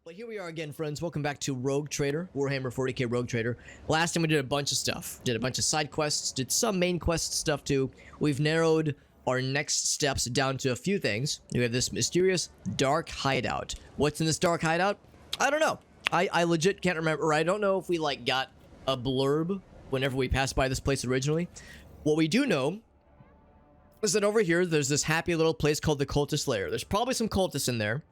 But here we are again, friends. Welcome back to Rogue Trader, Warhammer 40k Rogue Trader. Last time we did a bunch of stuff. Did a bunch of side quests, did some main quest stuff too. We've narrowed our next steps down to a few things. We have this mysterious dark hideout. What's in this dark hideout? I don't know. I legit can't remember. I don't know if we like got a blurb whenever we passed by this place originally. What we do know is that over here, there's this happy little place called the Cultist Lair. There's probably some cultists in there.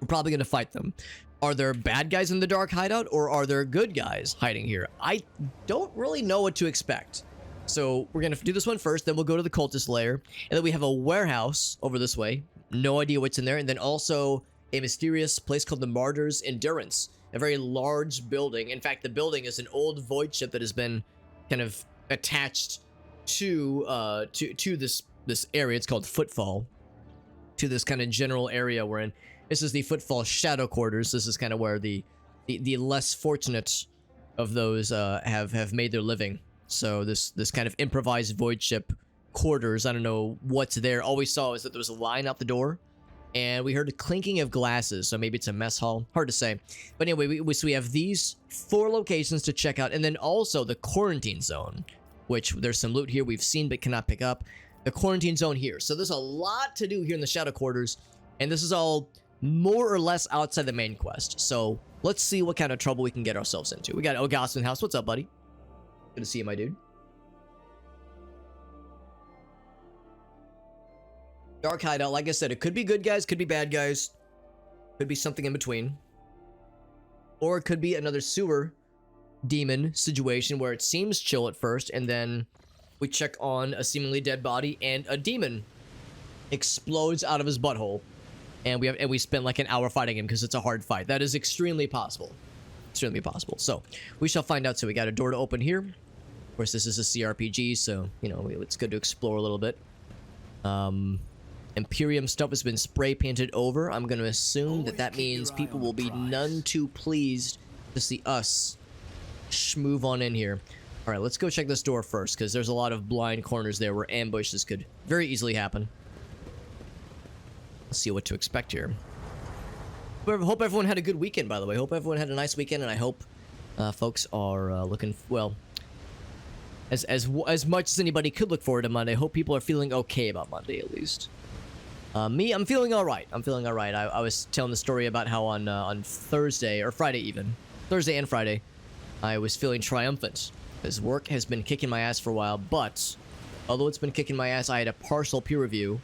We're probably going to fight them. Are there bad guys in the dark hideout, or are there good guys hiding here? I don't really know what to expect. So we're going to do this one first, then we'll go to the Cultist Lair, and then we have a warehouse over this way. No idea what's in there. And then also a mysterious place called the Martyr's Endurance, a very large building. In fact, the building is an old void ship that has been kind of attached to this area. It's called Footfall, to this kind of general area we're in. This is the Footfall Shadow Quarters. This is kind of where the less fortunate of those have made their living. So this kind of improvised void ship quarters. I don't know what's there. All we saw is that there was a line out the door, and we heard a clinking of glasses. So maybe it's a mess hall. Hard to say. But anyway, so we have these 4 locations to check out, and then also the quarantine zone, which there's some loot here we've seen but cannot pick up. The quarantine zone here. So there's a lot to do here in the Shadow Quarters, and this is all more or less outside the main quest. So let's see what kind of trouble we can get ourselves into. We got Augustin House. What's up, buddy? Good to see you, my dude. Dark hideout. Like I said, it could be good guys, could be bad guys, could be something in between, or it could be another sewer demon situation where it seems chill at first, and then we check on a seemingly dead body and a demon explodes out of his butthole. And we spent like an hour fighting him because it's a hard fight. That is extremely possible. Extremely possible. So we shall find out. So we got a door to open here. Of course, this is a CRPG, so you know it's good to explore a little bit. Imperium stuff has been spray painted over. I'm going to assume that means people will be none too pleased to see us move on in here. All right, let's go check this door first, because there's a lot of blind corners there where ambushes could very easily happen. Let's see what to expect here. Hope everyone had a good weekend, by the way. Hope everyone had a nice weekend, and I hope folks are looking, well, as much as anybody could look forward to Monday. Hope people are feeling okay about Monday, at least. Me, I'm feeling all right. I'm feeling all right. I was telling the story about how on Thursday, or Friday even, Thursday and Friday, I was feeling triumphant, because work has been kicking my ass for a while, but although it's been kicking my ass, I had a partial peer review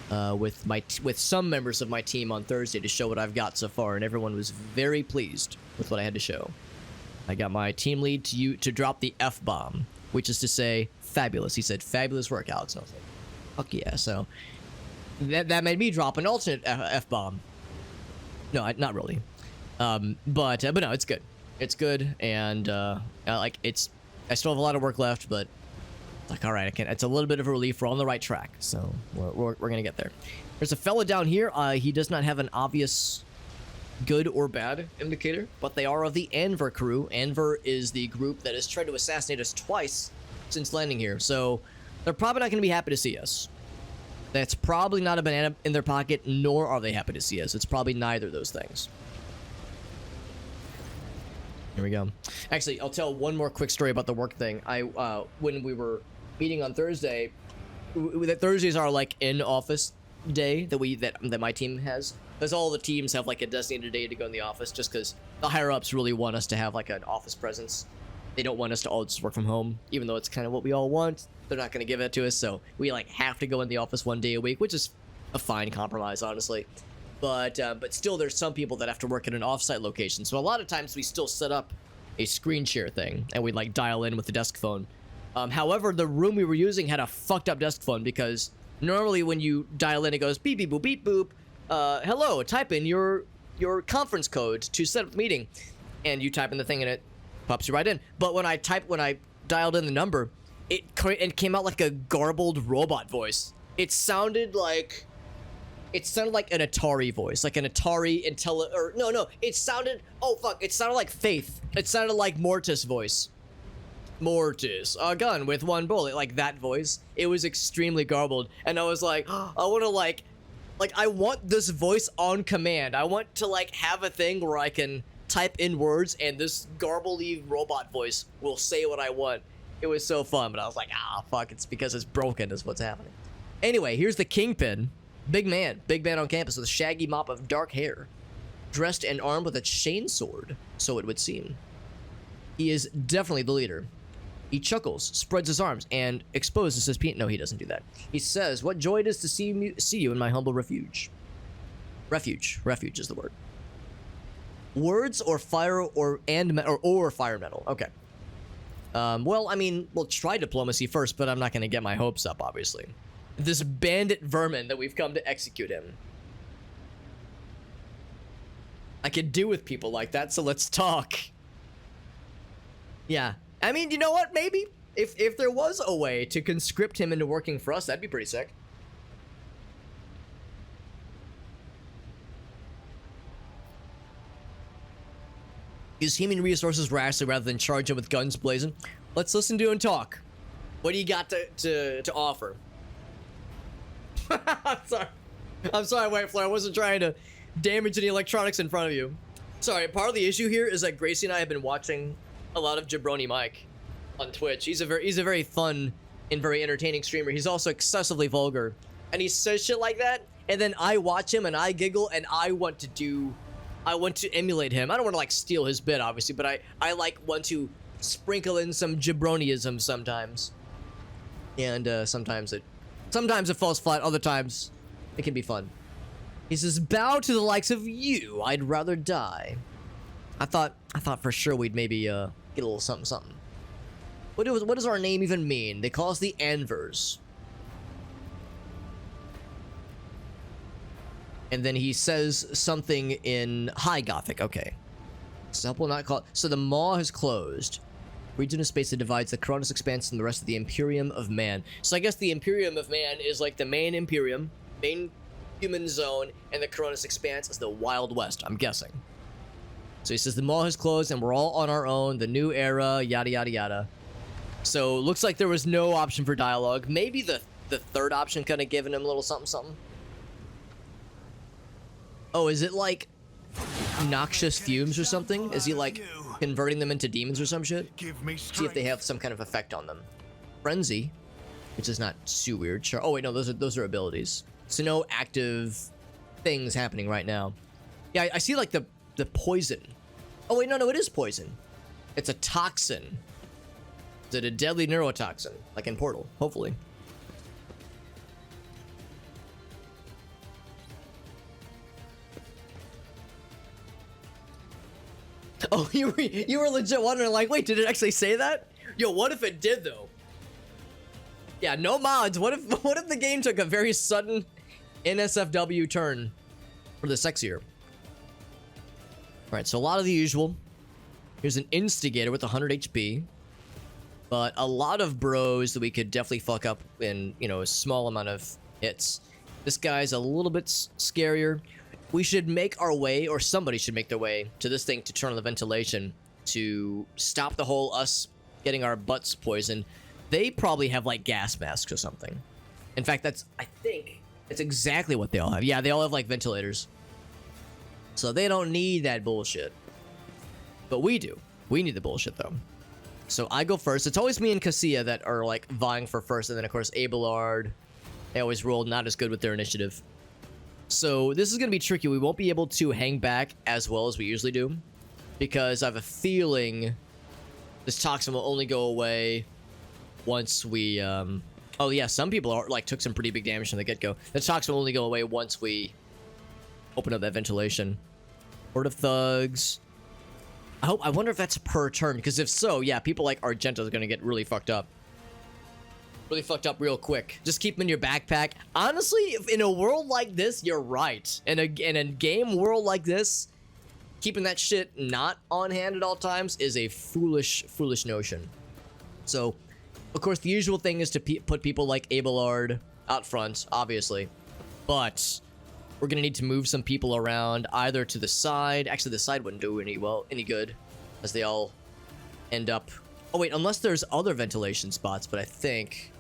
with some members of my team on Thursday to show what I've got so far, and everyone was very pleased with what I had to show. I got my team lead to drop the F-bomb, which is to say, fabulous. He said, fabulous work, Alex. And I was like, fuck yeah. So that made me drop an alternate F-bomb. No, not really. But no, it's good. It's good, and I still have a lot of work left, but like, all right, it's a little bit of a relief. We're on the right track, so we're gonna get there. There's a fella down here. He does not have an obvious good or bad indicator, but they are of the Anver crew. Anver is the group that has tried to assassinate us twice since landing here, so they're probably not gonna be happy to see us. That's probably not a banana in their pocket, nor are they happy to see us. It's probably neither of those things. Here we go. Actually, I'll tell one more quick story about the work thing. When we were meeting on Thursday, Thursdays are like in-office day that my team has, because all the teams have like a designated day to go in the office, just because the higher-ups really want us to have like an office presence. They don't want us to all just work from home, even though it's kind of what we all want. They're not going to give it to us, so we like have to go in the office one day a week, which is a fine compromise, honestly. But still, there's some people that have to work at an offsite location, so a lot of times we still set up a screen share thing, and we'd like dial in with the desk phone. However, the room we were using had a fucked up desk phone, because normally when you dial in, it goes beep beep boop beep boop. Hello, type in your conference code to set up the meeting, and you type in the thing and it pops you right in. But when I dialed in the number, it came out like a garbled robot voice. It sounded like an Atari voice, like an Atari it sounded like Faith. It sounded like Mortis voice. Mortis, a gun with one bullet, like that voice. It was extremely garbled, and I was like, I want to like Like, I want this voice on command. I want to, like, have a thing where I can type in words and this garbly robot voice will say what I want. It was so fun, but I was like, ah, fuck, it's because it's broken is what's happening. Anyway, here's the Kingpin. Big man on campus with a shaggy mop of dark hair, dressed and armed with a chainsword, so it would seem. He is definitely the leader. He chuckles, spreads his arms, and exposes his penis. No, he doesn't do that. He says, "What joy it is to see you in my humble refuge." Refuge is the word. Words or fire or fire metal. Okay. Well, I mean, we'll try diplomacy first, but I'm not going to get my hopes up, obviously. This bandit vermin that we've come to execute him. I could do with people like that, so let's talk. Yeah. I mean, you know what? Maybe if there was a way to conscript him into working for us, that'd be pretty sick. Use human resources rashly rather than charge him with guns blazing. Let's listen to him talk. What do you got to offer? I'm sorry, White Flare. I wasn't trying to damage any electronics in front of you. Sorry, part of the issue here is that Gracie and I have been watching a lot of Jabroni Mike on Twitch. He's a very fun and very entertaining streamer. He's also excessively vulgar, and he says shit like that, and then I watch him and I giggle and I want to emulate him. I don't want to like steal his bit, obviously, but I like want to sprinkle in some jabroniism sometimes, and sometimes it falls flat. Other times it can be fun. He says, "Bow to the likes of you. I'd rather die." I thought for sure we'd maybe get a little something. What does our name even mean? They call us the Anvers. And then he says something in High Gothic. Okay. Simple, not called. So the Maw has closed. Region of space that divides the Cronus Expanse from the rest of the Imperium of Man. So I guess the Imperium of Man is like the main Imperium, main human zone, and the Cronus Expanse is the Wild West, I'm guessing. So he says the Maw has closed and we're all on our own, the new era, yada yada yada. So looks like there was no option for dialogue. Maybe the third option kind of giving him a little something. Oh, is it like noxious fumes or something? Is he like converting them into demons or some shit? See if they have some kind of effect on them. Frenzy, which is not too weird. Sure. Oh wait, no, those are abilities. So no active things happening right now. Yeah, I see like the poison. Oh wait, no, it is poison. It's a toxin. Is it a deadly neurotoxin, like in Portal? Hopefully. Oh, you were legit wondering, like, wait, did it actually say that? Yo, what if it did though? Yeah, no mods. What if the game took a very sudden NSFW turn for the sexier? All right, so a lot of the usual. Here's an instigator with 100 HP. But a lot of bros that we could definitely fuck up in, you know, a small amount of hits. This guy's a little bit scarier. We should make our way, or somebody should make their way to this thing to turn on the ventilation to stop the whole us getting our butts poisoned. They probably have like gas masks or something. In fact, I think that's exactly what they all have. Yeah, they all have like ventilators. So they don't need that bullshit. But we do. We need the bullshit though. So I go first. It's always me and Cassia that are like vying for first, and then of course Abelard. They always roll not as good with their initiative. So this is gonna be tricky. We won't be able to hang back as well as we usually do, because I have a feeling this toxin will only go away once we oh yeah, some people are like took some pretty big damage from the get-go. The toxin will only go away once we open up that ventilation. Horde of thugs. I wonder if that's per turn, because if so, yeah, people like Argento is gonna get really fucked up. Really fucked up real quick. Just keep them in your backpack. Honestly, if in a world like this, you're right. In a game world like this, keeping that shit not on hand at all times is a foolish notion. So, of course, the usual thing is to put people like Abelard out front, obviously. But we're gonna need to move some people around, either to the side. Actually, the side wouldn't do any good, as they all end up. Oh wait, unless there's other ventilation spots, but I think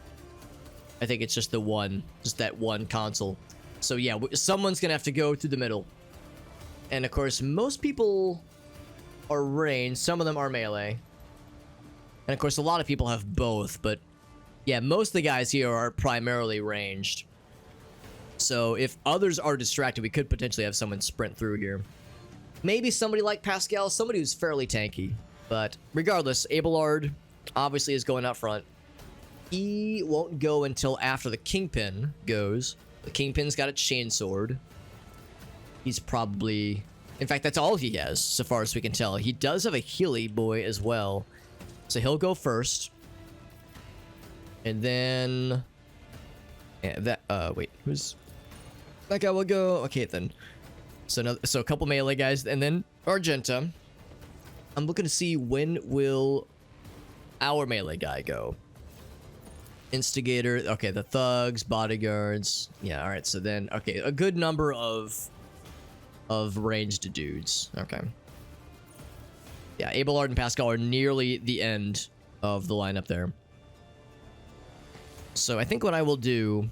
it's just that one console. So yeah, someone's gonna have to go through the middle. And of course, most people are ranged. Some of them are melee. And of course, a lot of people have both. But yeah, most of the guys here are primarily ranged. So if others are distracted, we could potentially have someone sprint through here. Maybe somebody like Pascal, somebody who's fairly tanky. But regardless, Abelard obviously is going up front. He won't go until after the Kingpin goes. The Kingpin's got a chainsword. He's probably... In fact, that's all he has, so far as we can tell. He does have a Healy boy as well. So he'll go first. And then... Yeah, wait, who's... That guy will go... Okay, then. So a couple melee guys, and then Argenta. I'm looking to see when will our melee guy go. Instigator, okay, the thugs, bodyguards. Yeah, all right, so then, okay, a good number of ranged dudes. Okay. Yeah, Abelard and Pascal are nearly the end of the lineup there. So I think what I will do...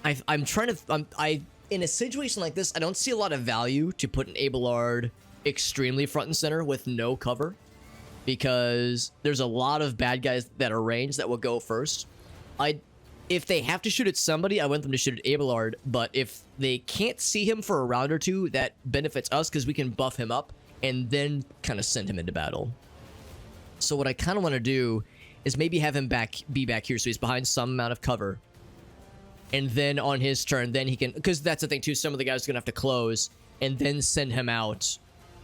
I'm trying to... in a situation like this, I don't see a lot of value to put an Abelard extremely front and center with no cover, because there's a lot of bad guys that are ranged that will go first. If they have to shoot at somebody, I want them to shoot at Abelard, but if they can't see him for a round or two, that benefits us because we can buff him up and then kind of send him into battle. So what I kind of want to do is maybe have him be back here so he's behind some amount of cover. And then on his turn, then he can... Because that's the thing, too. Some of the guys are going to have to close and then send him out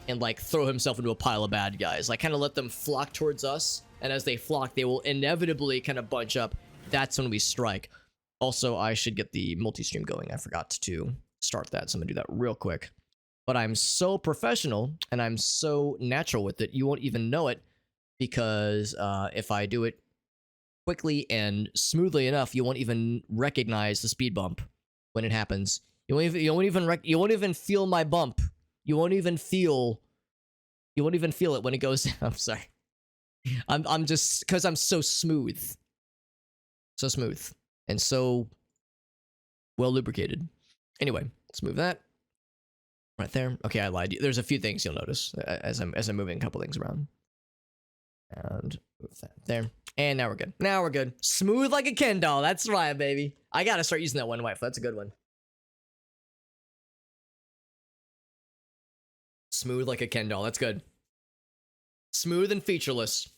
and, like, throw himself into a pile of bad guys. Like, kind of let them flock towards us. And as they flock, they will inevitably kind of bunch up. That's when we strike. Also, I should get the multi-stream going. I forgot to start that, so I'm going to do that real quick. But I'm so professional and I'm so natural with it, you won't even know it. Because if I do it quickly and smoothly enough, you won't even recognize the speed bump when it happens. You won't even feel my bump. You won't even feel it when it goes. I'm sorry. I'm just because I'm so smooth, and so well lubricated. Anyway, let's move that right there. Okay, I lied. There's a few things you'll notice as I'm moving a couple things around. And move that there. And now we're good. Now we're good. Smooth like a Ken doll. That's right, baby. I gotta start using that one wife. That's a good one. Smooth like a Ken doll. That's good. Smooth and featureless.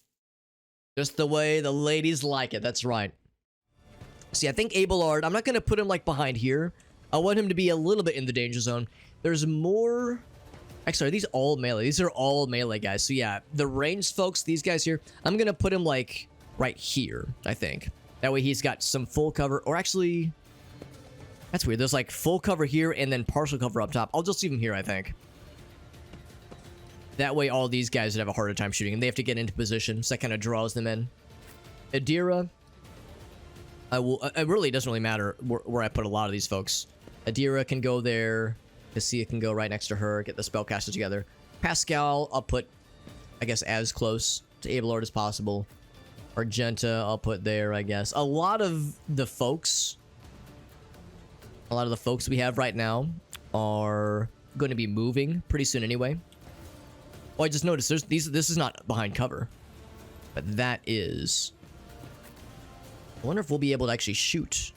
Just the way the ladies like it. That's right. See, I think Abelard, I'm not gonna put him like behind here. I want him to be a little bit in the danger zone. There's more... Actually, are these all melee? These are all melee guys. So yeah, the ranged folks, these guys here, I'm gonna put him like right here, I think. That way he's got some full cover, or actually, that's weird. There's like full cover here and then partial cover up top. I'll just leave him here, I think. That way all these guys would have a harder time shooting, and they have to get into position, so that kind of draws them in. Adira, it really doesn't really matter where I put a lot of these folks. Adira can go there. Cassia can go right next to her, get the spellcaster together. Pascal, I'll put, I guess, as close to Abelard as possible. Argenta, I'll put there, I guess. A lot of the folks we have right now are going to be moving pretty soon anyway. Oh, I just noticed this is not behind cover, but that is. I wonder if we'll be able to actually shoot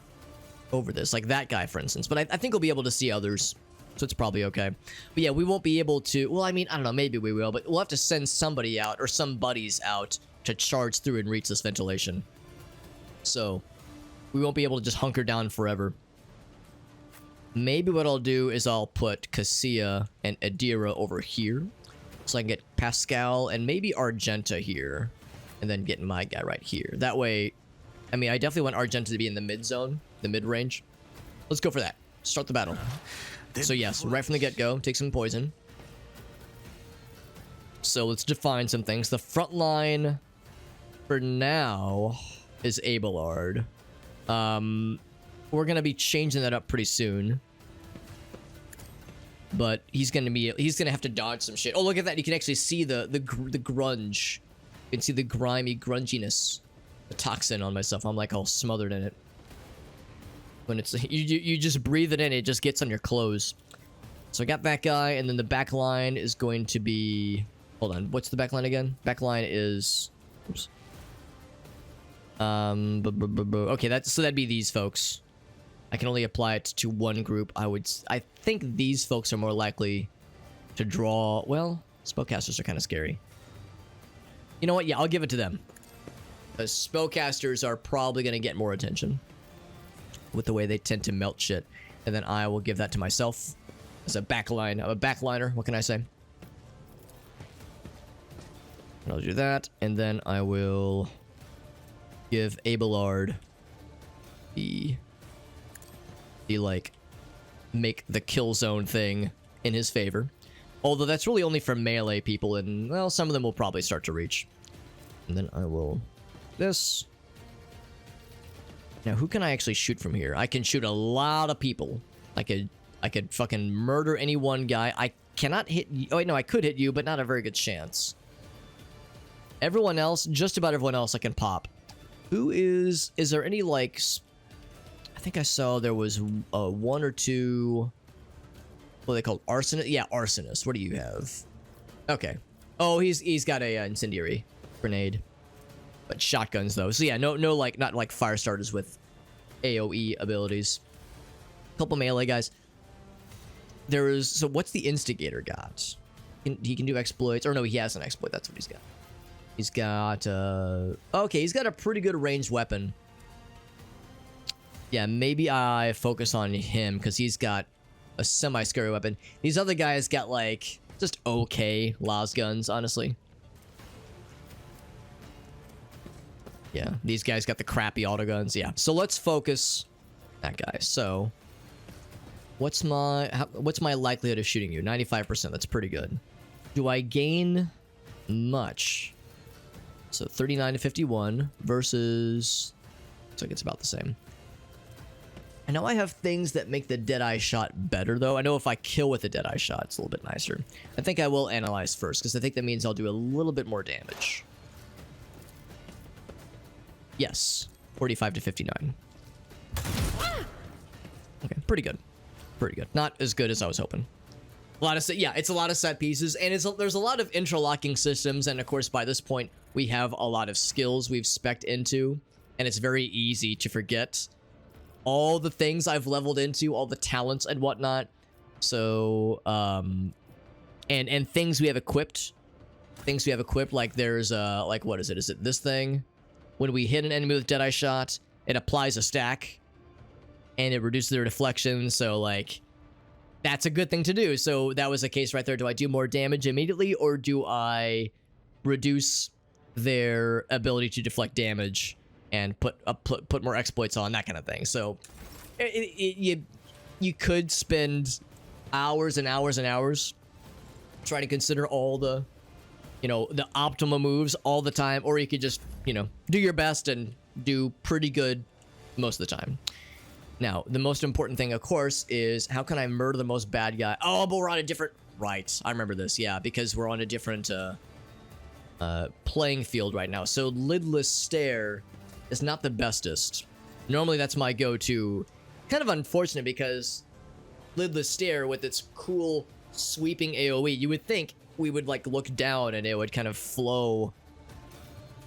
over this, like that guy, for instance. But I think we'll be able to see others. So it's probably okay. But yeah, we won't be able to... Well, I mean, I don't know. Maybe we will. But we'll have to send somebody out or some buddies out to charge through and reach this ventilation. So we won't be able to just hunker down forever. Maybe what I'll do is I'll put Cassia and Adira over here. So I can get Pascal and maybe Argenta here. And then get my guy right here. That way... I mean, I definitely want Argenta to be in the mid zone. The mid range. Let's go for that. Start the battle. So yes, right from the get-go, take some poison. So let's define some things. The front line for now is Abelard. We're gonna be changing that up pretty soon. But he's gonna have to dodge some shit. Oh, look at that! You can actually see the grunge. You can see the grimy grunginess a toxin on myself. I'm like all smothered in it. When it's you just breathe it in, it just gets on your clothes. So I got that guy, and then the back line is going to be. Hold on, what's the back line again? Back line is. Oops. Okay, that'd be these folks. I can only apply it to one group. I think these folks are more likely to draw. Well, spellcasters are kind of scary. You know what? Yeah, I'll give it to them. The spellcasters are probably going to get more attention with the way they tend to melt shit. And then I will give that to myself as a backline. I'm a backliner. What can I say? I'll do that. And then I will give Abelard the like make the kill zone thing in his favor. Although that's really only for melee people, and well, some of them will probably start to reach. And then I will this. Now, who can I actually shoot from here? I can shoot a lot of people. I could fucking murder any one guy. I cannot hit you. Oh wait, no, I could hit you, but not a very good chance. Everyone else, just about everyone else, I can pop. Who is there any like? I think I saw there was one or two. What are they called? Arsonist? Yeah, arsonist. What do you have? Okay. Oh, he's got a incendiary grenade, but shotguns though. So yeah, no like not like fire starters with AOE abilities. Couple melee guys. So what's the instigator got? He can do exploits, or no, he has an exploit. That's what he's got. He's got okay, he's got a pretty good ranged weapon. Yeah, maybe I focus on him because he's got a semi-scary weapon. These other guys got like just okay las guns, honestly. Yeah, these guys got the crappy auto guns. Yeah, so let's focus that guy. So what's my likelihood of shooting you? 95%. That's pretty good. Do I gain much? So 39 to 51 versus. So it's about the same. I know I have things that make the Deadeye shot better, though. I know if I kill with a Deadeye shot, it's a little bit nicer. I think I will analyze first, because I think that means I'll do a little bit more damage. Yes. 45 to 59. Okay, pretty good. Pretty good. Not as good as I was hoping. A lot of it's a lot of set pieces, and there's a lot of interlocking systems, and of course by this point we have a lot of skills we've spec'd into, and it's very easy to forget all the things I've leveled into, all the talents and whatnot. So and things we have equipped. Things we have equipped, like there's like what is it? Is it this thing? When we hit an enemy with Deadeye shot, it applies a stack and it reduces their deflection, so like that's a good thing to do. So that was a case right there. Do I do more damage immediately, or do I reduce their ability to deflect damage and put more exploits on, that kind of thing? So you could spend hours and hours and hours trying to consider all the, the optimal moves all the time, or you could just, do your best and do pretty good most of the time. Now, the most important thing, of course, is how can I murder the most bad guy? Oh, but we're on a different... Right, I remember this, yeah, because we're on a different playing field right now. So Lidless Stare is not the bestest. Normally, that's my go-to. Kind of unfortunate because Lidless Stare, with its cool sweeping AoE, you would think we would, like, look down and it would kind of flow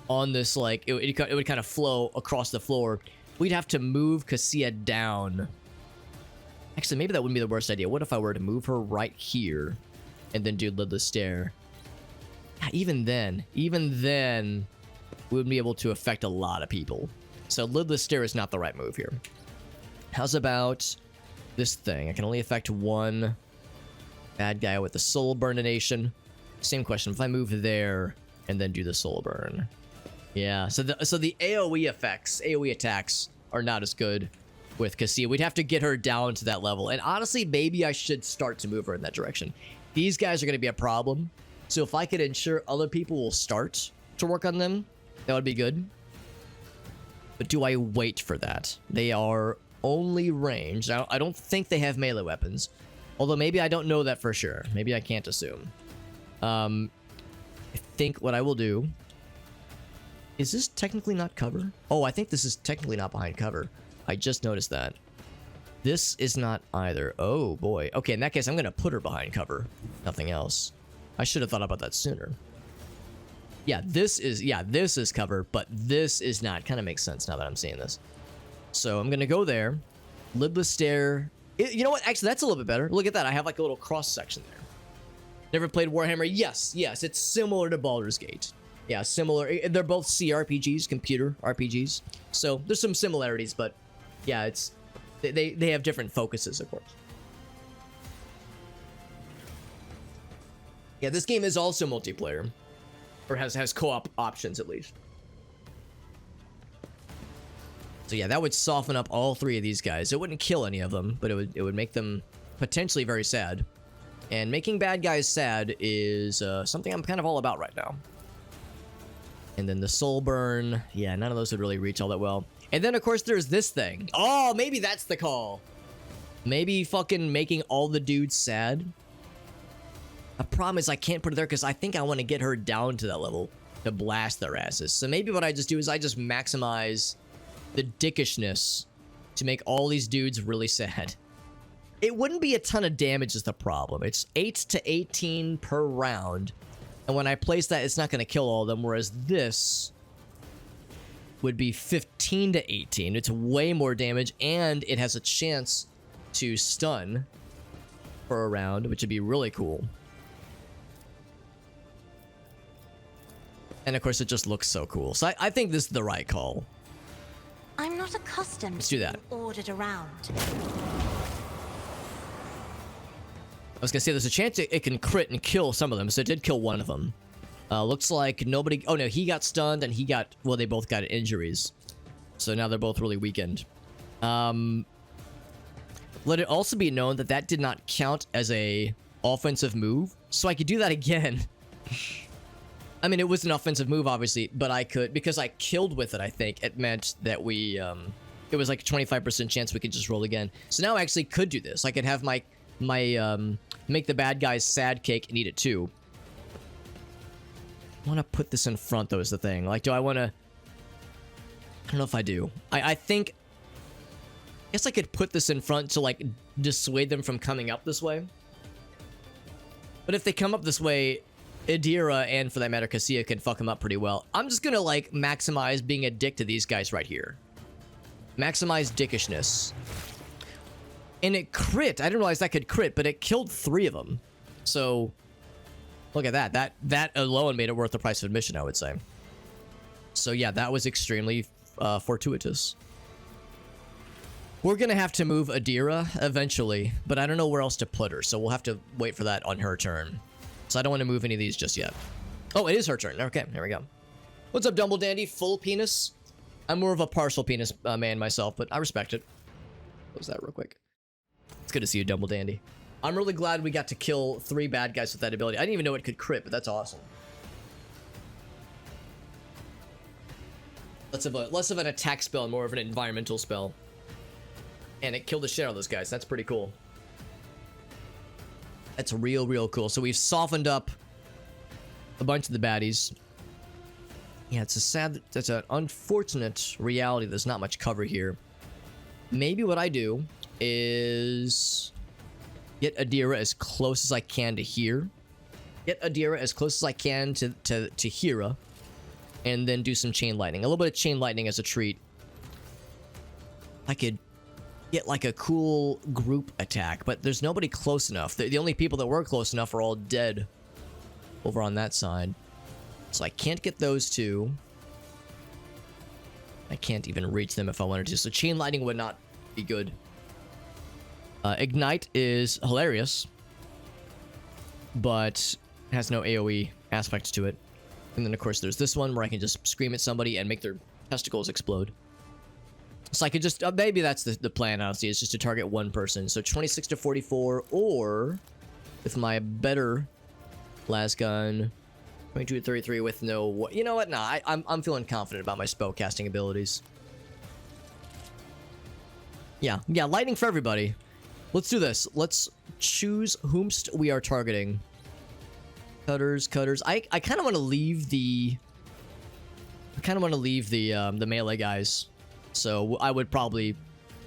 on this, like... It would kind of flow across the floor. We'd have to move Cassia down. Actually, maybe that wouldn't be the worst idea. What if I were to move her right here and then do Lidless Stare? Yeah, even then, we wouldn't be able to affect a lot of people. So Lidless Stare is not the right move here. How's about this thing? I can only affect one bad guy with the Soul Burnination. Same question. If I move there and then do the Soul Burn. Yeah, so the AoE effects, AoE attacks are not as good with Cassia. We'd have to get her down to that level. And honestly, maybe I should start to move her in that direction. These guys are going to be a problem. So if I could ensure other people will start to work on them, that would be good. But do I wait for that? They are only ranged. I don't think they have melee weapons. Although maybe I don't know that for sure. Maybe I can't assume. I think what I will do Is this technically not cover? Oh, I think this is technically not behind cover. I just noticed that. This is not either. Oh, boy. Okay, in that case, I'm going to put her behind cover. Nothing else. I should have thought about that sooner. Yeah, this is cover, but this is not. Kind of makes sense now that I'm seeing this. So I'm going to go there. Lidless stare. You know what? Actually, that's a little bit better. Look at that. I have like a little cross section there. Never played Warhammer? Yes. It's similar to Baldur's Gate. Yeah, similar. They're both CRPGs, computer RPGs. So there's some similarities, but yeah, it's they have different focuses, of course. Yeah, this game is also multiplayer, or has co-op options at least. So yeah, that would soften up all three of these guys. It wouldn't kill any of them, but it would make them potentially very sad. And making bad guys sad is something I'm kind of all about right now. And then the soul burn. Yeah, none of those would really reach all that well. And then, of course, there's this thing. Oh, maybe that's the call. Maybe fucking making all the dudes sad. The problem is I can't put it there because I think I want to get her down to that level to blast their asses. So maybe what I just do is I just maximize the dickishness to make all these dudes really sad. It wouldn't be a ton of damage is the problem. It's 8 to 18 per round. And when I place that, it's not going to kill all of them, whereas this would be 15 to 18. It's way more damage, and it has a chance to stun for a round, which would be really cool. And of course, it just looks so cool. So I think this is the right call. I'm not accustomed Let's do that. to being ordered around. I was gonna say there's a chance it can crit and kill some of them, so it did kill one of them. Looks like nobody. Oh no, he got stunned and he got. Well, they both got injuries, so now they're both really weakened. Let it also be known that that did not count as a offensive move, so I could do that again. I mean, it was an offensive move, obviously, but I could because I killed with it. I think it meant that we. It was like a 25% chance we could just roll again. So now I actually could do this. I could have my make the bad guys sad cake and eat it too. I want to put this in front though is the thing. Like, do I want to? I don't know if I do. I think. I guess I could put this in front to like dissuade them from coming up this way. But if they come up this way, Idira and for that matter Cassia can fuck them up pretty well. I'm just gonna like maximize being a dick to these guys right here. Maximize dickishness. And it crit. I didn't realize that could crit, but it killed 3 of them. So, look at that. That alone made it worth the price of admission, I would say. So yeah, that was extremely fortuitous. We're gonna have to move Idira eventually, but I don't know where else to put her, so we'll have to wait for that on her turn. So I don't want to move any of these just yet. Oh, it is her turn. Okay, there we go. What's up, Dumble Dandy? Full penis? I'm more of a partial penis man myself, but I respect it. Close that real quick. It's good to see you, Dumble Dandy. I'm really glad we got to kill 3 bad guys with that ability. I didn't even know it could crit, but that's awesome. Less of an attack spell and more of an environmental spell. And it killed the shit out of those guys. That's pretty cool. That's real cool. So we've softened up a bunch of the baddies. Yeah, it's an unfortunate reality. There's not much cover here. Maybe what I do is get Idira as close as I can to here. Get Idira as close as I can to Hera. And then do some chain lightning. A little bit of chain lightning as a treat. I could get like a cool group attack, but there's nobody close enough. The only people that were close enough are all dead over on that side. So I can't get those 2. I can't even reach them if I wanted to. So chain lightning would not be good. Ignite is hilarious, but has no AoE aspect to it. And then of course there's this one where I can just scream at somebody and make their testicles explode. So I could just, maybe that's the plan, honestly, is just to target one person. So 26 to 44, or with my better last gun, 22 to 33 with no, you know what, nah, I'm feeling confident about my spell casting abilities. Yeah, lightning for everybody. Let's do this. Let's choose whomst we are targeting. Cutters. I kind of want to leave the I kind of want to leave the melee guys, so I would probably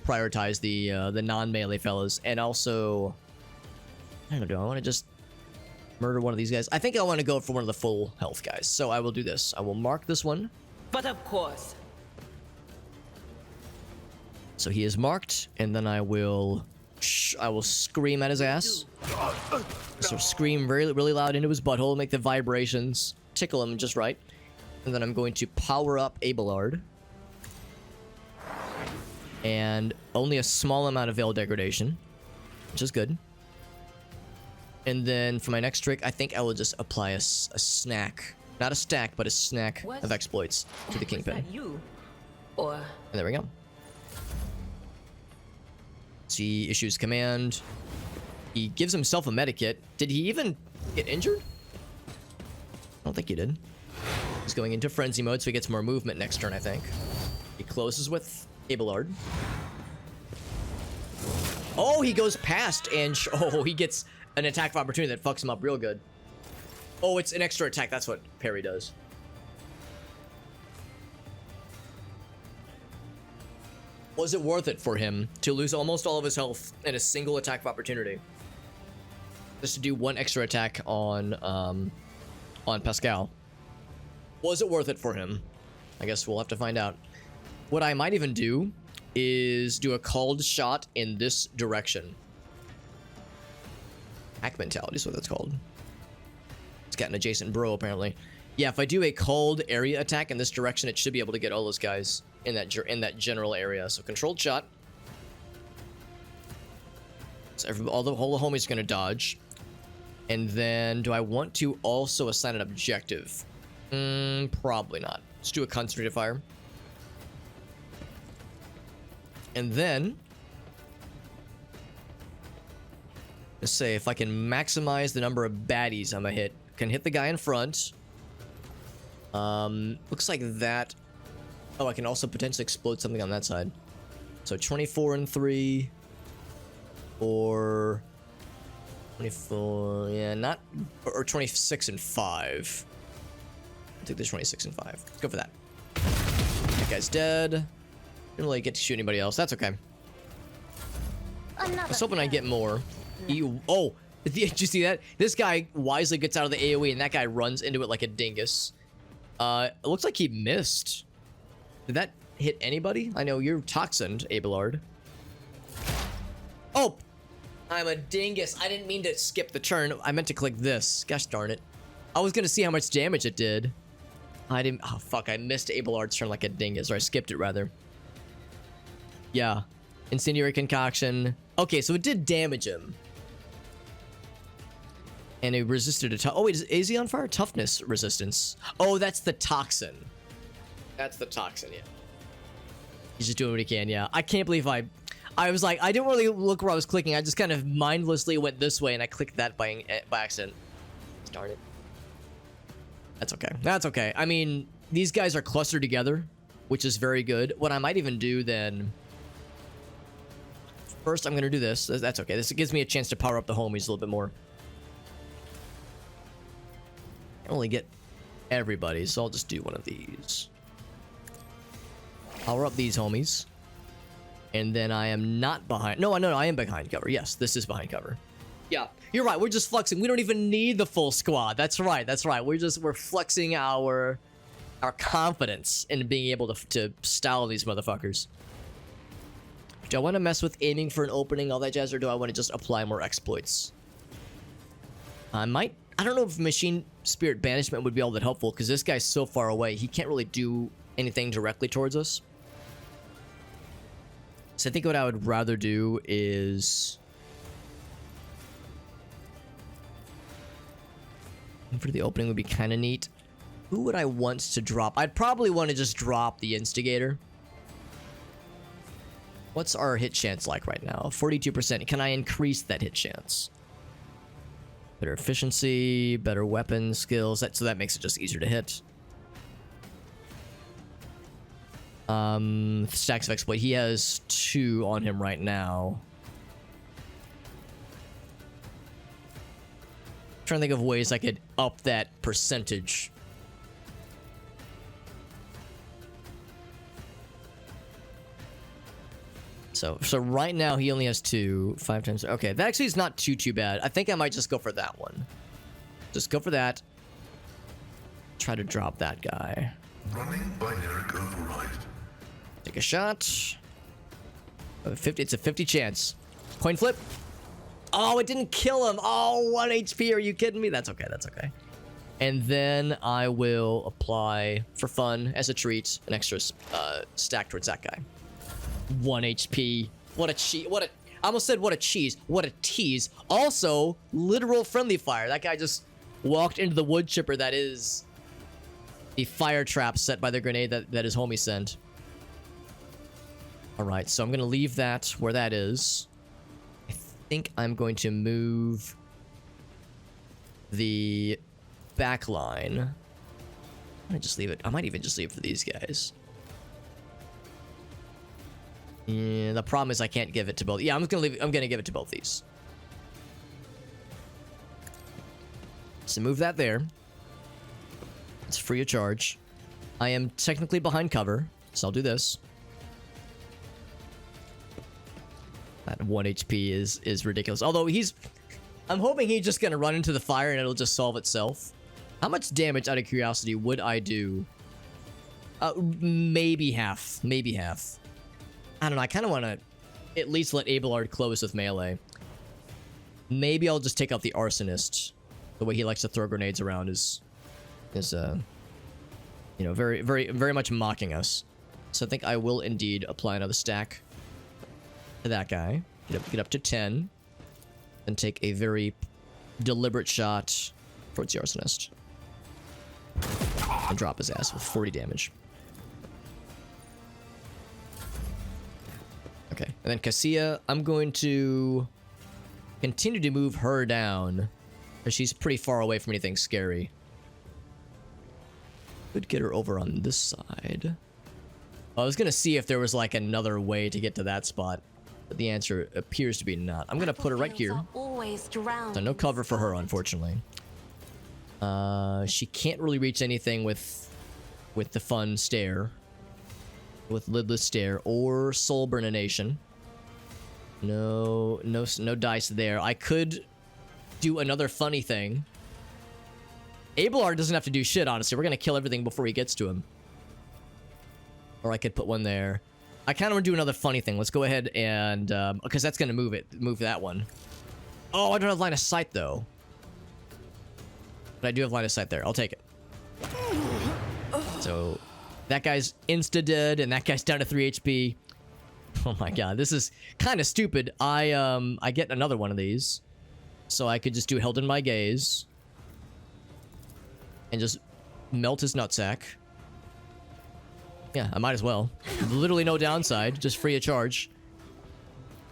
prioritize the non-melee fellas, and also I don't know. Do I want to just murder one of these guys? I think I want to go for one of the full health guys. So I will do this. I will mark this one. But of course. So he is marked, and then I will scream at his ass. So scream really loud into his butthole, make the vibrations, tickle him just right. And then I'm going to power up Abelard. And only a small amount of veil degradation, which is good. And then for my next trick, I think I will just apply a snack. Not a stack, but a snack of exploits to the Kingpin. Was that you? Or... And there we go. He issues command. He gives himself a medikit. Did he even get injured? I don't think he did. He's going into frenzy mode, so he gets more movement next turn, I think. He closes with Abelard. Oh, he goes past and... oh, he gets an attack of opportunity that fucks him up real good. Oh, it's an extra attack. That's what parry does. Was it worth it for him to lose almost all of his health in a single attack of opportunity? Just to do one extra attack on Pascal. Was it worth it for him? I guess we'll have to find out. What I might even do is do a called shot in this direction. Hack mentality is what that's called. It's got an adjacent bro, apparently. Yeah, if I do a called area attack in this direction, it should be able to get all those guys in that general area. So controlled shot. So all the homies are going to dodge. And then do I want to also assign an objective? Probably not. Let's do a concentrated fire. And then let's say if I can maximize the number of baddies I'm gonna hit. Can hit the guy in front. Looks like that. Oh, I can also potentially explode something on that side. So 24 and 3. Or 24, yeah, not, or 26 and 5. I'll take this 26 and 5. Let's go for that. That guy's dead. Didn't really get to shoot anybody else. That's okay. I was hoping I'd get more. Oh, did you see that? This guy wisely gets out of the AoE and that guy runs into it like a dingus. It looks like he missed. Did that hit anybody? I know you're toxined, Abelard. Oh! I'm a dingus. I didn't mean to skip the turn. I meant to click this. Gosh darn it. I was gonna see how much damage it did. I didn't. Oh, fuck. I missed Abelard's turn like a dingus. Or I skipped it, rather. Yeah. Incendiary concoction. Okay, so it did damage him. And it resisted a... Oh, wait. Is he on fire? Toughness resistance. Oh, that's the toxin. That's the toxin, yeah. He's just doing what he can, yeah. I can't believe I was like, I didn't really look where I was clicking. I just kind of mindlessly went this way, and I clicked that by accident. Darn it. That's okay. That's okay. I mean, these guys are clustered together, which is very good. What I might even do then... First, I'm going to do this. That's okay. This gives me a chance to power up the homies a little bit more. I only get everybody, so I'll just do one of these. Power up these homies. And then I am not behind. No, I am behind cover. Yes, this is behind cover. Yeah, you're right. We're just flexing. We don't even need the full squad. That's right. That's right. We're flexing our confidence in being able to style these motherfuckers. Do I want to mess with aiming for an opening, all that jazz, or do I want to just apply more exploits? I might. I don't know if Machine Spirit Banishment would be all that helpful because this guy's so far away. He can't really do anything directly towards us. So I think what I would rather do is... For the opening would be kind of neat. Who would I want to drop? I'd probably want to just drop the Instigator. What's our hit chance like right now? 42%. Can I increase that hit chance? Better efficiency, better weapon skills. So that makes it just easier to hit. Stacks of exploit. He has 2 on him right now. Trying to think of ways I could up that percentage. So right now he only has 2. 5 times. Okay, that actually is not too bad. I think I might just go for that one. Just go for that. Try to drop that guy. Running binary override. Take a shot. 50. It's a 50 chance. Coin flip. Oh, it didn't kill him. Oh, 1 HP. Are you kidding me? That's okay. That's okay. And then I will apply, for fun, as a treat, an extra stack towards that guy. 1 HP. What a cheese. I almost said what a cheese. What a tease. Also, literal friendly fire. That guy just walked into the wood chipper that is the fire trap set by the grenade that his homie sent. Alright, so I'm going to leave that where that is. I think I'm going to move the back line. I might just leave it. I might even just leave it for these guys. Yeah, the problem is I can't give it to both. Yeah, I'm gonna give it to both these. So move that there. It's free of charge. I am technically behind cover, so I'll do this. That 1 HP is ridiculous. Although I'm hoping he's just gonna run into the fire and it'll just solve itself. How much damage, out of curiosity, would I do? Maybe half. Maybe half. I don't know. I kind of want to at least let Abelard close with melee. Maybe I'll just take out the arsonist. The way he likes to throw grenades around is you know, very much mocking us. So I think I will indeed apply another stack to that guy. Get up to 10, and take a very deliberate shot towards the arsonist. And drop his ass with 40 damage. Okay, and then Cassia, I'm going to continue to move her down, because she's pretty far away from anything scary. Could get her over on this side. I was gonna see if there was like another way to get to that spot, but the answer appears to be not. I'm gonna put her right here. So no cover for her, unfortunately. She can't really reach anything with the fun stare, with lidless stare or soul burnination. No dice there. I could do another funny thing. Abelard doesn't have to do shit, honestly. We're gonna kill everything before he gets to him. Or I could put one there. I kind of want to do another funny thing. Let's go ahead and because that's gonna move that one. Oh, I don't have line of sight though. But I do have line of sight there. I'll take it. So that guy's insta-dead, and that guy's down to 3 HP. Oh my god, this is kind of stupid. I get another one of these. So I could just do Held in My Gaze. And just melt his nutsack. Yeah, I might as well. Literally no downside, just free of charge.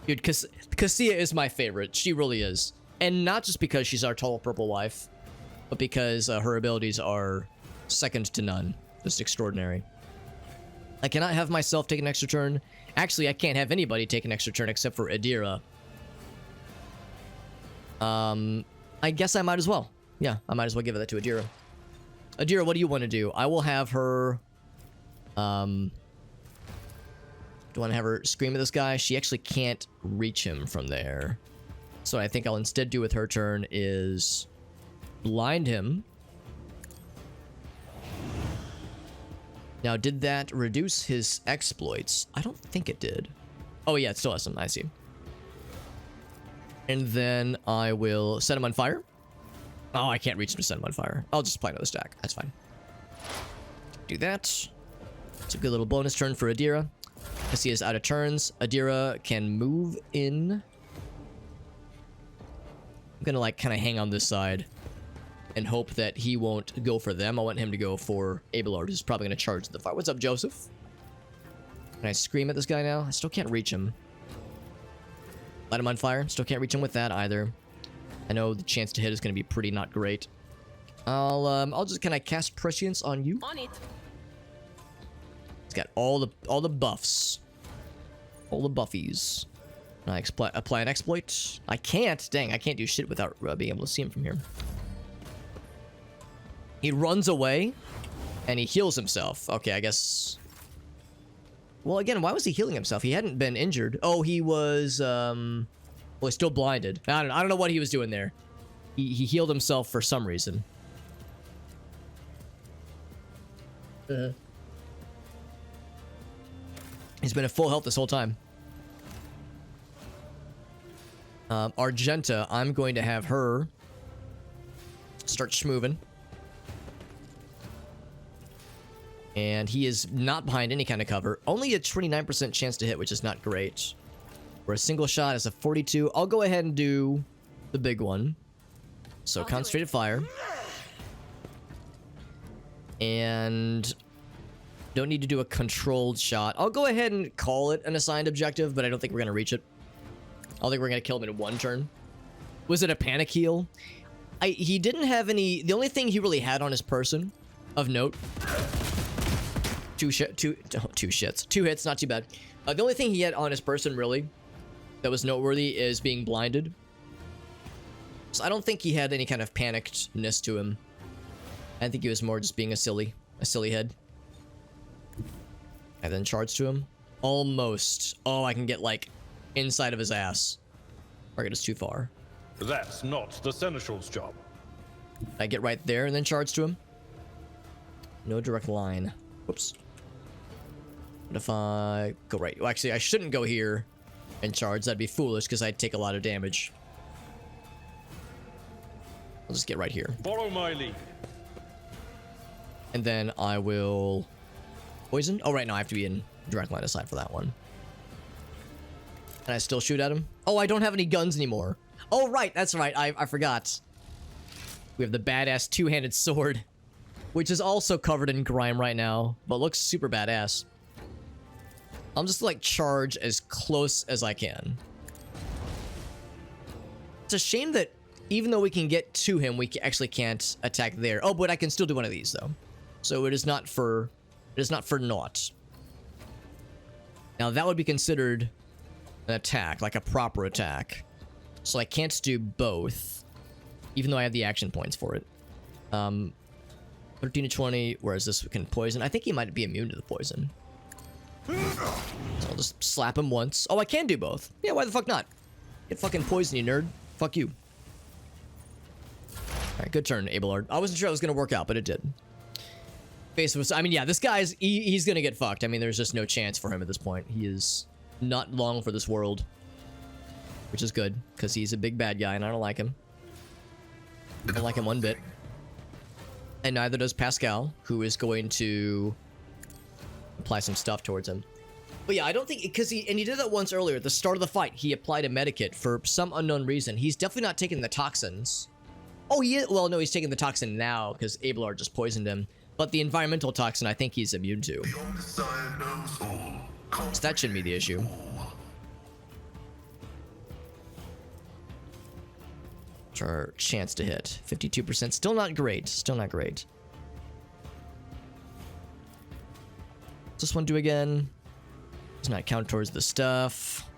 Dude, Cassia is my favorite. She really is. And not just because she's our tall purple wife, but because her abilities are second to none. Just extraordinary. I cannot have myself take an extra turn. Actually, I can't have anybody take an extra turn except for Adira. I guess I might as well. Yeah, I might as well give that to Adira. Adira, what do you want to do? I will have her... do I want to have her scream at this guy? She actually can't reach him from there. So what I think I'll instead do with her turn is... blind him. Now, did that reduce his exploits? I don't think it did. Oh yeah, it still has some. I see. And then I will set him on fire. Oh, I can't reach him to set him on fire. I'll just apply another stack. That's fine. Do that. It's a good little bonus turn for Adira. Because he is out of turns. Adira can move in. I'm gonna like kind of hang on this side and hope that he won't go for them. I want him to go for Abelard, who's probably gonna charge the fire. What's up, Joseph? Can I scream at this guy now? I still can't reach him. Light him on fire. Still can't reach him with that either. I know the chance to hit is gonna be pretty not great. I'll just, can I cast Prescience on you? On it. It's got all the buffs. All the buffies. Can I apply an exploit? I can't. Dang, I can't do shit without being able to see him from here. He runs away, and he heals himself. Okay, I guess... Well, again, why was he healing himself? He hadn't been injured. Oh, he was, well, he's still blinded. I don't know what he was doing there. He healed himself for some reason. He's been at full health this whole time. Argenta, I'm going to have her start schmoving. And he is not behind any kind of cover. Only a 29% chance to hit, which is not great. For a single shot is a 42. I'll go ahead and do the big one. So concentrated fire. And don't need to do a controlled shot. I'll go ahead and call it an assigned objective, but I don't think we're going to reach it. I don't think we're going to kill him in one turn. Was it a panic heal? He didn't have any... The only thing he really had on his person of note... Two hits, not too bad. The only thing he had on his person, really, that was noteworthy is being blinded. So I don't think he had any kind of panickedness to him. I think he was more just being a silly head. And then charge to him. Almost. Oh, I can get, like, inside of his ass. Target is too far. That's not the Seneschal's job. I get right there and then charge to him. No direct line. Whoops. What if I go right? Well, actually, I shouldn't go here and charge. That'd be foolish because I'd take a lot of damage. I'll just get right here. Follow my lead. And then I will... Poison? Oh, right now I have to be in direct line of sight for that one. Can I still shoot at him? Oh, I don't have any guns anymore. Oh, right. That's right. I forgot. We have the badass two-handed sword, which is also covered in grime right now, but looks super badass. I'll just, like, charge as close as I can. It's a shame that even though we can get to him, we actually can't attack there. Oh, but I can still do one of these, though. So it is not for naught. Now, that would be considered an attack, like a proper attack. So I can't do both, even though I have the action points for it. 13 to 20, whereas this can poison. I think he might be immune to the poison. So I'll just slap him once. Oh, I can do both. Yeah, why the fuck not? Get fucking poison, you nerd. Fuck you. Alright, good turn, Abelard. I wasn't sure it was gonna work out, but it did. I mean, yeah, this guy's... He's gonna get fucked. I mean, there's just no chance for him at this point. He is not long for this world. Which is good, because he's a big bad guy, and I don't like him. I don't like him one bit. And neither does Pascal, who is going to apply some stuff towards him. But yeah, I don't think... Because he did that once earlier. At the start of the fight, he applied a medikit for some unknown reason. He's definitely not taking the toxins. Oh, he is... Well, no, he's taking the toxin now, because Abelard just poisoned him. But the environmental toxin, I think he's immune to. So that shouldn't be the issue. Our chance to hit. 52%. Still not great. Still not great. What's this one do again? Does not count towards the stuff.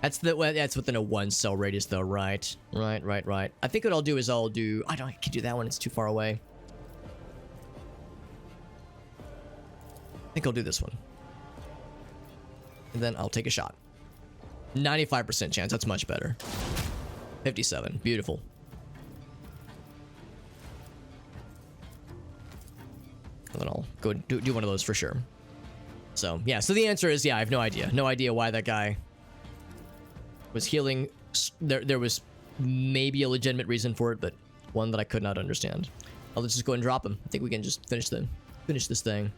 That's within a 1 cell radius though, right? Right. I think what I'll do is I can do that one, it's too far away. I think I'll do this one. And then I'll take a shot. 95% chance, that's much better. 57, beautiful. And then I'll go do one of those for sure. So, yeah, so the answer is, yeah, I have no idea. No idea why that guy was healing. There was maybe a legitimate reason for it, but one that I could not understand. I'll just go and drop him. I think we can just finish this thing.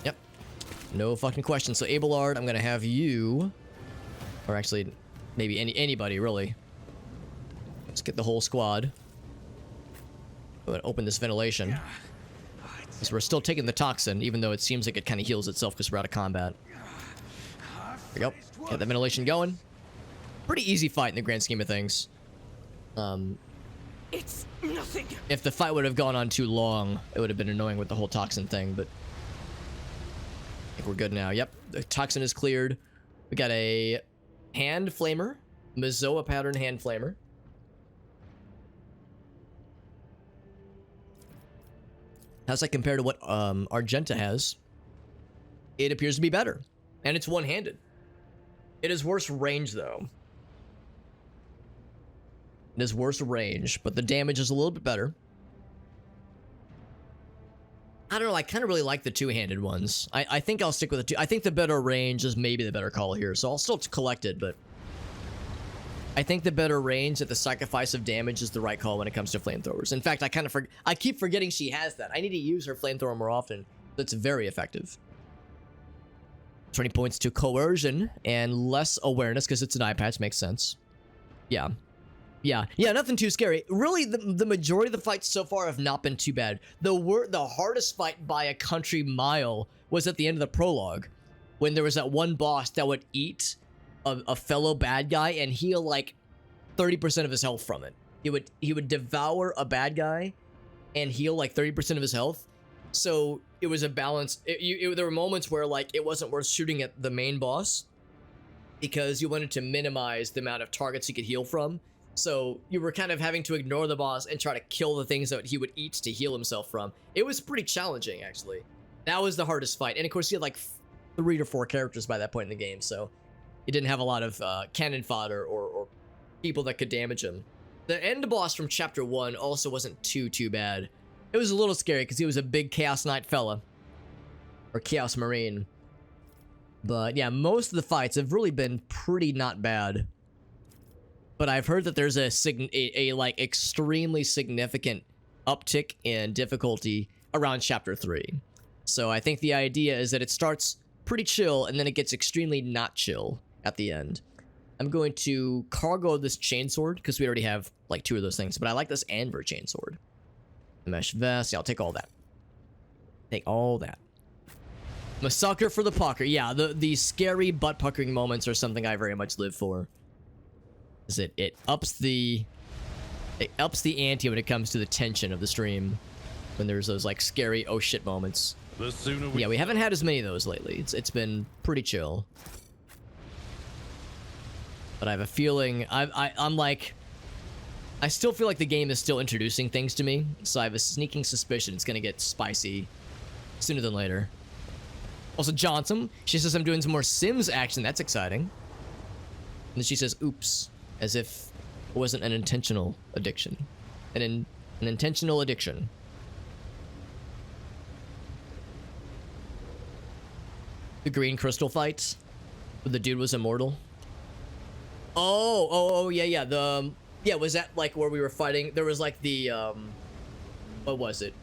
Yep. No fucking question. So, Abelard, I'm gonna have you... Or actually, maybe anybody, really. Let's get the whole squad. I'm gonna open this ventilation. Because we're still taking the toxin, even though it seems like it kind of heals itself because we're out of combat. There we go. Get the ventilation going. Pretty easy fight in the grand scheme of things. It's nothing. If the fight would have gone on too long, it would have been annoying with the whole toxin thing, but... I think we're good now. Yep, the toxin is cleared. We got a... hand flamer, Mazoa pattern hand flamer. How's that compare to what Argenta has? It appears to be better. And it's one-handed. It is worse range, though. It is worse range, but the damage is a little bit better. I don't know, I kind of really like the two-handed ones. I think I'll stick with the two. I think the better range is maybe the better call here, so I'll still collect it, but I think the better range at the sacrifice of damage is the right call when it comes to flamethrowers. In fact, I keep forgetting she has that. I need to use her flamethrower more often. That's very effective. 20 points to coercion and less awareness because it's an eye patch. Makes sense. Yeah. Yeah, nothing too scary. Really, the majority of the fights so far have not been too bad. The hardest fight by a country mile was at the end of the prologue, when there was that one boss that would eat a fellow bad guy and heal like 30% of his health from it. He would devour a bad guy and heal like 30% of his health. So it was a balance. There were moments where like it wasn't worth shooting at the main boss because you wanted to minimize the amount of targets he could heal from. So you were kind of having to ignore the boss and try to kill the things that he would eat to heal himself from. It was pretty challenging, actually. That was the hardest fight. And of course, he had like 3 to 4 characters by that point in the game, so he didn't have a lot of cannon fodder or people that could damage him. The end boss from Chapter 1 also wasn't too bad. It was a little scary because he was a big Chaos Knight fella. Or Chaos Marine. But yeah, most of the fights have really been pretty not bad. But I've heard that there's a like extremely significant uptick in difficulty around Chapter 3. So I think the idea is that it starts pretty chill and then it gets extremely not chill at the end. I'm going to cargo this chainsword because we already have like 2 of those things. But I like this Anver chainsword. Mesh vest. Yeah, I'll take all that. Take all that. I'm a sucker for the pucker. Yeah, the scary butt puckering moments are something I very much live for. Is it ups the ante when it comes to the tension of the stream when there's those like scary oh shit moments. The sooner we... Yeah, we haven't had as many of those lately. It's been pretty chill. But I have a feeling I'm like I still feel like the game is still introducing things to me, so I have a sneaking suspicion it's gonna get spicy sooner than later. Also, Johnson, she says I'm doing some more Sims action. That's exciting. And then she says, "Oops." As if it wasn't an intentional addiction. An intentional addiction. The green crystal fight? Where the dude was immortal? Oh, yeah. Yeah, was that like where we were fighting? There was like the, what was it?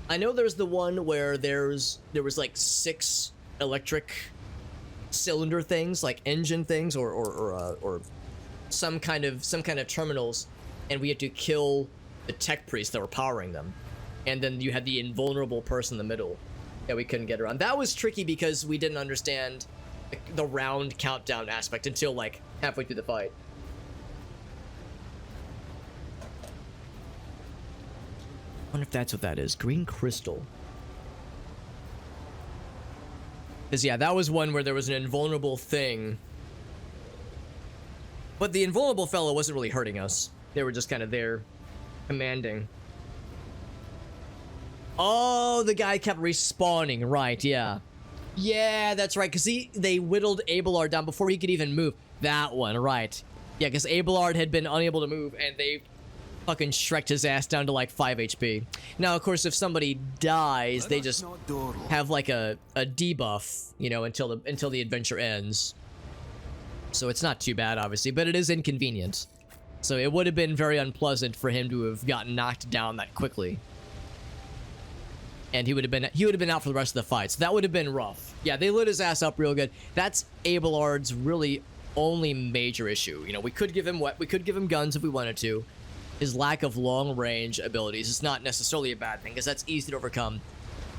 I know there's the one where there was like 6 electric cylinder things, like engine things, or some kind of terminals, and we had to kill the tech priests that were powering them, and then you had the invulnerable person in the middle that we couldn't get around. That was tricky because we didn't understand the round countdown aspect until like halfway through the fight. I wonder if that's what that is. Green crystal. Because yeah, that was one where there was an invulnerable thing. But the invulnerable fellow wasn't really hurting us. They were just kind of there, commanding. Oh, the guy kept respawning. Right, yeah. Yeah, that's right, because they whittled Abelard down before he could even move. That one, right. Yeah, because Abelard had been unable to move, and they fucking shreked his ass down to like 5 HP. Now, of course, if somebody dies, they just have like a debuff, you know, until the adventure ends. So it's not too bad, obviously, but it is inconvenient. So it would have been very unpleasant for him to have gotten knocked down that quickly. And he would have been out for the rest of the fight. So that would have been rough. Yeah, they lit his ass up real good. That's Abelard's really only major issue. You know, we could give him guns if we wanted to. His lack of long-range abilities is not necessarily a bad thing, because that's easy to overcome.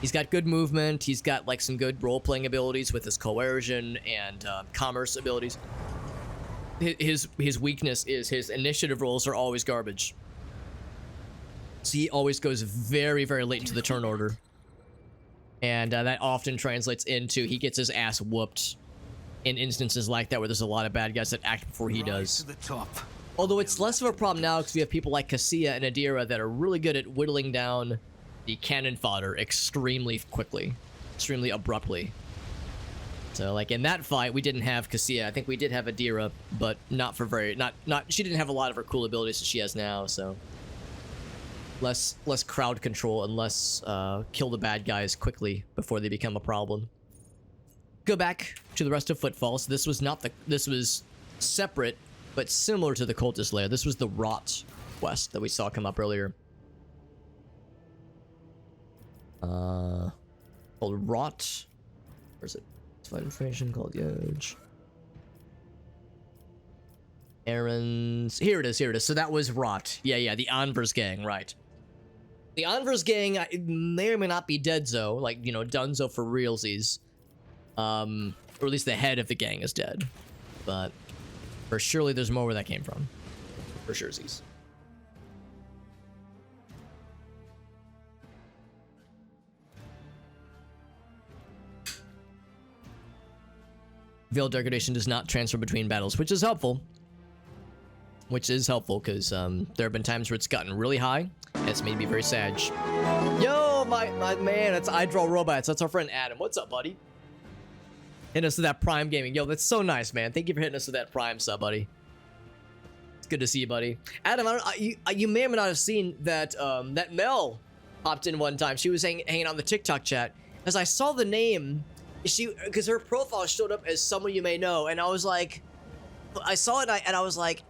He's got good movement. He's got like some good role-playing abilities with his coercion and commerce abilities. His weakness is his initiative rolls are always garbage. So he always goes very, very late into the turn order. And that often translates into he gets his ass whooped in instances like that where there's a lot of bad guys that act before he does. To the top. Although it's less of a problem now because we have people like Cassia and Adira that are really good at whittling down the cannon fodder extremely quickly, extremely abruptly. So like in that fight, we didn't have Cassia. I think we did have Adira, but not for very not she didn't have a lot of her cool abilities that she has now. So less crowd control and less kill the bad guys quickly before they become a problem. Go back to the rest of Footfall. So this was this was separate but similar to the cultist lair. This was the Rot quest that we saw come up earlier. Called Rot. Where's it? Find information called Yoj. Errands. Here it is. So that was Rot. Yeah, the Anvers gang, right. The Anvers gang may or may not be dead-zo, like, you know, Dunzo for realsies. Or at least the head of the gang is dead. But for surely there's more where that came from. For surezies. Veil degradation does not transfer between battles, which is helpful. Because there have been times where it's gotten really high, and it's made me very sad. Yo, my man, it's I Draw Robots. That's our friend Adam. What's up, buddy? Hitting us with that Prime Gaming. Yo, that's so nice, man. Thank you for hitting us with that Prime sub, buddy. It's good to see you, buddy. Adam, you may or may not have seen that that Mel popped in one time. She was hanging on the TikTok chat. As I saw the name, because her profile showed up as someone you may know, and I was like, I saw it and I was like,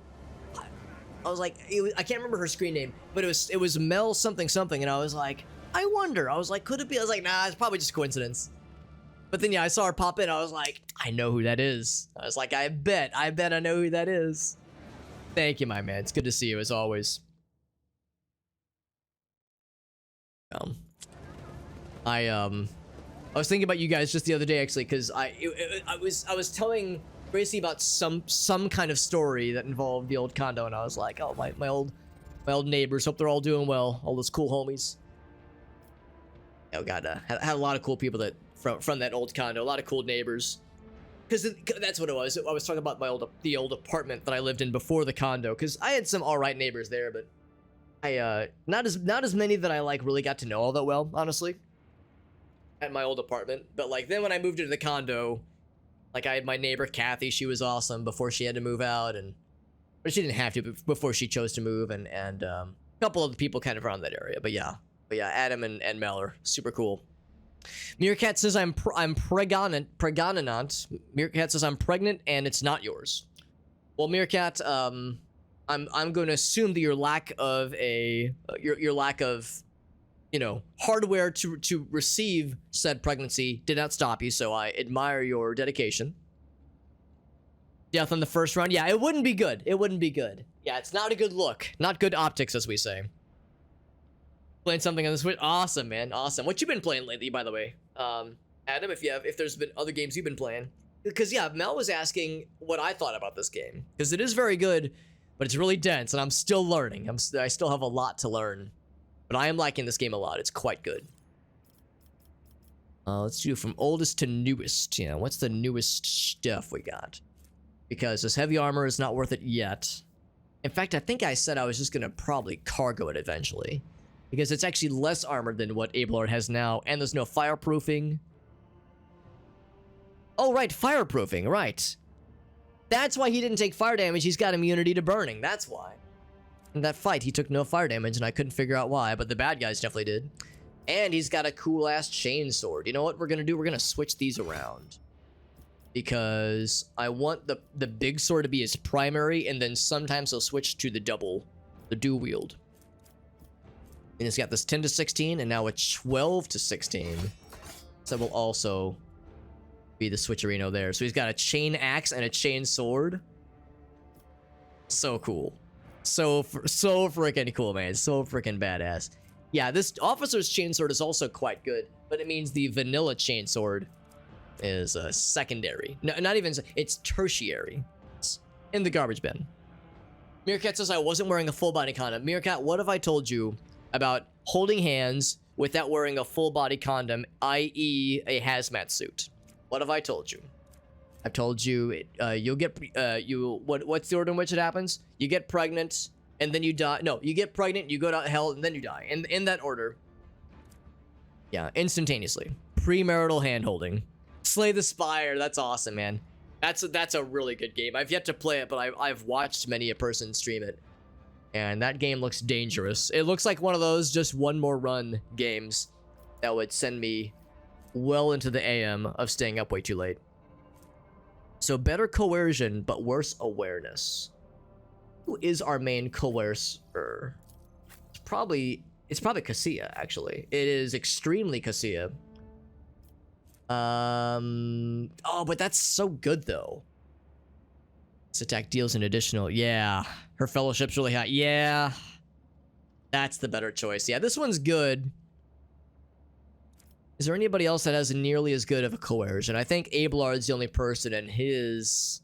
I can't remember her screen name, but it was Mel something, and I was like, I wonder. I was like, could it be? I was like, nah, it's probably just coincidence. But then yeah, I saw her pop in. I was like, I know who that is. I was like, I bet I know who that is. Thank you, my man. It's good to see you as always. I was thinking about you guys just the other day, actually, because I was telling Gracie about some kind of story that involved the old condo, and I was like, oh, my old neighbors, hope they're all doing well, all those cool homies. Oh god, had a lot of cool people that from that old condo, a lot of cool neighbors, because that's what it was. I was talking about the old apartment that I lived in before the condo, because I had some all right neighbors there, but I not as many that I like really got to know all that well, honestly, at my old apartment. But like then when I moved into the condo, like I had my neighbor Kathy. She was awesome before she had to move out, but she didn't have to before she chose to move, and a couple of the people kind of around that area. But yeah, Adam and Mel are super cool. Meerkat says I'm pregnant. Meerkat says I'm pregnant and it's not yours. Well, Meerkat, I'm going to assume that your lack of you know, hardware to receive said pregnancy did not stop you, so I admire your dedication. Death on the first round. Yeah, it wouldn't be good. Yeah, it's not a good look. Not good optics, as we say. Playing something on the Switch. Awesome, man. Awesome. What you been playing lately, by the way? Adam, if there's been other games you've been playing. Because, yeah, Mel was asking what I thought about this game. Because it is very good, but it's really dense, and I'm still learning. I still have a lot to learn. But I am liking this game a lot. It's quite good. Let's do from oldest to newest. Yeah, what's the newest stuff we got? Because this heavy armor is not worth it yet. In fact, I think I said I was just going to probably cargo it eventually. Because it's actually less armor than what Abelard has now, and there's no fireproofing. Oh, right, fireproofing, right. That's why he didn't take fire damage. He's got immunity to burning. That's why. In that fight, he took no fire damage, and I couldn't figure out why, but the bad guys definitely did. And he's got a cool-ass chainsword. You know what we're going to do? We're going to switch these around. Because I want the big sword to be his primary, and then sometimes he'll switch to the dual wield. And it's got this 10 to 16, and now a 12 to 16. So will also be the switcherino there. So he's got a chain axe and a chain sword. So cool. So freaking cool, man. So freaking badass. Yeah, this officer's chainsword is also quite good, but it means the vanilla chainsword is secondary. No, not even, it's tertiary. It's in the garbage bin. Meerkat says I wasn't wearing a full body condom. Meerkat, what have I told you about holding hands without wearing a full body condom, i.e. a hazmat suit? What have I told you? I've told you you'll get what's the order in which it happens? You get pregnant and then you die. No, you get pregnant, you go to hell, and then you die. In that order. Yeah, instantaneously. Premarital handholding. Slay the Spire. That's awesome, man. That's a really good game. I've yet to play it, but I've watched many a person stream it. And that game looks dangerous. It looks like one of those just one more run games that would send me well into the AM of staying up way too late. So better coercion, but worse awareness. Who is our main coercer? It's probably Cassia, actually. It is extremely Cassia. Oh, but that's so good though. This attack deals an additional. Yeah, her fellowship's really high. Yeah, that's the better choice. Yeah, this one's good. Is there anybody else that has nearly as good of a coercion? I think Abelard's the only person, and his.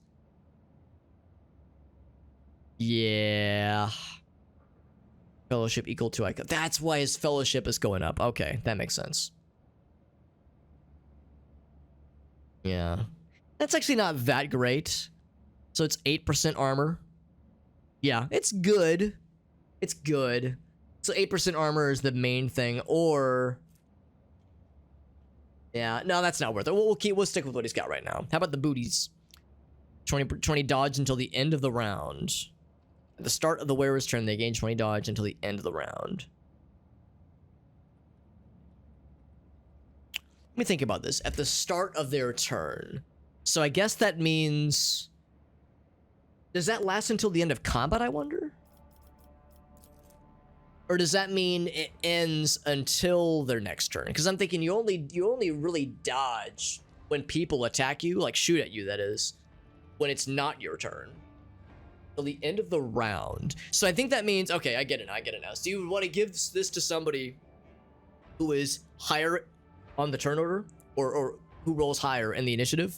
Yeah. Fellowship equal to icon. That's why his fellowship is going up. Okay, that makes sense. Yeah. That's actually not that great. So it's 8% armor. Yeah, it's good. It's good. So 8% armor is the main thing, or... Yeah, no, that's not worth it. We'll stick with what he's got right now. How about the booties? 20 dodge until the end of the round. At the start of the wearer's turn, they gain 20 dodge until the end of the round. Let me think about this. At the start of their turn. So I guess that means... Does that last until the end of combat, I wonder? Or does that mean it ends until their next turn? Because I'm thinking you only really dodge when people attack you, like shoot at you, that is, when it's not your turn. Till the end of the round. So I think that means, okay, I get it now. So you want to give this to somebody who is higher on the turn order, or who rolls higher in the initiative,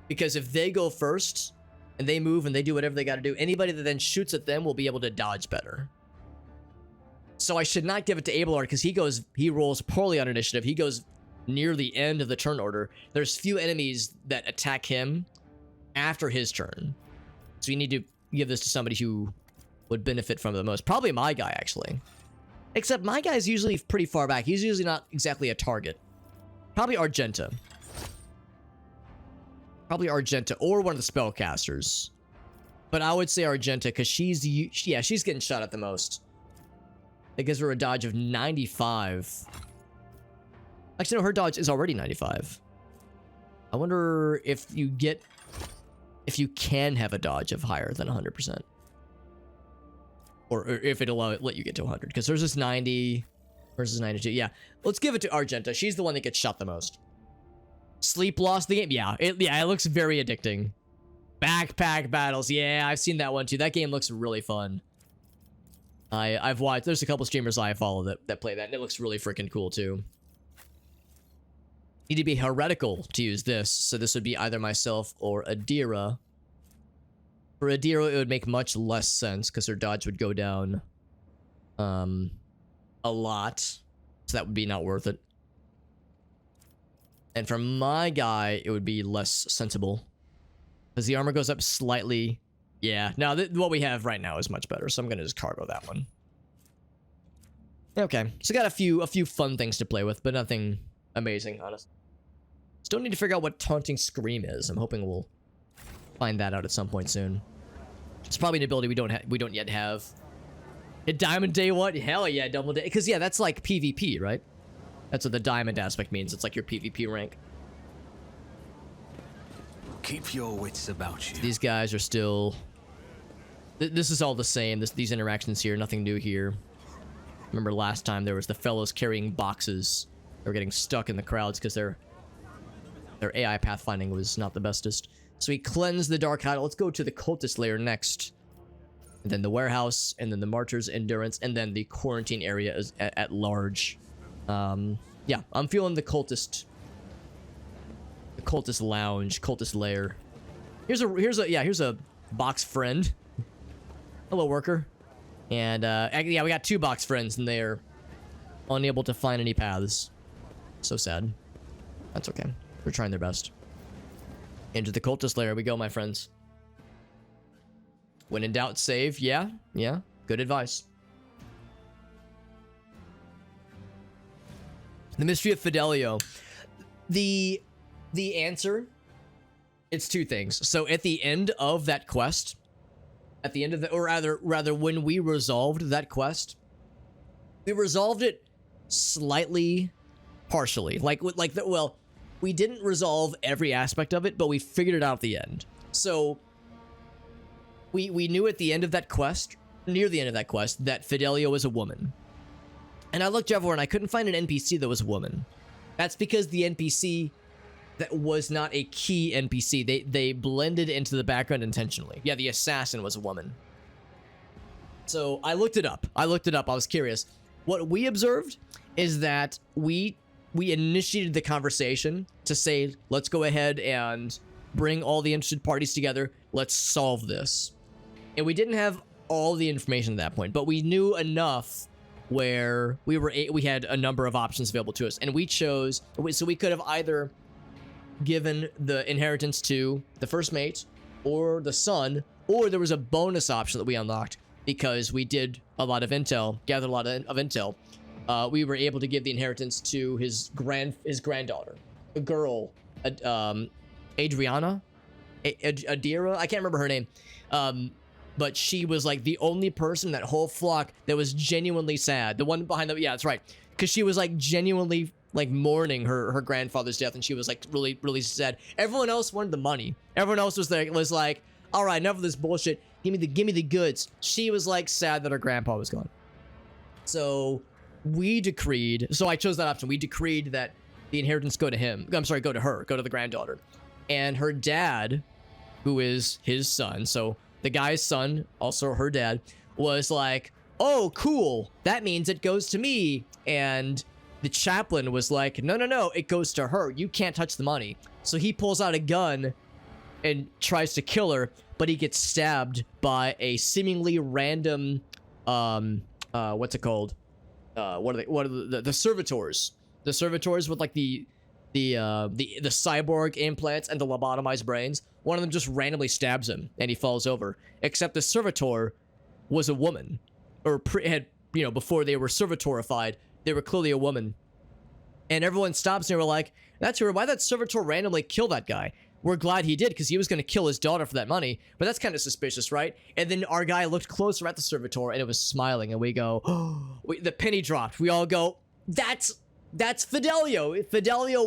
because if they go first and they move and they do whatever they got to do, anybody that then shoots at them will be able to dodge better. So I should not give it to Abelard because he rolls poorly on initiative. He goes near the end of the turn order. There's few enemies that attack him after his turn. So you need to give this to somebody who would benefit from it the most. Probably my guy, actually. Except my guy is usually pretty far back. He's usually not exactly a target. Probably Argenta. Probably Argenta or one of the spellcasters. But I would say Argenta because she's getting shot at the most. It gives her a dodge of 95. Actually, no, her dodge is already 95. I wonder if you can have a dodge of higher than 100%. Or if it'll let you get to 100. Because hers is 90 versus 92. Yeah, let's give it to Argenta. She's the one that gets shot the most. Sleep lost the game. Yeah, it looks very addicting. Backpack battles. Yeah, I've seen that one too. That game looks really fun. I've watched. There's a couple streamers I follow that play that, and it looks really freaking cool too. Need to be heretical to use this, so this would be either myself or Adira. For Adira, it would make much less sense because her dodge would go down a lot, so that would be not worth it. And for my guy, it would be less sensible because the armor goes up slightly. Yeah, now what we have right now is much better, so I'm gonna just cargo that one. Okay, so got a few fun things to play with, but nothing amazing, honestly. Still need to figure out what Taunting Scream is. I'm hoping we'll find that out at some point soon. It's probably an ability we don't yet have. Hit Diamond Day 1? Hell yeah, double day. Because yeah, that's like PvP, right? That's what the Diamond aspect means. It's like your PvP rank. Keep your wits about you. These guys are still... This is all the same. These interactions here, nothing new here. Remember last time there was the fellows carrying boxes. They were getting stuck in the crowds because their AI pathfinding was not the bestest. So we cleanse the Dark Hideout. Let's go to the Cultist layer next. And then the Warehouse, and then the Martyr's Endurance, and then the Quarantine area at large. Yeah, I'm feeling the Cultist Lounge, Cultist lair. Here's a box friend. Hello, worker. And yeah, we got 2 box friends, and they're unable to find any paths. So sad. That's okay. They're trying their best. Into the Cultist lair we go, my friends. When in doubt, save. Yeah, good advice. The mystery of Fidelio. The answer, it's two things. So at the end of that quest, at the end of the, or rather when we resolved that quest, we resolved it slightly partially. Well, we didn't resolve every aspect of it, but we figured it out at the end. So we knew at the end of that quest, near the end of that quest, that Fidelio was a woman. And I looked everywhere and I couldn't find an NPC that was a woman. That's because the NPC that was not a key NPC. They blended into the background intentionally. Yeah, the assassin was a woman. So I looked it up. I was curious. What we observed is that we initiated the conversation to say, let's go ahead and bring all the interested parties together. Let's solve this. And we didn't have all the information at that point, but we knew enough where we had a number of options available to us, and we chose. So we could have either given the inheritance to the first mate or the son, or there was a bonus option that we unlocked because we did a lot of intel, gathered a lot of intel. We were able to give the inheritance to his granddaughter, a girl, Adriana, Adira. I can't remember her name. But she was like the only person in that whole flock that was genuinely sad. The one behind the, yeah, that's right. Because she was like genuinely like mourning her grandfather's death, and she was like really, really sad. Everyone else wanted the money. Everyone else was like, all right, enough of this bullshit. Give me the goods. She was like sad that her grandpa was gone. So we decreed, so I chose that option. We decreed that the inheritance go to him. I'm sorry, go to her, go to the granddaughter. And her dad, who is his son, so the guy's son, also her dad, was like, oh, cool. That means it goes to me. And the chaplain was like, no, it goes to her. You can't touch the money. So he pulls out a gun and tries to kill her, but he gets stabbed by a seemingly random, what's it called? What are the servitors? The servitors with like the cyborg implants and the lobotomized brains. One of them just randomly stabs him and he falls over. Except the servitor was a woman, or before they were servitorified, they were clearly a woman. And everyone stops and they were like, "That's weird. Why that servitor randomly kill that guy? We're glad he did because he was going to kill his daughter for that money. But that's kind of suspicious, right?" And then our guy looked closer at the servitor and it was smiling, and we go, "Oh!" The penny dropped. We all go, "That's Fidelio. Fidelio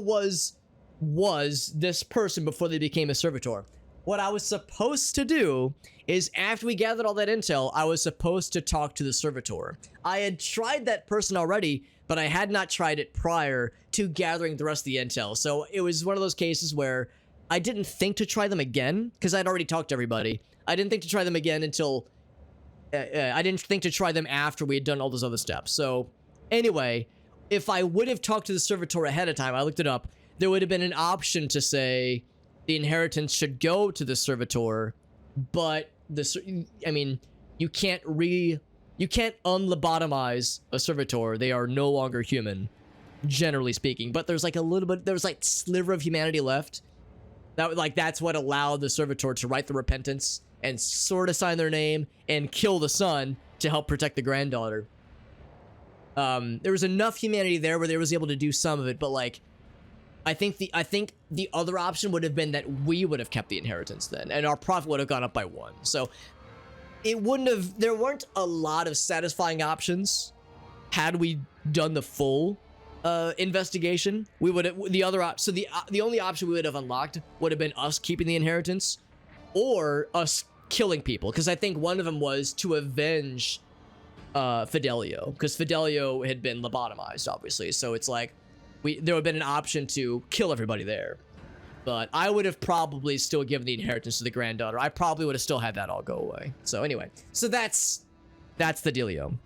was this person before they became a servitor." What I was supposed to do is, after we gathered all that intel, I was supposed to talk to the servitor. I had tried that person already, but I had not tried it prior to gathering the rest of the intel. So it was one of those cases where I didn't think to try them again because I'd already talked to everybody. I didn't think to try them again until I didn't think to try them after we had done all those other steps. So anyway, if I would have talked to the servitor ahead of time, I looked it up, there would have been an option to say the inheritance should go to the servitor, but you can't unlobotomize a servitor. They are no longer human, generally speaking. But there's like a little bit, there's like sliver of humanity left. That's what allowed the servitor to write the repentance and sort of sign their name and kill the son to help protect the granddaughter. There was enough humanity there where they was able to do some of it, but like, I think the other option would have been that we would have kept the inheritance then, and our profit would have gone up by 1. So it wouldn't have. There weren't a lot of satisfying options had we done the full investigation. We would have the only option we would have unlocked would have been us keeping the inheritance, or us killing people. Because I think one of them was to avenge Fidelio, because Fidelio had been lobotomized, obviously. So it's like there would have been an option to kill everybody there. But I would have probably still given the inheritance to the granddaughter. I probably would have still had that all go away. So anyway, so that's the dealio.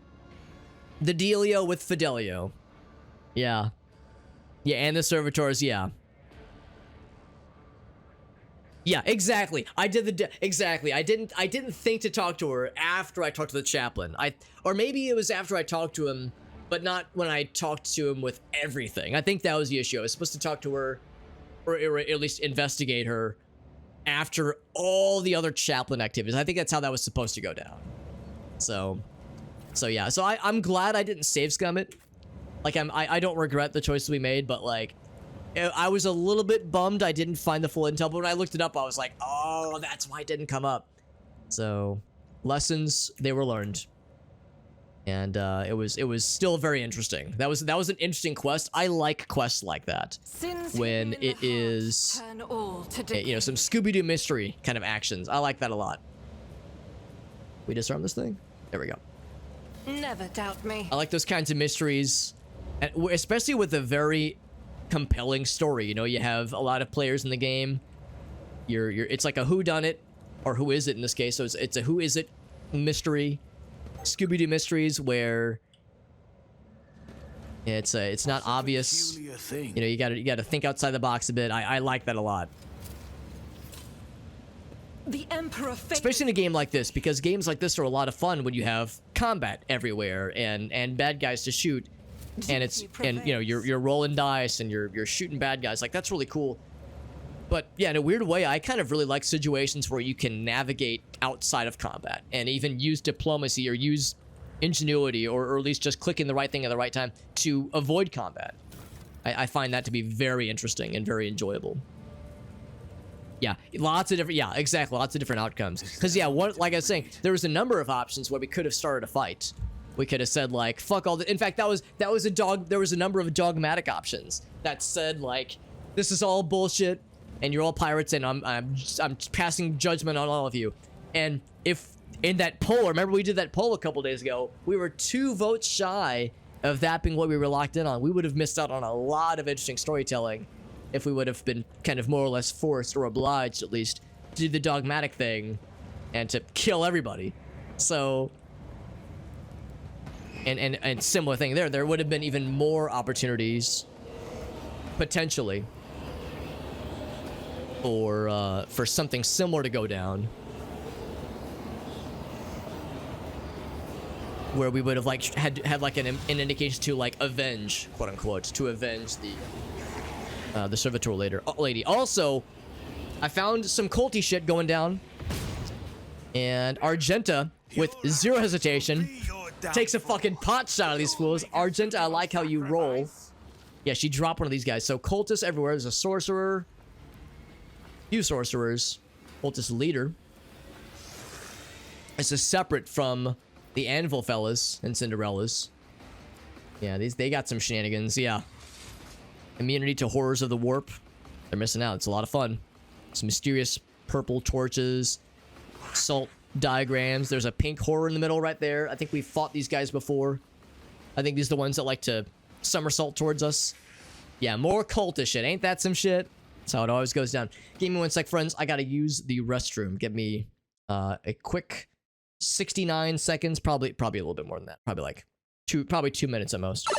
The dealio with Fidelio. Yeah. Yeah, and the servitors, yeah. Yeah, exactly. I did exactly. I didn't think to talk to her after I talked to the chaplain. Or maybe it was after I talked to him, but not when I talked to him with everything. I think that was the issue. I was supposed to talk to her, or at least investigate her, after all the other chaplain activities. I think that's how that was supposed to go down. So yeah. So I'm glad I didn't save scum it. Like, I don't regret the choices we made, but like, I was a little bit bummed I didn't find the full intel, but when I looked it up, I was like, oh, that's why it didn't come up. So, lessons, they were learned. And it was still very interesting. That was an interesting quest. I like quests like that. When it is, you know, some Scooby-Doo mystery kind of actions. I like that a lot. We disarm this thing? There we go. Never doubt me. I like those kinds of mysteries, and especially with a very compelling story. You know, you have a lot of players in the game. It's like a whodunit, or who is it in this case. So it's a who is it mystery, Scooby-Doo mysteries where it's not obvious. You know, you gotta think outside the box a bit. I like that a lot. The Emperor, especially in a game like this, because games like this are a lot of fun when you have combat everywhere and bad guys to shoot, and you know you're rolling dice and you're shooting bad guys. Like, that's really cool. But yeah, in a weird way, I kind of really like situations where you can navigate outside of combat and even use diplomacy or use ingenuity or at least just clicking the right thing at the right time to avoid combat. I find that to be very interesting and very enjoyable. Yeah, lots of different, yeah, exactly, lots of different outcomes. Because, yeah, like I was saying, there was a number of options where we could have started a fight. We could have said, like, fuck all the, in fact, there was a number of dogmatic options that said, like, this is all bullshit, and you're all pirates, and I'm passing judgment on all of you. And if, in that poll, remember we did that poll a couple days ago, we were 2 votes shy of that being what we were locked in on. We would have missed out on a lot of interesting storytelling if we would have been kind of more or less forced or obliged, at least, to do the dogmatic thing and to kill everybody. So, and similar thing there would have been even more opportunities, potentially, for something similar to go down, where we would have like had like an indication to like avenge, quote unquote, to avenge the servitor lady. Also, I found some culty shit going down, and Argenta, with zero hesitation, takes a fucking pot shot of these fools. Argenta, I like how you roll. Yeah, she dropped one of these guys. So cultists everywhere. There's a sorcerer, few sorcerers, cultist leader. This is separate from the Anvil fellas and Cinderellas. Yeah, they got some shenanigans. Yeah. Immunity to horrors of the warp. They're missing out. It's a lot of fun. Some mysterious purple torches, salt diagrams. There's a pink horror in the middle right there. I think we've fought these guys before. I think these are the ones that like to somersault towards us. Yeah, more cultish shit. Ain't that some shit? That's how it always goes down. Give me 1 sec, friends. I gotta use the restroom. Give me a quick 69 seconds. Probably a little bit more than that. Probably like 2 minutes at most.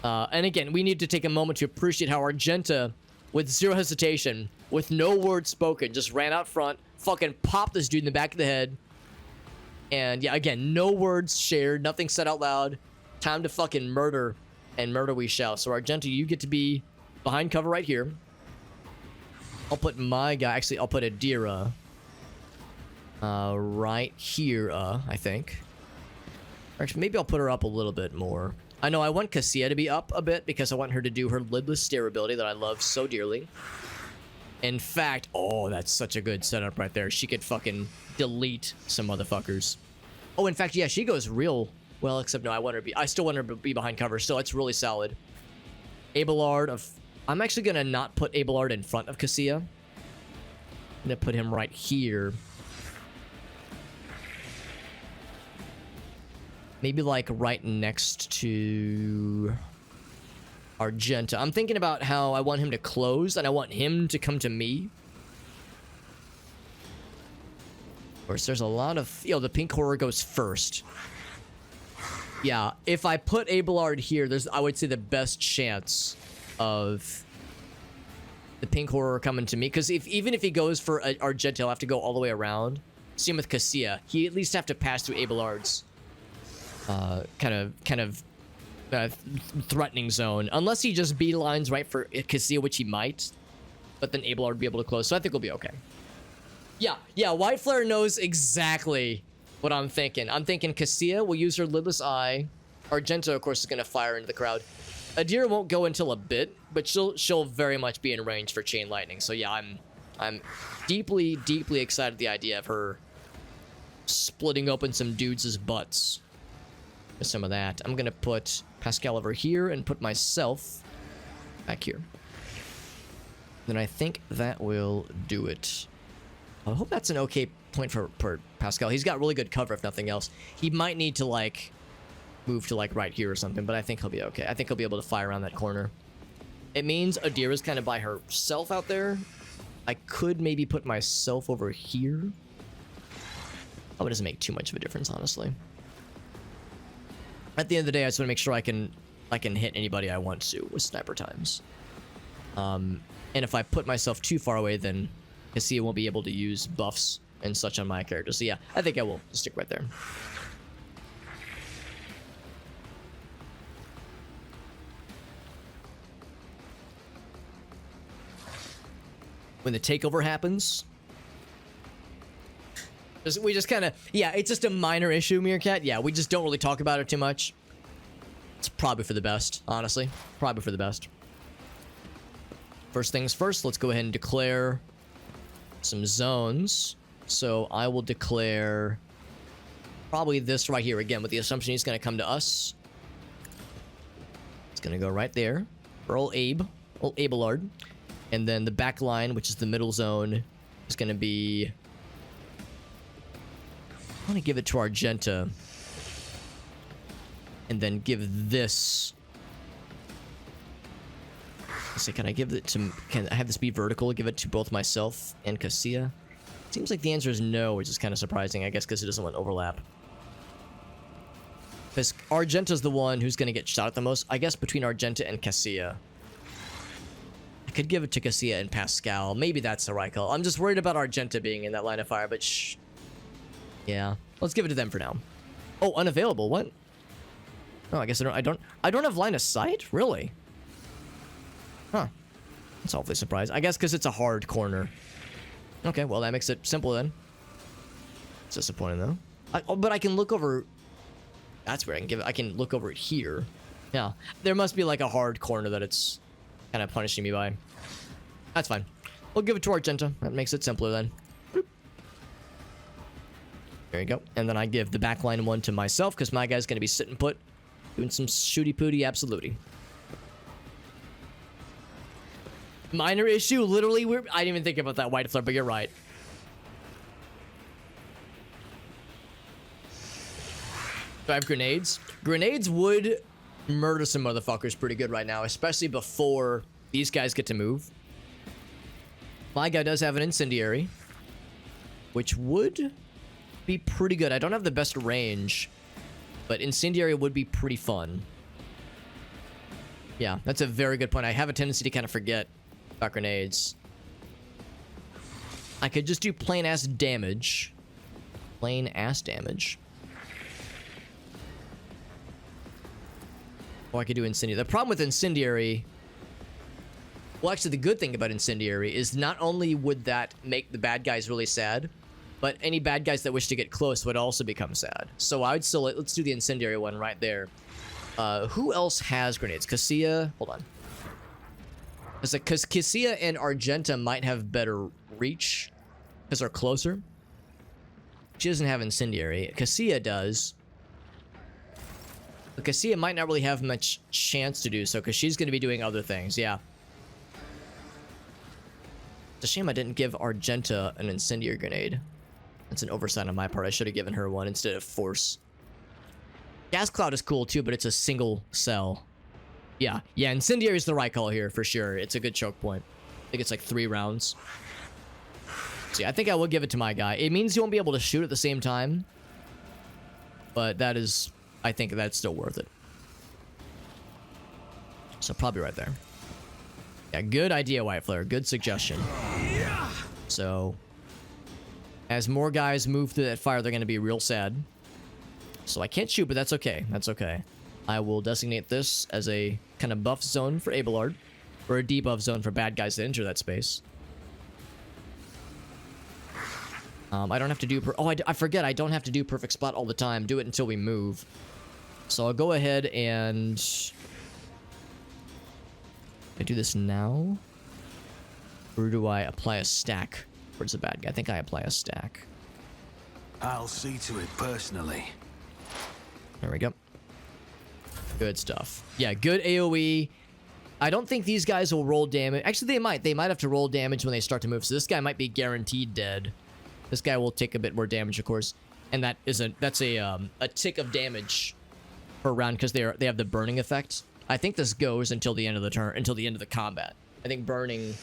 And again, we need to take a moment to appreciate how Argenta, with zero hesitation, with no words spoken, just ran out front, fucking popped this dude in the back of the head. And yeah, again, no words shared, nothing said out loud. Time to fucking murder, and murder we shall. So Argenta, you get to be behind cover right here. I'll put my guy, actually, I'll put Adira right here, I think. Actually, maybe I'll put her up a little bit more. I know I want Cassia to be up a bit because I want her to do her lidless stare ability that I love so dearly. In fact, oh, that's such a good setup right there. She could fucking delete some motherfuckers. Oh, in fact, yeah, she goes real well, except no, I still want her to be behind cover, so it's really solid. Abelard I'm actually gonna not put Abelard in front of Cassia. I'm gonna put him right here. Maybe like right next to Argenta. I'm thinking about how I want him to close and I want him to come to me. Of course, there's a lot of, the pink horror goes first. Yeah, if I put Abelard here, there's, I would say, the best chance of the pink horror coming to me. Because even if he goes for Argenta, he'll have to go all the way around. Same with Cassia. He at least have to pass through Abelard's kind of threatening zone, unless he just beelines right for Cassia, which he might, but then Abelard would be able to close, so I think we'll be okay. Yeah, White Flare knows exactly what I'm thinking. I'm thinking Cassia will use her lidless eye Argenta, of course, is going to fire into the crowd. Adira won't go until a bit, but she'll very much be in range for chain lightning. So yeah, I'm deeply excited at the idea of her splitting open some dudes' butts with some of that. I'm gonna put Pascal over here and put myself back here. Then I think that will do it. I hope that's an okay point for Pascal. He's got really good cover if nothing else. He might need to like move to like right here or something, but I think he'll be okay. I think he'll be able to fire around that corner. It means Adira's kind of by herself out there. I could maybe put myself over here. Oh, it doesn't make too much of a difference, honestly. At the end of the day, I just want to make sure I can hit anybody I want to with sniper times. And if I put myself too far away, then Cassia won't be able to use buffs and such on my character. So yeah, I think I will stick right there. When the takeover happens, we just kind of, yeah, it's just a minor issue, Meerkat. Yeah, we just don't really talk about it too much. It's probably for the best, honestly. Probably for the best. First things first, let's go ahead and declare some zones. So I will declare probably this right here again, with the assumption he's going to come to us. It's going to go right there for old Abe, old Abelard. And then the back line, which is the middle zone, is going to be... I want to give it to Argenta. And then give this... Let's see, can I give it to... Can I have this be vertical? Give it to both myself and Cassia? Seems like the answer is no, which is kind of surprising, I guess, because it doesn't want overlap. Because Argenta's the one who's going to get shot at the most. I guess between Argenta and Cassia. I could give it to Cassia and Pascal. Maybe that's the right call. I'm just worried about Argenta being in that line of fire, but shh. Yeah, let's give it to them for now. Oh, unavailable. What? Oh, I guess I don't have line of sight? Really? Huh. That's awfully surprised. I guess because it's a hard corner. Okay, well, that makes it simple then. It's disappointing though. But I can look over. That's where I can give it. I can look over it here. Yeah, there must be like a hard corner that it's kind of punishing me by. That's fine. We'll give it to Argenta. That makes it simpler then. Boop. There you go. And then I give the backline one to myself because my guy's going to be sitting put, doing some shooty pooty absolutely. Minor issue, literally. I didn't even think about that white flare, but you're right. Do I have grenades? Grenades would murder some motherfuckers pretty good right now, especially before these guys get to move. My guy does have an incendiary, which would be pretty good. I don't have the best range, but incendiary would be pretty fun. Yeah, that's a very good point. I have a tendency to kind of forget about grenades. I could just do plain ass damage. Plain ass damage. Or I could do incendiary. The problem with incendiary... Well, actually, the good thing about incendiary is not only would that make the bad guys really sad, but any bad guys that wish to get close would also become sad. So I would still... Let's do the incendiary one right there. Who else has grenades? Cassia... Hold on. Because Cassia and Argenta might have better reach because they're closer. She doesn't have incendiary. Cassia does. But Cassia might not really have much chance to do so because she's going to be doing other things. Yeah. It's a shame I didn't give Argenta an incendiary grenade. That's an oversight on my part. I should have given her one instead of force. Gas cloud is cool too, but it's a single cell. Yeah, incendiary is the right call here for sure. It's a good choke point. I think it's like 3 rounds. So yeah, I think I will give it to my guy. It means you won't be able to shoot at the same time, but that is, I think that's still worth it. So probably right there. Yeah, good idea, White Flare. Good suggestion. So as more guys move through that fire, they're going to be real sad. So I can't shoot, but that's okay. That's okay. I will designate this as a kind of buff zone for Abelard, or a debuff zone for bad guys that enter that space. I don't have to do... I forget, I don't have to do perfect spot all the time. Do it until we move. So I'll go ahead and... I do this now? Or do I apply a stack towards the bad guy? I think I apply a stack. I'll see to it personally. There we go. Good stuff. Yeah, good AoE. I don't think these guys will roll damage. Actually, they might. They might have to roll damage when they start to move. So this guy might be guaranteed dead. This guy will take a bit more damage, of course. And that's a tick of damage per round because they have the burning effect. I think this goes until the end of the turn, until the end of the combat. I think burning,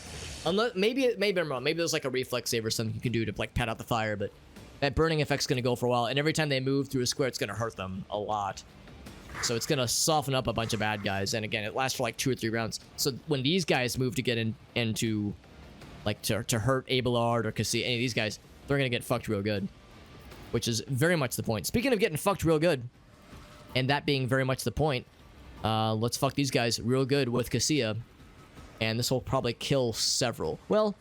unless maybe I'm wrong. Maybe there's like a reflex save or something you can do to like pat out the fire, but that burning effect's gonna go for a while. And every time they move through a square, it's gonna hurt them a lot. So it's gonna soften up a bunch of bad guys. And again, it lasts for like 2 or 3 rounds. So when these guys move to get into like to hurt Abelard or Cassia, any of these guys, they're gonna get fucked real good, which is very much the point. Speaking of getting fucked real good, and that being very much the point, let's fuck these guys real good with Cassia. And this will probably kill several. Well,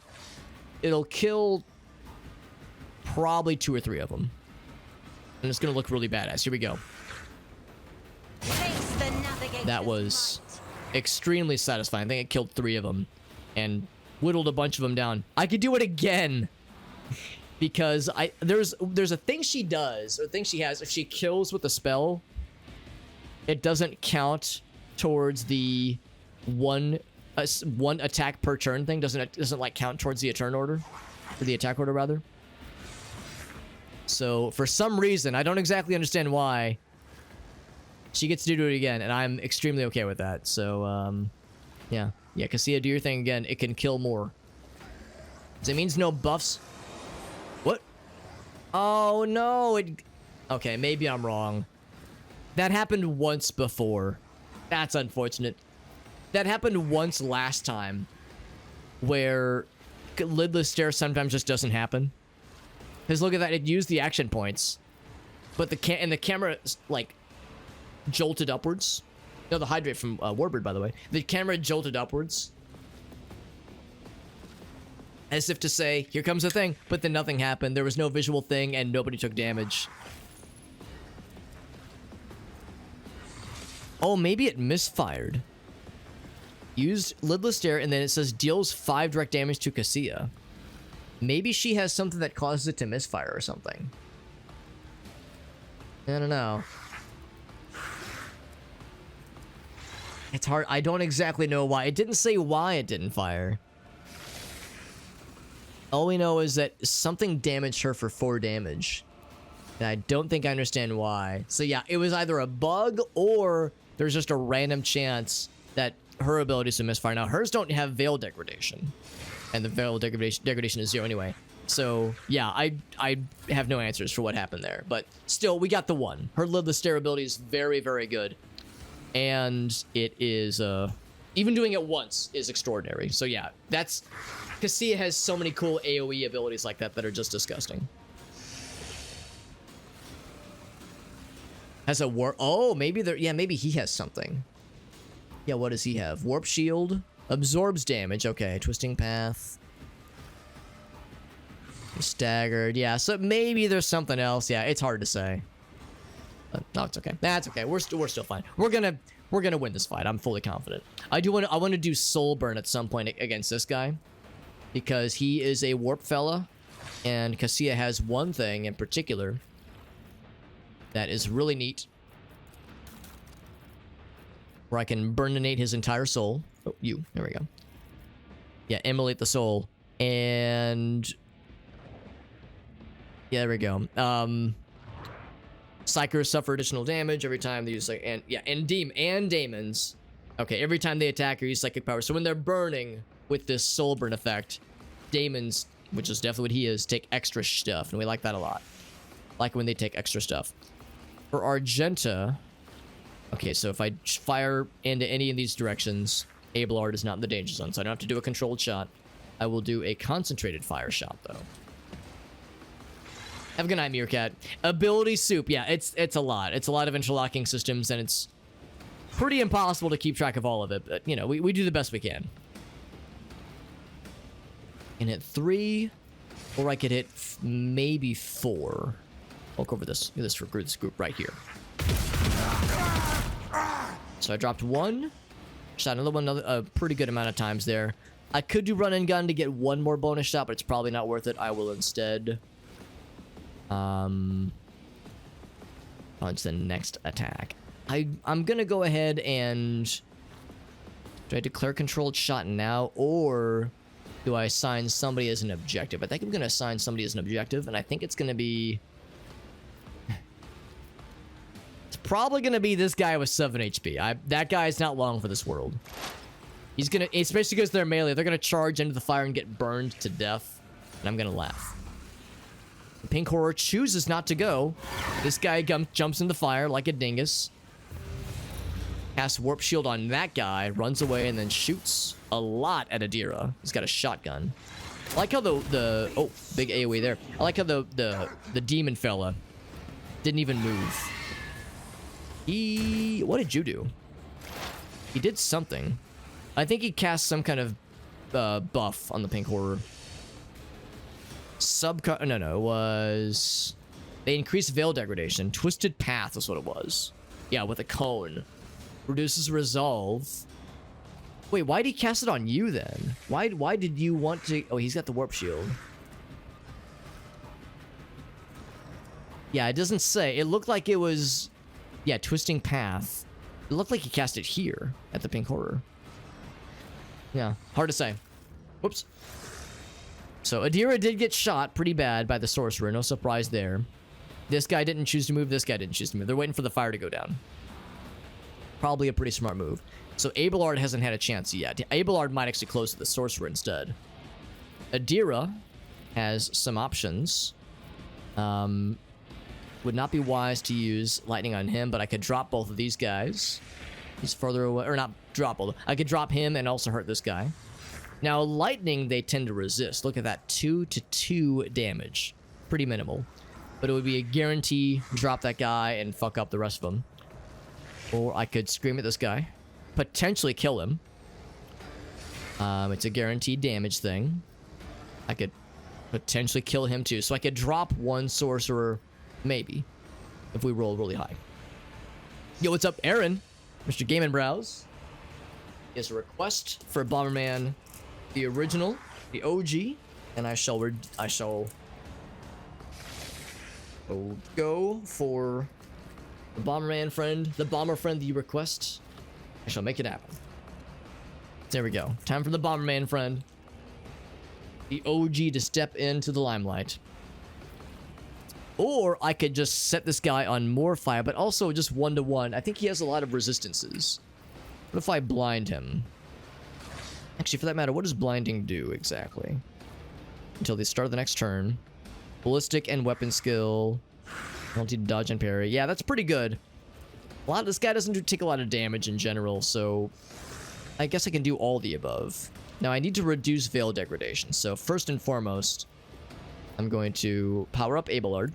it'll kill probably 2 or 3 of them. And it's going to look really badass. Here we go. Face the navigator's That was light. extremely satisfying. I think it killed 3 of them and whittled a bunch of them down. I could do it again because there's a thing she does, or a thing she has. If she kills with a spell, it doesn't count towards the one attack per turn thing. Doesn't like count towards the turn order, or the attack order rather. So for some reason, I don't exactly understand why, she gets to do it again, and I'm extremely okay with that. So yeah, Cassia, do your thing again. It can kill more. Does it means no buffs? What? Oh no! Okay, maybe I'm wrong. That happened once before. That's unfortunate. That happened once last time, where lidless stare sometimes just doesn't happen. Because look at that, it used the action points, but the camera like jolted upwards. No, the hydrate from Warbird, by the way. The camera jolted upwards, as if to say, "Here comes the thing," but then nothing happened. There was no visual thing, and nobody took damage. Oh, maybe it misfired. Used lidless stare, and then it says deals 5 direct damage to Cassia. Maybe she has something that causes it to misfire or something. I don't know. It's hard. I don't exactly know why. It didn't say why it didn't fire. All we know is that something damaged her for 4 damage. And I don't think I understand why. So yeah, it was either a bug or there's just a random chance that her abilities to misfire. Now, hers don't have Veil Degradation. And the Veil Degradation is 0 anyway. So, yeah, I have no answers for what happened there. But still, we got the one. Her lidless stare ability is very, very good. And it is, even doing it once is extraordinary. So, yeah, that's... Cassia has so many cool AoE abilities like that that are just disgusting. Has a warp... Oh, maybe there... Yeah, maybe he has something. Yeah, what does he have? Warp Shield. Absorbs damage. Okay, Twisting Path. Staggered. Yeah, so maybe there's something else. Yeah, it's hard to say. No, it's okay. That's okay. We're still fine. We're gonna win this fight. I'm fully confident. I want to do Soul Burn at some point against this guy, because he is a warp fella, and Cassia has one thing in particular that is really neat, where I can burninate his entire soul. Oh, there we go. Yeah, immolate the soul, and yeah, there we go. Psychers suffer additional damage every time they use and daemons. Okay, every time they attack or use psychic power. So when they're burning with this soul burn effect, daemons, which is definitely what he is, take extra stuff, and we like that a lot. Like when they take extra stuff. For Argenta, okay, so if I fire into any of these directions, Abelard is not in the danger zone, so I don't have to do a controlled shot. I will do a concentrated fire shot, though. Have a good night, Meerkat. Ability soup. Yeah, it's a lot. It's a lot of interlocking systems, and it's pretty impossible to keep track of all of it. But, you know, we do the best we can. And hit 3, or I could hit maybe 4. I'll go over this. This group right here. So I dropped one. Shot another one a pretty good amount of times there. I could do run and gun to get one more bonus shot, but it's probably not worth it. I will instead launch the next attack. I'm gonna go ahead and do I declare controlled shot now, or do I assign somebody as an objective? I think I'm gonna assign somebody as an objective, and I think it's gonna be probably gonna be this guy with 7 HP. That guy's not long for this world. He's gonna, especially because they're melee, they're gonna charge into the fire and get burned to death, and I'm gonna laugh. The pink horror chooses not to go. This guy jumps in the fire like a dingus. Casts warp shield on that guy, runs away, and then shoots a lot at Adira. He's got a shotgun. I like how the oh, big AoE there. I like how the demon fella didn't even move. What did you do? He did something. I think he cast some kind of buff on the pink horror. No, it was... They increased veil degradation. Twisted path is what it was. Yeah, with a cone. Reduces resolve. Wait, why did he cast it on you then? Why did you want to... Oh, he's got the warp shield. Yeah, it doesn't say. It looked like it was... Yeah, twisting path. It looked like he cast it here at the pink horror. Yeah, hard to say. Whoops. So Adira did get shot pretty bad by the sorcerer. No surprise there. This guy didn't choose to move. This guy didn't choose to move. They're waiting for the fire to go down. Probably a pretty smart move. So Abelard hasn't had a chance yet. Abelard might actually close to the sorcerer instead. Adira has some options. Would not be wise to use lightning on him, but I could drop both of these guys. He's further away, or not drop both. I could drop him and also hurt this guy. Now, lightning, they tend to resist. Look at that, 2-2 damage. Pretty minimal. But it would be a guarantee, drop that guy and fuck up the rest of them. Or I could scream at this guy. Potentially kill him. It's a guaranteed damage thing. I could potentially kill him too. So I could drop one sorcerer, maybe, if we roll really high. Yo, what's up, Aaron? Mr. Game and Browse. He has a request for Bomberman, the original, the OG, and I shall go for the Bomberman friend, the bomber friend that you request. I shall make it happen. There we go. Time for the Bomberman friend, the OG, to step into the limelight. Or I could just set this guy on more fire, but also just 1-to-1. I think he has a lot of resistances. What if I blind him? Actually, for that matter, what does blinding do exactly? Until the start of the next turn. Ballistic and weapon skill. Multi dodge and parry. Yeah, that's pretty good. This guy doesn't take a lot of damage in general, so I guess I can do all the above. Now I need to reduce veil degradation. So first and foremost, I'm going to power up Abelard.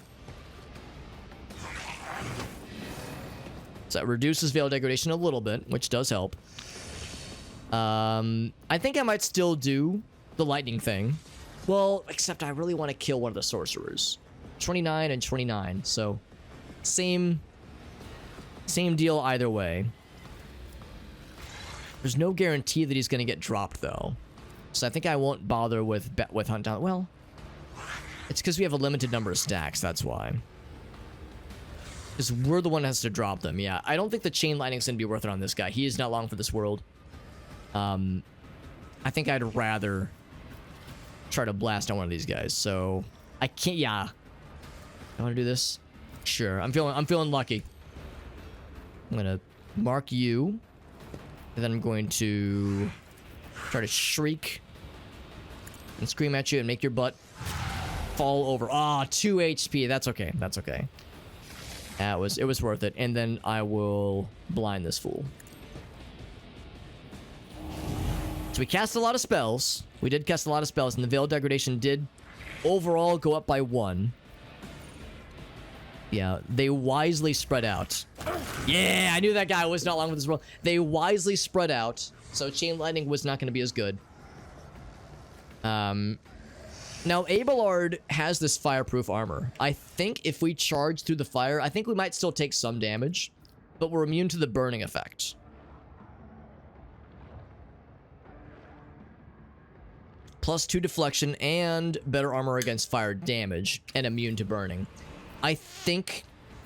So that reduces veil degradation a little bit, which does help. I think I might still do the lightning thing. Well, except I really want to kill one of the sorcerers. 29 and 29, so same deal either way. There's no guarantee that he's going to get dropped, though. So I think I won't bother with Hunt Down. Well, it's because we have a limited number of stacks, that's why. Because we're the one that has to drop them, yeah. I don't think the Chain Lightning's going to be worth it on this guy. He is not long for this world. I think I'd rather try to blast on one of these guys, so I can't. Yeah, I want to do this. Sure, I'm feeling lucky. I'm gonna mark you, and then I'm going to try to shriek and scream at you and make your butt fall over. Ah, 2 HP. That's okay. That's okay. It was worth it. And then I will blind this fool. So we cast a lot of spells. We did cast a lot of spells, and the veil degradation did overall go up by 1. Yeah, they wisely spread out. Yeah, I knew that guy was not long with this world. They wisely spread out, so Chain Lightning was not going to be as good. Now, Abelard has this fireproof armor. I think if we charge through the fire, I think we might still take some damage. but we're immune to the burning effect. +2 deflection and better armor against fire damage and immune to burning. I think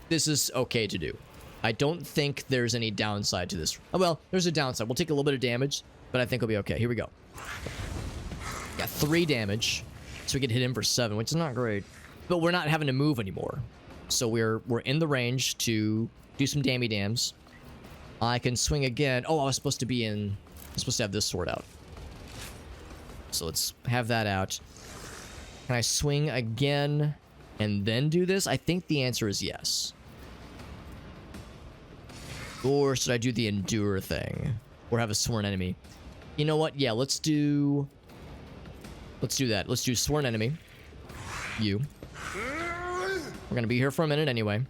this is okay to do. I don't think there's any downside to this. Oh, well, there's a downside. We'll take a little bit of damage, but I think we'll be okay. Here we go. Got 3 damage, so we can hit him for 7, which is not great. But we're not having to move anymore. So we're in the range to do some dammy dams. I can swing again. Oh, I was supposed to have this sword out. So let's have that out. Can I swing again and then do this? I think the answer is yes. Or should I do the endure thing? Or have a sworn enemy? You know what? Yeah, let's do that. Let's do sworn enemy. You. We're gonna be here for a minute anyway.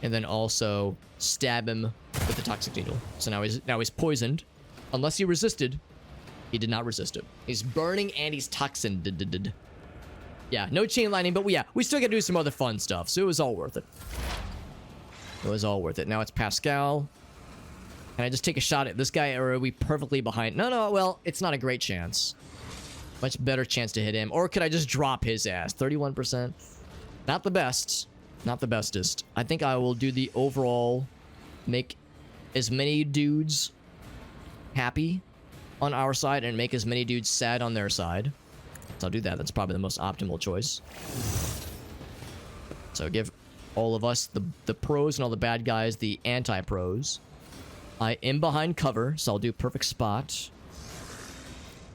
And then also stab him with the toxic needle. So now he's poisoned. Unless he resisted. He did not resist it. He's burning and he's toxin. Yeah, no chain lightning, but we still gotta do some other fun stuff, so it was all worth it. It was all worth it. Now it's Pascal. Can I just take a shot at this guy, or are we perfectly behind? No, well, it's not a great chance. Much better chance to hit him. Or could I just drop his ass? 31%. Not the best. Not the bestest. I think I will do the overall, make as many dudes happy on our side and make as many dudes sad on their side. So I'll do that. That's probably the most optimal choice. So give all of us, the pros and all the bad guys, the anti-pros. I am behind cover, so I'll do perfect spot.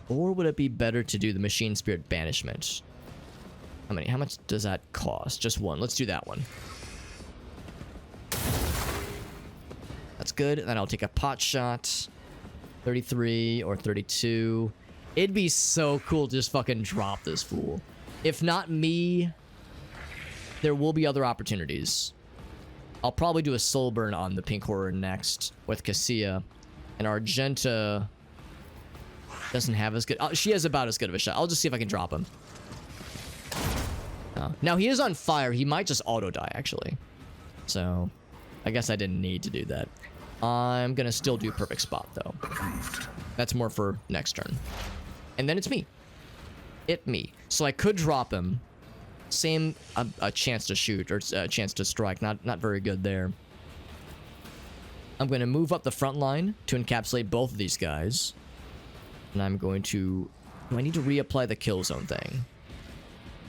Or would it be better to do the machine spirit banishment? How much does that cost? Just 1. Let's do that one. That's good. And then I'll take a pot shot. 33 or 32. It'd be so cool to just fucking drop this fool. If not me, there will be other opportunities. I'll probably do a soul burn on the pink horror next with Cassia. And Argenta doesn't have as good. She has about as good of a shot. I'll just see if I can drop him. Now he is on fire. He might just auto die actually. So I guess I didn't need to do that. I'm gonna still do perfect spot though. That's more for next turn. And then it's me. So I could drop him. Same a chance to shoot or a chance to strike. Not very good there. I'm gonna move up the front line to encapsulate both of these guys. And I'm going to... Do I need to reapply the kill zone thing?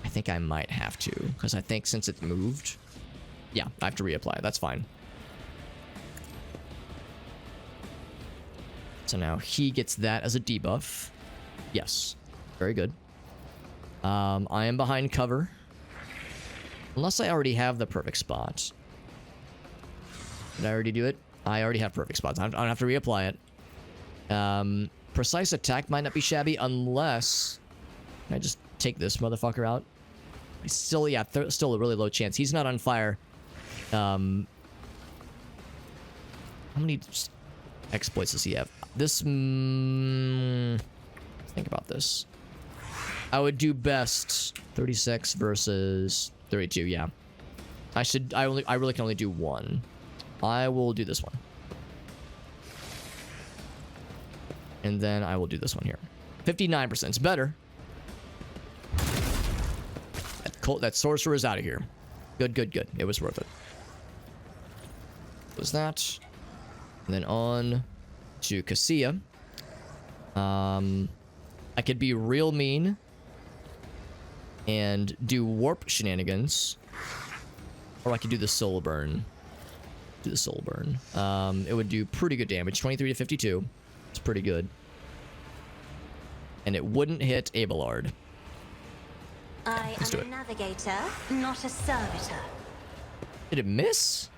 I think I might have to, because I think since it moved... Yeah, I have to reapply. That's fine. So now he gets that as a debuff. Yes. Very good. I am behind cover. Unless I already have the perfect spot. Did I already do it? I already have perfect spots. I don't have to reapply it. Precise attack might not be shabby unless... Can I just take this motherfucker out? Still, yeah, still a really low chance. He's not on fire. How many exploits does he have? This... think about this. I would do best 36 versus 32, yeah. I really can only do 1. I will do this one. And then I will do this one here. 59%. It's better. That sorcerer is out of here. Good, good, good. It was worth it. Was that. And then on to Cassia. I could be real mean and do warp shenanigans. Or I could do the soul burn. Do the soul burn. It would do pretty good damage. 23 to 52. It's pretty good. And it wouldn't hit Abelard. I Let's do am a it. navigator, not a servitor. Did it miss?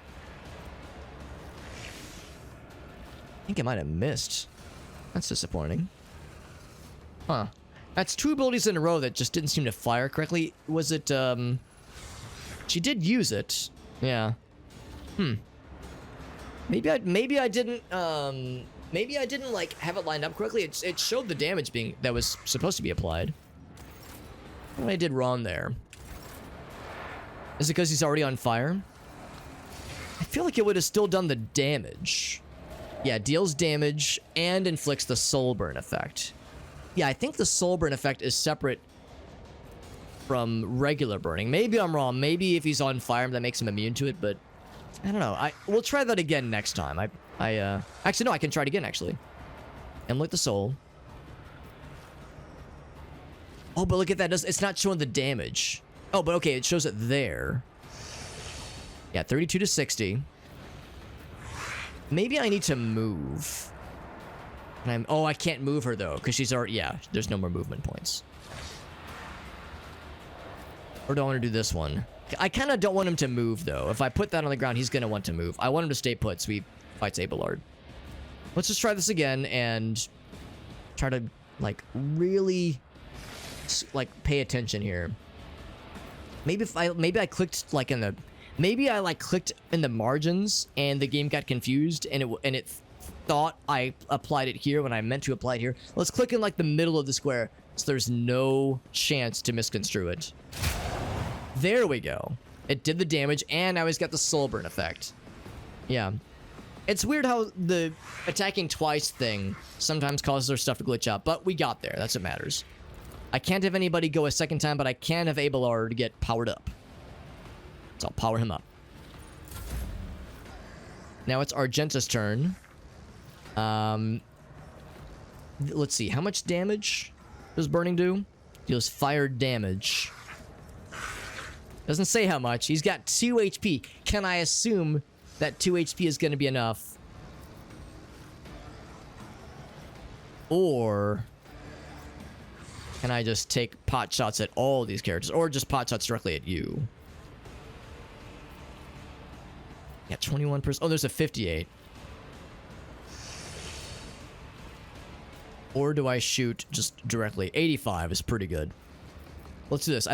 I think it might have missed. That's disappointing. Huh. That's 2 abilities in a row that just didn't seem to fire correctly. Was it, She did use it. Yeah. Maybe I didn't, like, have it lined up correctly. It showed the damage that was supposed to be applied. What I did wrong there? Is it because he's already on fire? feel like it would have still done the damage. Yeah, deals damage and inflicts the soul burn effect. Yeah, I think the soul burn effect is separate from regular burning. Maybe I'm wrong. Maybe if he's on fire, that makes him immune to it, but I don't know. We'll try that again next time. Actually, no, I can try it again, actually. Emulate the soul. Oh, but look at that. It's not showing the damage. Oh, but okay, it shows it there. Yeah, 32 to 60. Maybe I need to move. Oh, I can't move her, though, because she's already... Yeah, there's no more movement points. Or do I want to do this one? I kind of don't want him to move, though. If I put that on the ground, he's going to want to move. I want him to stay put so he fights Abelard. Let's just try this again and try to, like, really, like, pay attention here. Maybe I clicked, like, maybe I, like, clicked in the margins and the game got confused and it thought I applied it here when I meant to apply it here. Let's click in, like, the middle of the square so there's no chance to misconstrue it. There we go. It did the damage, and now he's got the soul burn effect. Yeah. It's weird how the attacking twice thing sometimes causes their stuff to glitch out, but we got there. That's what matters. I can't have anybody go a second time, but I can have Abelard get powered up. So I'll power him up. Now it's Argenta's turn. Let's see. How much damage does burning do? Deals fire damage. Doesn't say how much. He's got 2 HP. Can I assume that 2 HP is going to be enough? Or can I just take pot shots at all these characters? Or just pot shots directly at you? Yeah, 21%. Oh, there's a 58. Or do I shoot just directly? 85 is pretty good. Let's do this.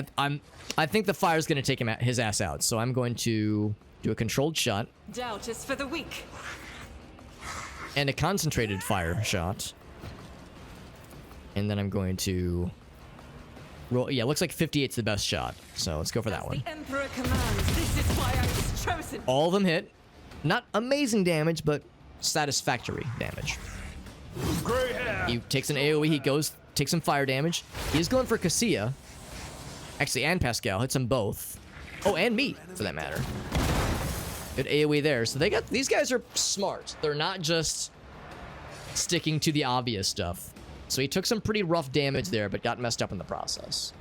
I think the fire's going to take his ass out, so I'm going to do a controlled shot. Doubt is for the weak. And a concentrated fire shot. And then I'm going to roll. Yeah, looks like 58's the best shot. So let's go for that one. The Emperor commands. This is why I was chosen. All of them hit. Not amazing damage, but satisfactory damage. He takes an AoE. He takes some fire damage. He's going for Cassia. Actually, and Pascal hits them both. Oh, and me, for that matter. Good AoE there. So these guys are smart. They're not just sticking to the obvious stuff. So he took some pretty rough damage there, but got messed up in the process.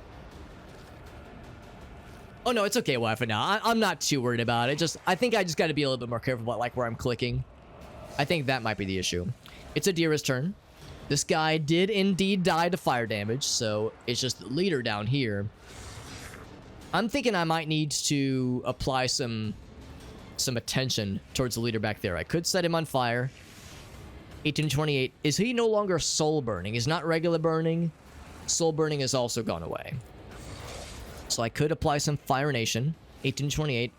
Oh no, it's okay, Wi-Fi now. I'm not too worried about it. I think I just got to be a little bit more careful about, like, where I'm clicking. I think that might be the issue. It's Adira's turn. This guy did indeed die to fire damage, so it's just the leader down here. I'm thinking I might need to apply some attention towards the leader back there. I could set him on fire. 1828. Is he no longer soul burning? He's not regular burning. Soul burning has also gone away. So I could apply some Fire Nation. 1828.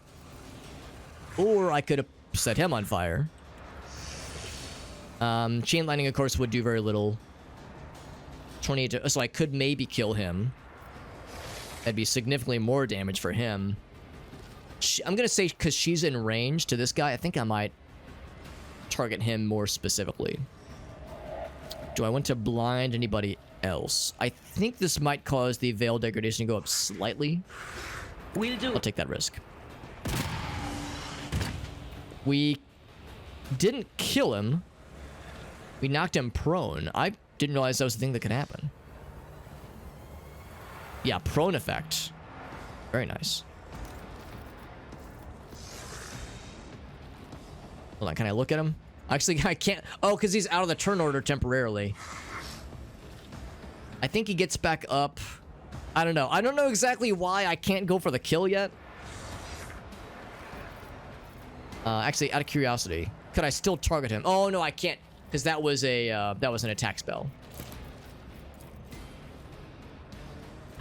Or I could set him on fire. Chain Lightning, of course, would do very little. 28. So I could maybe kill him. That'd be significantly more damage for him. I'm going to say because she's in range to this guy, I think I might target him more specifically. Do I want to blind anybody else? I think this might cause the Veil degradation to go up slightly. I'll take that risk. We didn't kill him. We knocked him prone. I didn't realize that was the thing that could happen. Yeah, prone effect. Very nice. Hold on, can I look at him? Actually, I can't. Oh, because he's out of the turn order temporarily. I think he gets back up. I don't know. I don't know exactly why I can't go for the kill yet. Actually, out of curiosity, could I still target him? Oh, no, I can't. Because that was an attack spell.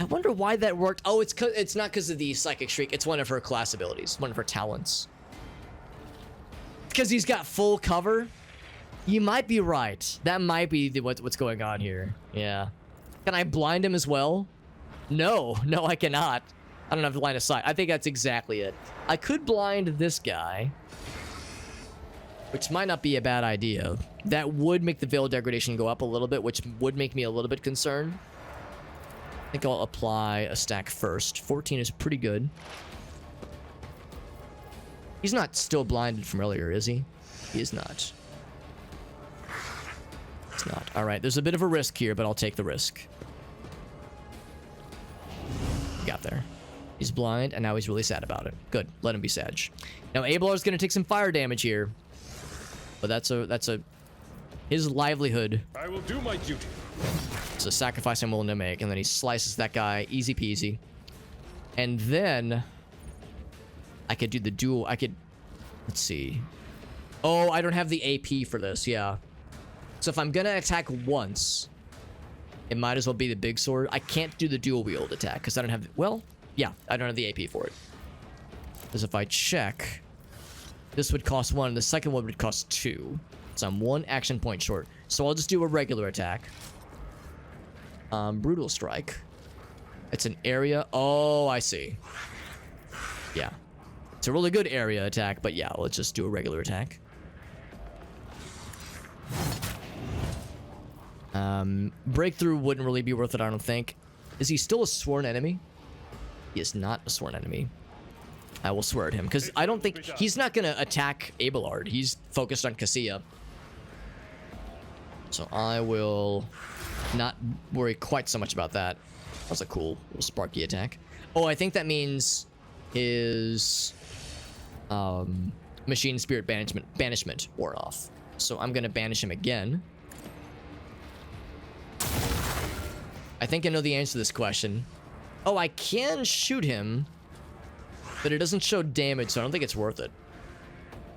I wonder why that worked. Oh, it's not because of the Psychic Shriek. It's one of her class abilities, one of her talents. Because he's got full cover. You might be right. That might be what's going on here. Yeah. Can I blind him as well? No, I cannot. I don't have line of sight. I think that's exactly it. I could blind this guy. which might not be a bad idea. That would make the veil degradation go up a little bit, which would make me a little bit concerned. I think I'll apply a stack first. 14 is pretty good. He's not still blinded from earlier, is he? He is not. It's not. All right, there's a bit of a risk here, but I'll take the risk. Got there. He's blind, and now he's really sad about it. Good. Let him be sad. Now, Ablar's going to take some fire damage here. But that's his livelihood. I will do my duty. It's a sacrifice I'm willing to make. And then he slices that guy. Easy peasy. And then I could do the dual. I could... Let's see. Oh, I don't have the AP for this. Yeah. So if I'm going to attack once, it might as well be the big sword. I can't do the dual wield attack because I don't have... Well, yeah. I don't have the AP for it. Because if I check, this would cost 1. And the second one would cost 2. So I'm 1 action point short. So I'll just do a regular attack. Brutal strike. It's an area. Oh, I see. Yeah. It's a really good area attack, but yeah, let's just do a regular attack. Breakthrough wouldn't really be worth it, I don't think. Is he still a sworn enemy? He is not a sworn enemy. I will swear at him, because I don't think... He's not going to attack Abelard. He's focused on Cassia. So I will not worry quite so much about that. That's a cool little sparky attack. Oh, I think that means his machine spirit banishment wore off. So I'm going to banish him again. I think I know the answer to this question. Oh, I can shoot him, but it doesn't show damage, so I don't think it's worth it.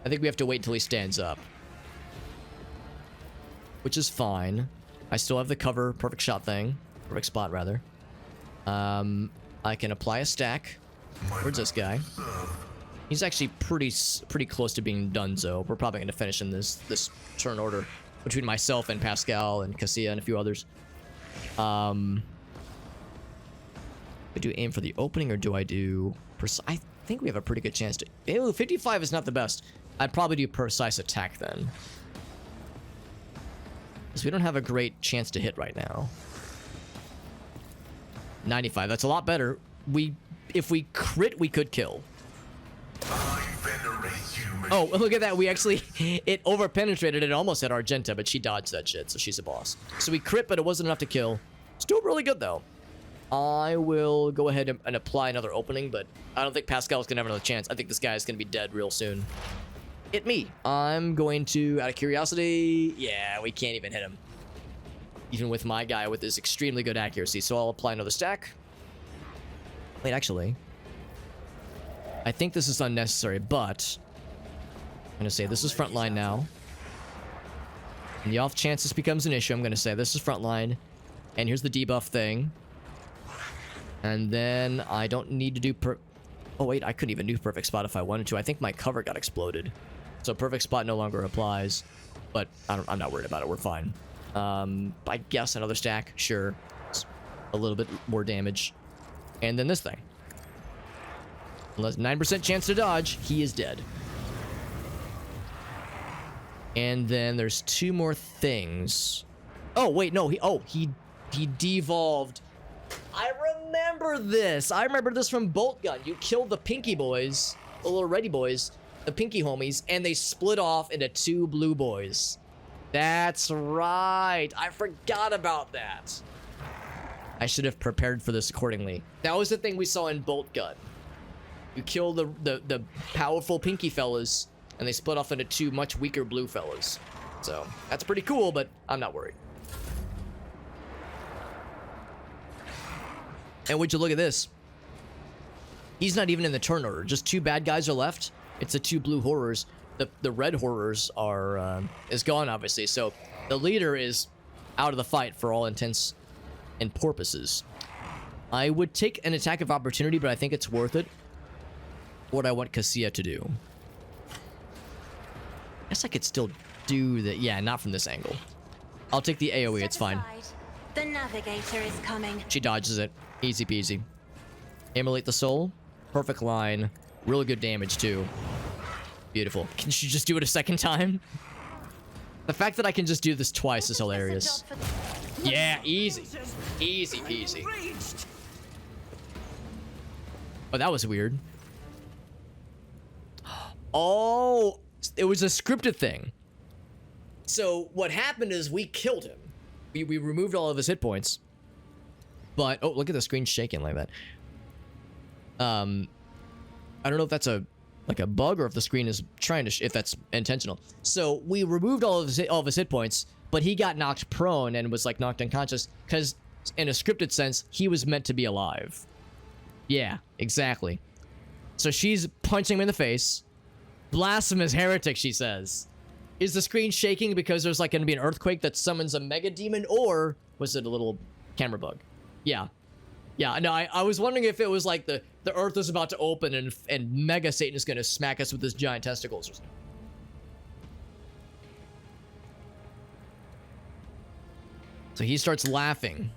I think we have to wait until he stands up. Which is fine. I still have the cover, perfect shot thing. Perfect spot, rather. I can apply a stack. Where's this guy? He's actually pretty close to being donezo. We're probably going to finish in this turn order between myself and Pascal and Cassia and a few others. Do I aim for the opening or do I do... I think we have a pretty good chance to... Ew, 55 is not the best. I'd probably do precise attack then. Because we don't have a great chance to hit right now. 95, that's a lot better. If we crit, we could kill. I venerate you. Oh, look at that. We actually... It over-penetrated. It almost hit Argenta, but she dodged that shit, so she's a boss. So we crit, but it wasn't enough to kill. Still really good, though. I will go ahead and apply another opening, but I don't think Pascal's going to have another chance. I think this guy's going to be dead real soon. Hit me. I'm going to, out of curiosity... Yeah, we can't even hit him. Even with my guy with his extremely good accuracy. So I'll apply another stack. Wait, actually... I think this is unnecessary, but... I'm going to say this is frontline now. And the off chance this becomes an issue, I'm going to say this is frontline. And here's the debuff thing. And then I don't need to do oh wait, I couldn't even do perfect spot if I wanted to. I think my cover got exploded. So perfect spot no longer applies. But I'm not worried about it, we're fine. I guess another stack, sure. It's a little bit more damage. And then this thing. Unless 9% chance to dodge, he is dead. And then there's 2 more things. Oh wait, no, he devolved. I remember this. I remember this from Bolt Gun. You killed the Pinky boys, the little ready boys, the Pinky homies, and they split off into 2 blue boys. That's right. I forgot about that. I should have prepared for this accordingly. That was the thing we saw in Bolt Gun. You kill the powerful Pinky fellas, and they split off into 2 much weaker blue fellas. So, that's pretty cool, but I'm not worried. And would you look at this? He's not even in the turn order. Just 2 bad guys are left. It's the 2 blue horrors. The red horrors are is gone, obviously. So the leader is out of the fight for all intents and purposes. I would take an attack of opportunity, but I think it's worth it. What I want Cassia to do. I guess I could still do that. Yeah, not from this angle. I'll take the AoE. It's fine. The navigator is coming. She dodges it. Easy peasy. Immolate the soul. Perfect line. Really good damage, too. Beautiful. Can she just do it a second time? The fact that I can just do this twice is hilarious. Yeah, easy. Easy peasy. Oh, that was weird. Oh, it was a scripted thing. So what happened is we killed him. We removed all of his hit points. But, oh, look at the screen shaking like that. I don't know if that's a bug or if the screen is trying to, if that's intentional. So we removed all of his hit points, but he got knocked prone and was like knocked unconscious because in a scripted sense, he was meant to be alive. Yeah, exactly. So she's punching him in the face. Blasphemous heretic, she says. Is the screen shaking because there's like going to be an earthquake that summons a mega demon, or was it a little camera bug? Yeah. Yeah, no, I was wondering if it was like the earth is about to open and Mega Satan is going to smack us with his giant testicles or something. So he starts laughing.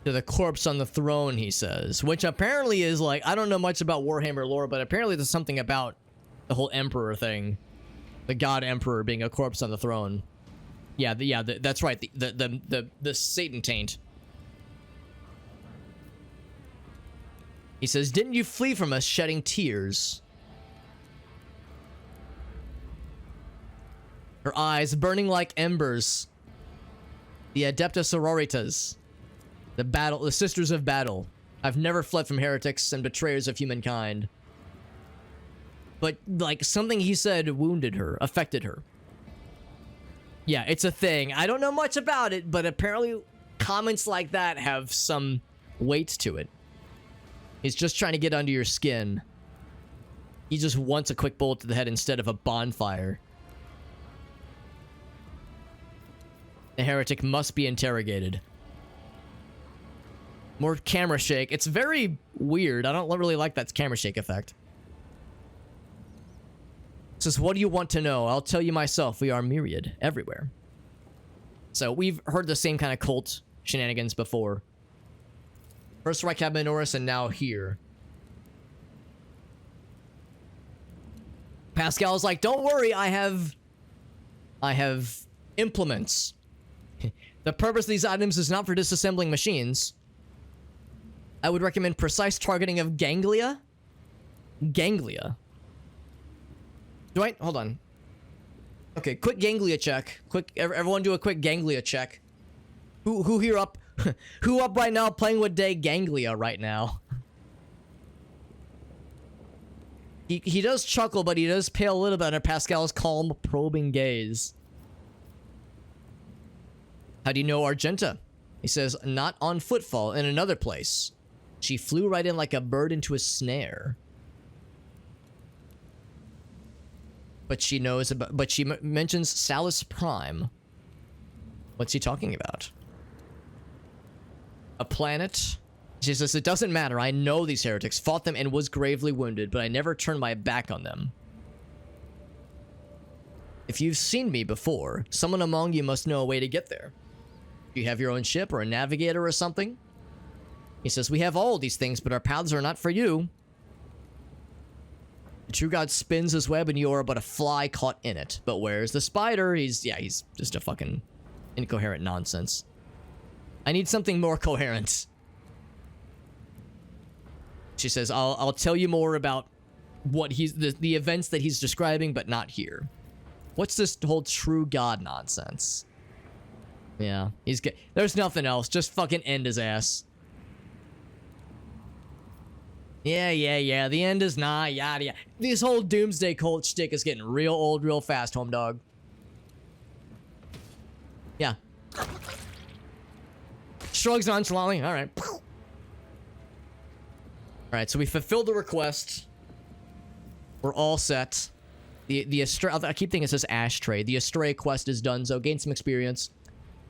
To the corpse on the throne, he says. Which apparently is like, I don't know much about Warhammer lore, but apparently there's something about the whole Emperor thing. The God Emperor being a corpse on the throne. Yeah, that's right. The Satan taint. He says, "Didn't you flee from us shedding tears?" Her eyes burning like embers. The Adepta Sororitas. The Sisters of Battle. I've never fled from heretics and betrayers of humankind. But, like, something he said wounded her, affected her. Yeah, it's a thing. I don't know much about it, but apparently comments like that have some weight to it. He's just trying to get under your skin. He just wants a quick bullet to the head instead of a bonfire. The heretic must be interrogated. More camera shake. It's very weird. I don't really like that camera shake effect. It says, what do you want to know? I'll tell you myself. We are myriad everywhere. So we've heard the same kind of cult shenanigans before. First Reich Minoris and now here. Pascal's like, don't worry, I have implements. The purpose of these items is not for disassembling machines. I would recommend precise targeting of ganglia. Ganglia. Hold on. Okay, quick ganglia check. Quick, everyone do a quick ganglia check. Who here up? Who up right now playing with day ganglia right now? He does chuckle, but he does pale a little bit under Pascal's calm, probing gaze. How do you know Argenta? He says, not on Footfall, in another place. She flew right in like a bird into a snare. But she knows about, but she mentions Salus Prime. What's he talking about? A planet? She says, it doesn't matter. I know these heretics, fought them and was gravely wounded, but I never turned my back on them. If you've seen me before, someone among you must know a way to get there. Do you have your own ship or a navigator or something? He says, we have all these things, but our paths are not for you. The true god spins his web and you are but a fly caught in it. But where's the spider? He's just a fucking incoherent nonsense. I need something more coherent. She says, I'll tell you more about what the events that he's describing, but not here. What's this whole true god nonsense? Yeah, there's nothing else. Just fucking end his ass. Yeah. The end is nigh. Yada yada. This whole doomsday cult shtick is getting real old, real fast, home dog. Yeah. Shrugs nonchalantly. All right. All right. So we fulfilled the request. We're all set. The astray. I keep thinking it says ashtray. The astray quest is done. So gain some experience.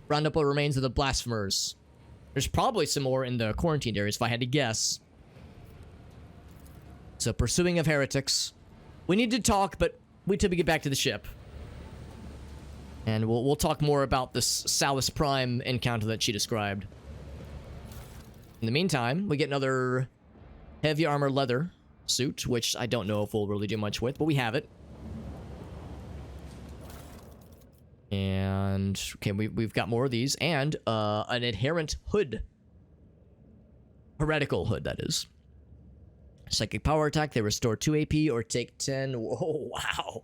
Round up what remains of the blasphemers. There's probably some more in the quarantined areas if I had to guess. So, pursuing of heretics. We need to talk, but wait till we get back to the ship. And we'll talk more about this Salus Prime encounter that she described. In the meantime, we get another heavy armor leather suit, which I don't know if we'll really do much with, but we have it. And okay, we've got more of these, and an adherent hood. Heretical hood, that is. Psychic power attack, they restore 2 AP or take 10. Whoa, wow.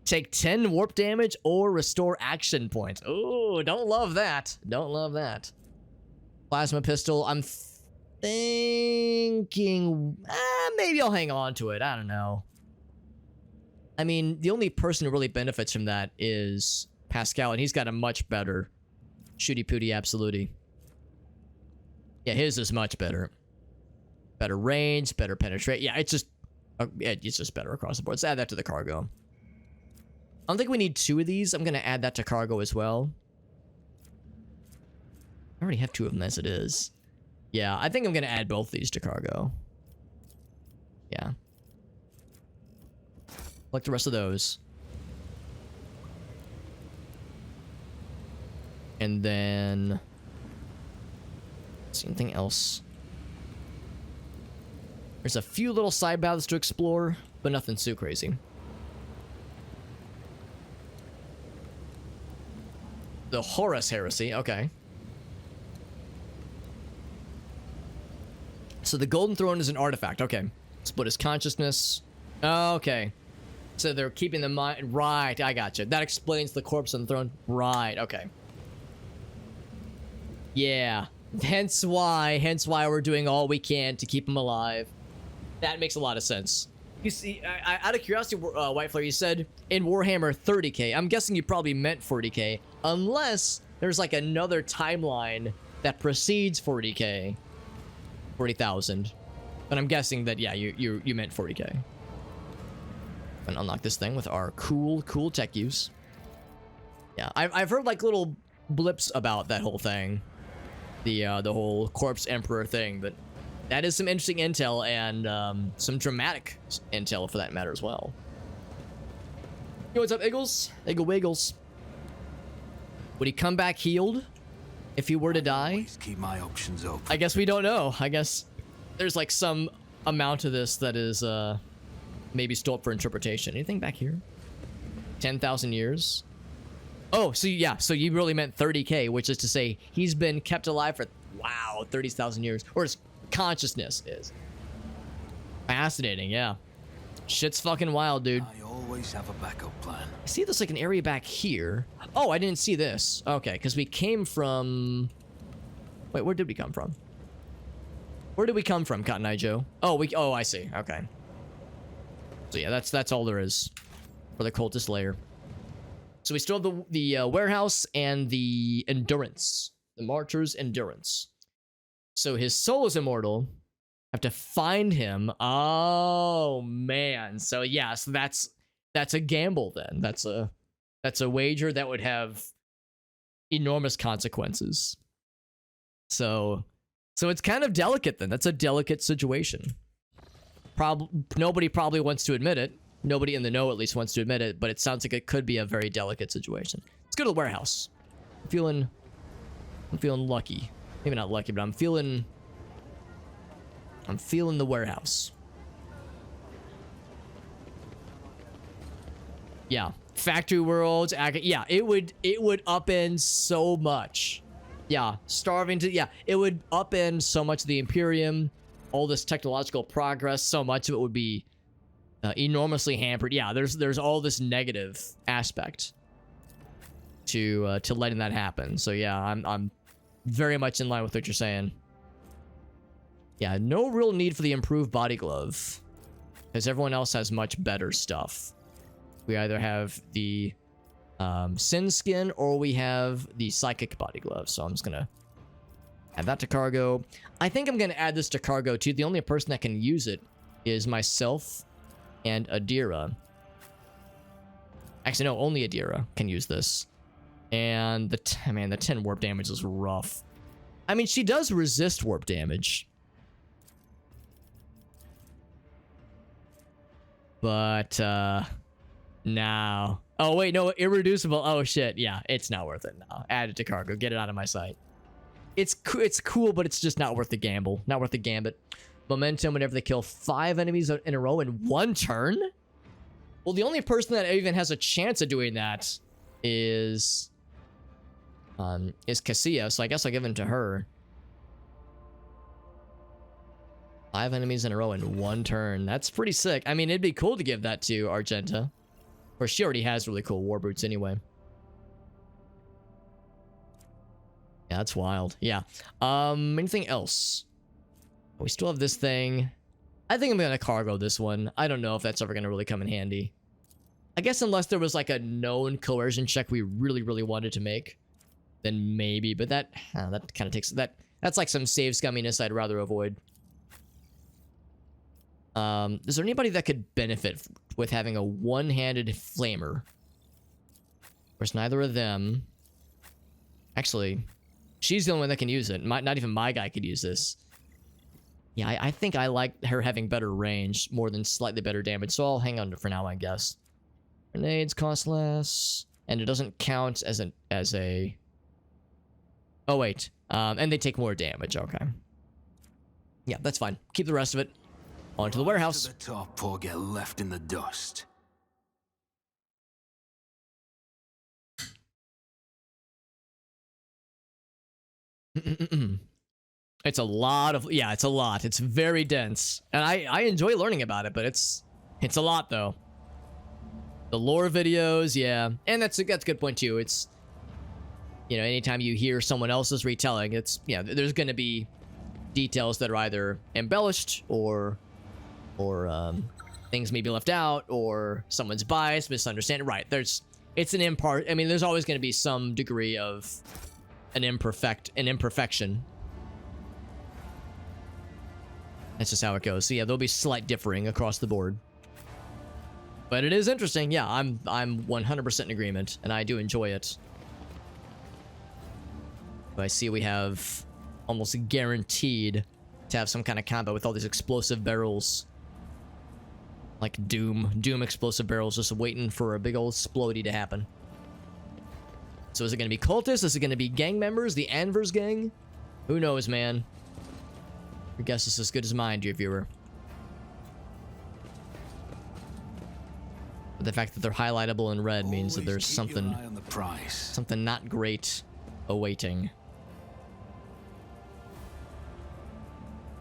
Take 10 warp damage or restore action points. Ooh, don't love that. Don't love that. Plasma pistol, I'm thinking maybe I'll hang on to it. I don't know. I mean, the only person who really benefits from that is Pascal, and he's got a much better shooty pooty absolutely. Yeah, his is much better. Better range, better penetrate. Yeah, it's just better across the board. Let's add that to the cargo. I don't think we need 2 of these. I'm gonna add that to cargo as well. I already have 2 of them as it is. Yeah, I think I'm gonna add both these to cargo. Yeah. Like the rest of those. And then... see anything else? There's a few little side paths to explore, but nothing too crazy. The Horus Heresy, okay. So the Golden Throne is an artifact, okay. Split his consciousness. Okay. So they're keeping the mind... right, I gotcha. That explains the corpse on the throne. Right, okay. Yeah. Hence why we're doing all we can to keep him alive. That makes a lot of sense. You see, out of curiosity, White Flare, you said in Warhammer 30k. I'm guessing you probably meant 40k. Unless there's like another timeline that precedes 40k. 40,000. But I'm guessing that, yeah, you meant 40k. And unlock this thing with our cool tech use. Yeah, I've heard like little blips about that whole thing. The whole Corpse Emperor thing, but that is some interesting intel and some dramatic intel for that matter as well. Yo, what's up, Eagles? Eagle Wiggles. Would he come back healed if he were to die? Always keep my options open. I guess we don't know. I guess there's like some amount of this that is maybe still up for interpretation. Anything back here? 10,000 years? Oh, so yeah, so you really meant 30k, which is to say he's been kept alive for, wow, 30,000 years. Or his consciousness is. Fascinating, yeah. Shit's fucking wild, dude. I always have a backup plan. I see there's like an area back here. Oh, I didn't see this. Okay, because we came from... wait, where did we come from? Where did we come from, Cotton Eye Joe? Oh, I see. Okay. So yeah, that's all there is for the cultist layer. So we still have the warehouse and the endurance, the marcher's endurance. So his soul is immortal. Have to find him. Oh man. So yeah, so that's a gamble then. That's a wager that would have enormous consequences. So it's kind of delicate then. That's a delicate situation. Nobody probably wants to admit it. Nobody in the know at least wants to admit it, but it sounds like it could be a very delicate situation. Let's go to the warehouse. I'm feeling lucky. Maybe not lucky, but I'm feeling the warehouse. Yeah, factory worlds. Yeah, it would upend so much. Yeah, starving to. Yeah, it would upend so much of the Imperium. All this technological progress. So much of it would be enormously hampered. Yeah, there's all this negative aspect to letting that happen. So yeah, I'm very much in line with what you're saying. Yeah, no real need for the improved body glove, because everyone else has much better stuff. We either have the sin skin or we have the psychic body glove. So I'm just gonna add that to cargo. I think I'm gonna add this to cargo too. The only person that can use it is myself and Adira. Actually, no, only Adira can use this. And the 10 warp damage is rough. I mean, she does resist warp damage. But, no. Oh, wait, no, irreducible. Oh, shit. Yeah, it's not worth it now. Add it to cargo. Get it out of my sight. It's cool, but it's just not worth the gamble. Not worth the gambit. momentum whenever they kill 5 enemies in a row in 1 turn? Well, the only person that even has a chance of doing that is Cassia, so I guess I'll give it to her. 5 enemies in a row in 1 turn. That's pretty sick. I mean, it'd be cool to give that to Argenta. Or she already has really cool war boots anyway. Yeah, that's wild. Yeah. Anything else? We still have this thing. I think I'm gonna cargo this one. I don't know if that's ever gonna really come in handy. I guess unless there was like a known coercion check we really, really wanted to make, then maybe. But that kind of takes that. That's like some save scumminess I'd rather avoid. Is there anybody that could benefit with having a one-handed flamer? Of course, neither of them. Actually, she's the only one that can use it. Not even my guy could use this. Yeah, I think I like her having better range more than slightly better damage, so I'll hang on to it for now, I guess. Grenades cost less, and it doesn't count as a. Oh wait, and they take more damage. Okay. Yeah, that's fine. Keep the rest of it. On to the warehouse. To the top or get left in the dust. It's a lot of, yeah, it's a lot. It's very dense. And I enjoy learning about it, but it's a lot though. The lore videos, yeah. And that's a good point too. It's, you know, anytime you hear someone else's retelling, it's, yeah, there's going to be details that are either embellished or things may be left out, or someone's biased, misunderstanding. Right, it's an I mean, there's always going to be some degree of an imperfection. That's just how it goes. So yeah, there'll be slight differing across the board. But it is interesting. Yeah, I'm 100% in agreement, and I do enjoy it. But I see we have almost guaranteed to have some kind of combat with all these explosive barrels. Like Doom explosive barrels just waiting for a big old splody to happen. So is it going to be cultists? Is it going to be gang members? The Anvers gang? Who knows, man? Your guess is as good as mine, dear viewer. But the fact that they're highlightable in red means that there's something not great awaiting.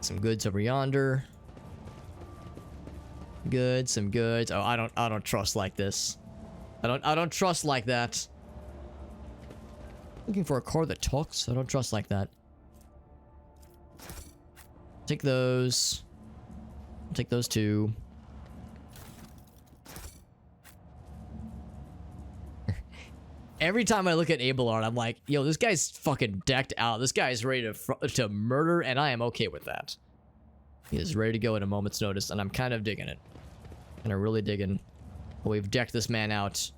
Some goods over yonder. Goods, some goods. Oh, I don't trust like this. I don't trust like that. Looking for a car that talks. I don't trust like that. Take those. I'll take those too. Every time I look at Abelard, I'm like, yo, this guy's fucking decked out. This guy's ready to murder, and I am okay with that. He is ready to go at a moment's notice, and I'm kind of digging it. And I'm really digging. We've decked this man out.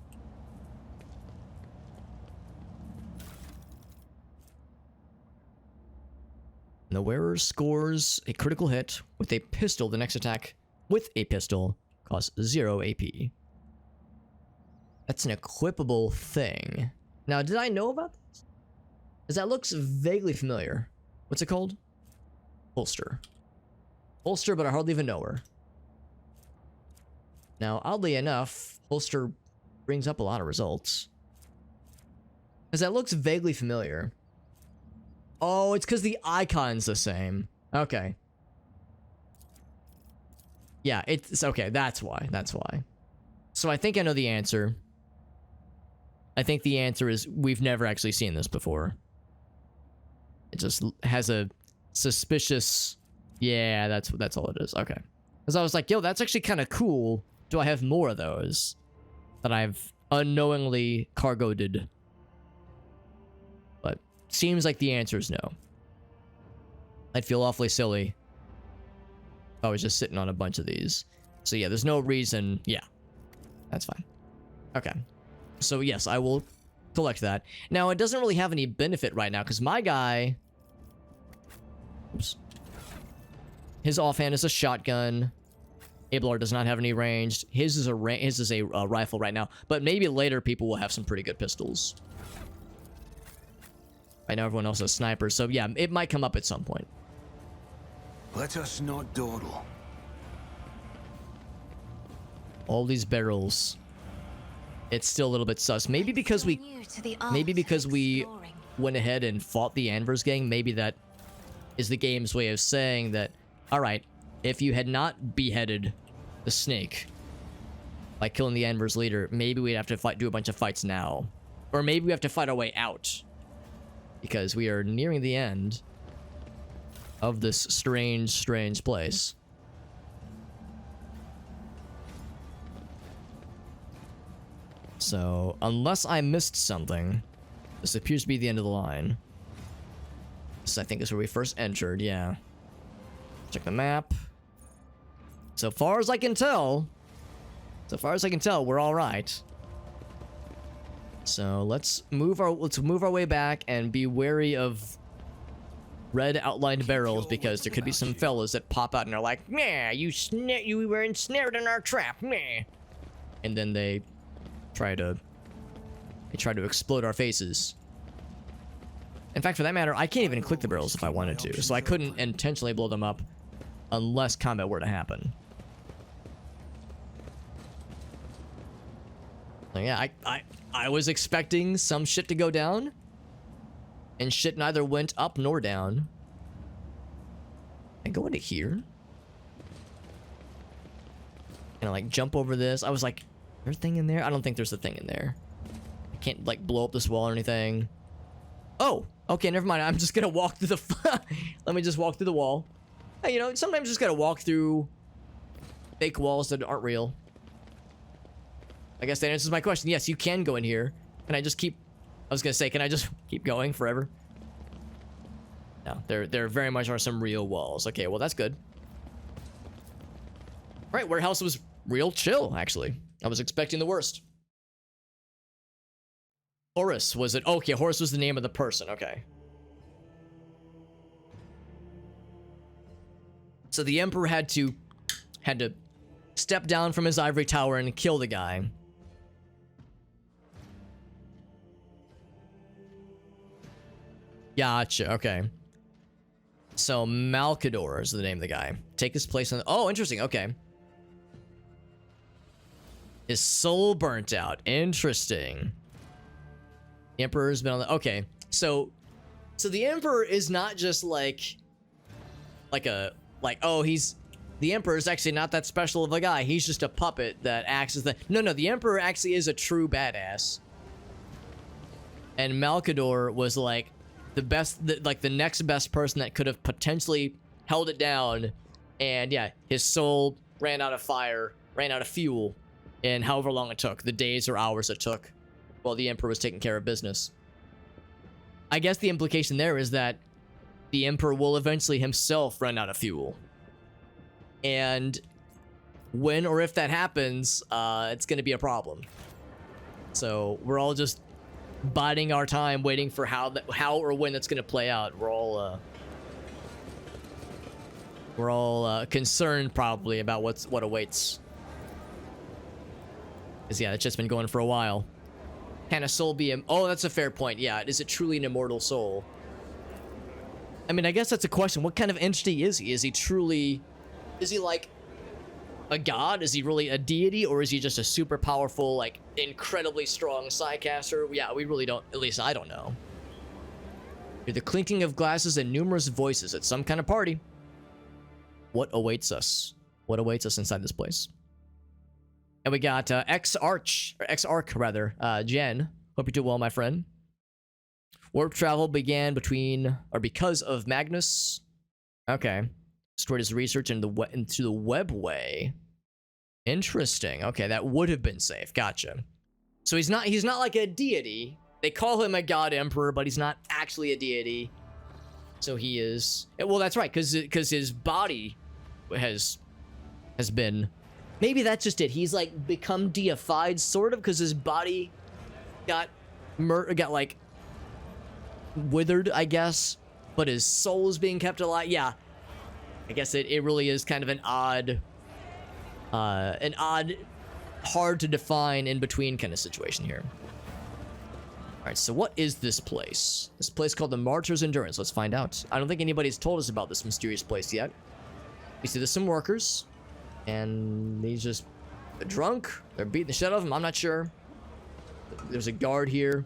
And the wearer scores a critical hit with a pistol. The next attack with a pistol costs 0 AP. That's an equipable thing. Now, did I know about this? Because that looks vaguely familiar. What's it called? Holster. Holster, but I hardly even know her. Now, oddly enough, holster brings up a lot of results. Because that looks vaguely familiar. Oh, it's because the icon's the same. Okay. Yeah, it's okay. That's why. That's why. So I think I know the answer. I think the answer is we've never actually seen this before. It just has a suspicious... Yeah, that's all it is. Okay. Because I was like, yo, that's actually kind of cool. Do I have more of those that I've unknowingly cargoed? But seems like the answer is no. I'd feel awfully silly if I was just sitting on a bunch of these. So yeah, there's no reason. Yeah, that's fine. Okay. So yes, I will collect that. Now, it doesn't really have any benefit right now because my guy... Oops. His offhand is a shotgun. Abelard does not have any ranged. His is a rifle right now. But maybe later people will have some pretty good pistols. Right now everyone else has snipers. So yeah, it might come up at some point. Let us not dawdle. All these barrels. It's still a little bit sus. Maybe because we went ahead and fought the Anvers gang. Maybe that is the game's way of saying that, alright, if you had not beheaded the snake by killing the Anvers leader, maybe we'd have to do a bunch of fights now. Or maybe we have to fight our way out. Because we are nearing the end of this strange, strange place. So, unless I missed something, this appears to be the end of the line. This, I think, is where we first entered, yeah. Check the map. So far as I can tell, we're all right. So let's move our way back and be wary of red outlined barrels, because there could be some fellas that pop out and are like, "Nah, you were ensnared in our trap, nah," and then they try to explode our faces. In fact, for that matter, I can't even click the barrels if I wanted to, so I couldn't intentionally blow them up unless combat were to happen. So yeah, I was expecting some shit to go down, and shit neither went up nor down. And go into here? And I like jump over this. I was like, there's a thing in there? I don't think there's a thing in there. I can't like blow up this wall or anything. Oh, okay, never mind. I'm just gonna walk through the let me just walk through the wall. Hey, you know, sometimes you just gotta walk through fake walls that aren't real. I guess that answers my question. Yes, you can go in here. Can I just keep... I was gonna say, can I just keep going forever? No, there very much are some real walls. Okay, well, that's good. Right, warehouse was real chill, actually. I was expecting the worst. Horus was it? Okay, Horus was the name of the person. Okay. So the Emperor had to step down from his ivory tower and kill the guy. Gotcha, okay. So Malcador is the name of the guy. Take his place on... Oh, interesting, okay. His soul burnt out. Interesting. The Emperor's been on the... Okay, so the Emperor is not just like oh, he's... The Emperor is actually not that special of a guy. He's just a puppet that acts as the... No, the Emperor actually is a true badass. And Malcador was like the best, like the next best person that could have potentially held it down. And yeah, his soul ran out of fire, ran out of fuel, and however long it took, the days or hours it took, while the Emperor was taking care of business. I guess the implication there is that the Emperor will eventually himself run out of fuel. And when or if that happens, it's going to be a problem. So we're all just biding our time, waiting for how or when that's going to play out. We're all concerned probably about what awaits. Because yeah, it's just been going for a while. Can a soul be oh, that's a fair point. Yeah, is it truly an immortal soul? I mean, I guess that's a question. What kind of entity is he? Is he truly... Is he like a god? Is he really a deity? Or is he just a super powerful, like, incredibly strong psycaster? Yeah, we really don't, at least I don't know. Hear the clinking of glasses and numerous voices at some kind of party. What awaits us? What awaits us inside this place? And we got X-Arc, Jen. Hope you're doing well, my friend. Warp travel began because of Magnus. Okay. Destroyed his research into the webway. Interesting. Okay, that would have been safe. Gotcha. So he's not like a deity. They call him a god emperor, but he's not actually a deity. So he is... Well, that's right, because his body has been... Maybe that's just it. He's like become deified, sort of, because his body got like withered, I guess. But his soul is being kept alive. Yeah. I guess it really is kind of an odd, hard to define in between kind of situation here. All right, so what is this place? This place called the Martyr's Endurance. Let's find out. I don't think anybody's told us about this mysterious place yet. We see there's some workers, and he's just drunk. They're beating the shit out of him. I'm not sure. There's a guard here.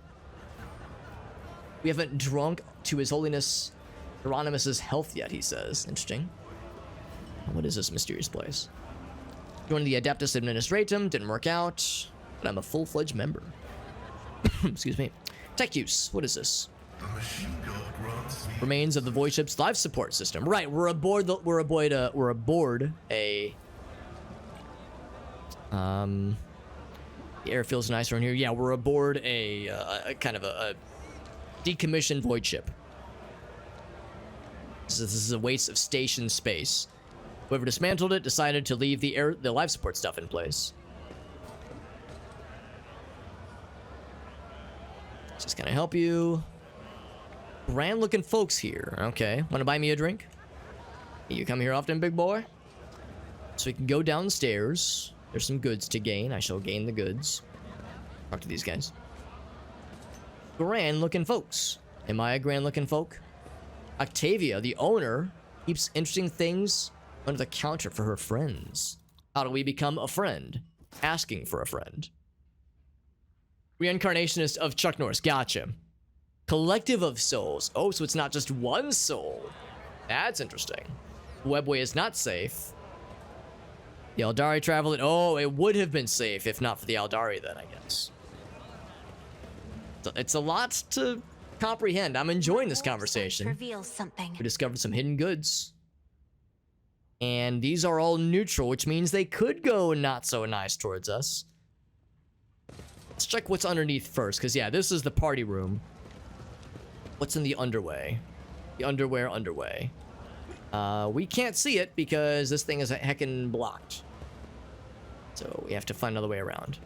We haven't drunk to His Holiness Hieronymus's health yet, he says. Interesting. What is this mysterious place? Joined the Adeptus Administratum, didn't work out, but I'm a full-fledged member. Excuse me. Tech use. What is this? The machine gun runs me. Remains of the void ship's life support system. Right, we're aboard a the air feels nicer in here. Yeah, we're aboard a kind of a decommissioned void ship. This is a waste of station space. Whoever dismantled it decided to leave the life support stuff in place. Just gonna help you. Brand looking folks here. Okay, want to buy me a drink? You come here often, big boy? So we can go downstairs. There's some goods to gain. I shall gain the goods. Talk to these guys. Grand looking folks. Am I a grand looking folk? Octavia, the owner, keeps interesting things under the counter for her friends. How do we become a friend? Asking for a friend. Reincarnationist of Chuck Norris. Gotcha. Collective of souls. Oh, so it's not just one soul. That's interesting. Webway is not safe. The Aldari travel it. Oh, it would have been safe if not for the Aldari then, I guess. So it's a lot to comprehend. I'm enjoying this conversation. Reveals something. We discovered some hidden goods. And these are all neutral, which means they could go not so nice towards us. Let's check what's underneath first, because yeah, this is the party room. What's in the underway? The underway. We can't see it because this thing is heckin' blocked. So we have to find another way around.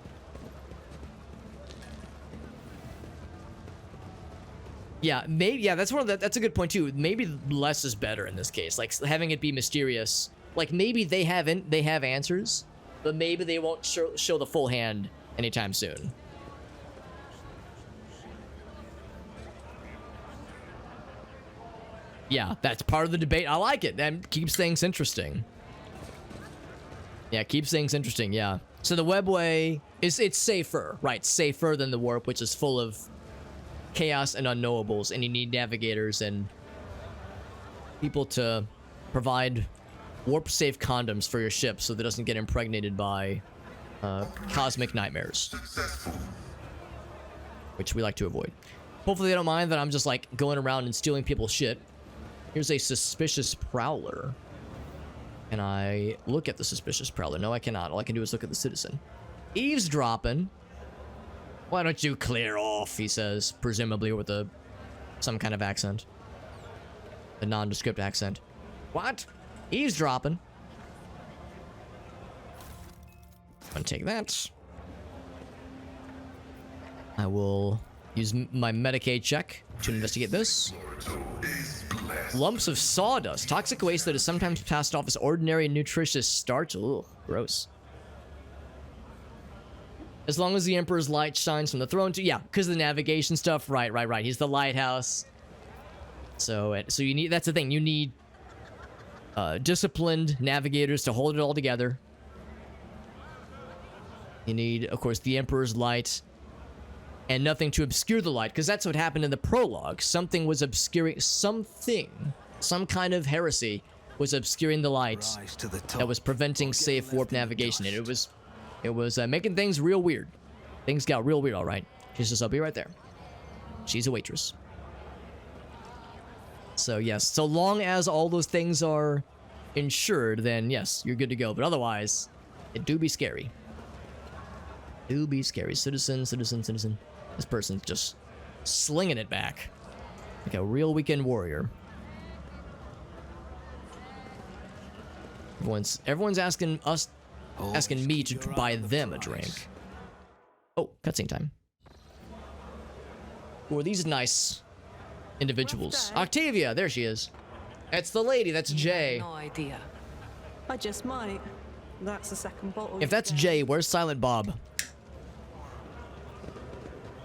Yeah, maybe. Yeah, that's that's a good point too. Maybe less is better in this case. Like having it be mysterious. Like maybe they have answers, but maybe they won't show the full hand anytime soon. Yeah, that's part of the debate. I like it. That keeps things interesting. Yeah, keeps things interesting. Yeah. So the webway it's safer, right? Safer than the warp, which is full of chaos and unknowables, and you need navigators and people to provide warp-safe condoms for your ship so that it doesn't get impregnated by cosmic nightmares, which we like to avoid. Hopefully they don't mind that I'm just like going around and stealing people's shit. Here's a suspicious prowler. Can I look at the suspicious prowler? No, I cannot. All I can do is look at the citizen. Eavesdropping. Why don't you clear off, he says, presumably with some kind of accent. A nondescript accent. What? Eavesdropping. I'm gonna take that. I will use my Medicaid check to investigate this. Lumps of sawdust. Toxic waste that is sometimes passed off as ordinary nutritious starch. Ugh, gross. As long as the Emperor's light shines from the throne too. Yeah, because of the navigation stuff. Right. He's the lighthouse. So you need, that's the thing. You need disciplined navigators to hold it all together. You need, of course, the Emperor's light. And nothing to obscure the light, because that's what happened in the prologue. Something was obscuring, some kind of heresy was obscuring the light that was preventing safe warp navigation. And it was making things real weird. Things got real weird, all right. She says, I'll be right there. She's a waitress. So yes, so long as all those things are insured, then yes, you're good to go. But otherwise, it do be scary. Do be scary. Citizen. This person's just slinging it back like a real weekend warrior. Everyone's asking me to buy them a drink. Oh, cutscene time. Who are these nice individuals? Octavia, there she is. That's the lady. That's Jay. No idea. I just might. That's the second bottle. If that's Jay, where's Silent Bob?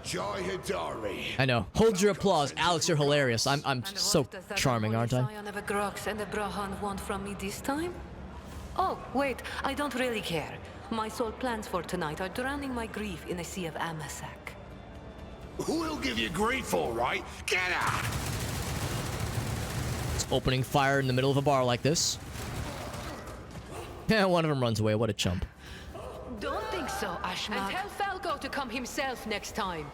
Joy Hidari. I know. Hold your applause, Alex. You're hilarious. I'm so charming, aren't I? Scion of a Grox and a Brohan want from me this time? Oh, wait, I don't really care. My sole plans for tonight are drowning my grief in a sea of Amasak. We'll give you grief, all right. Get out! It's opening fire in the middle of a bar like this. Yeah, one of them runs away. What a chump. Don't think so, Ashma. And tell Falco to come himself next time.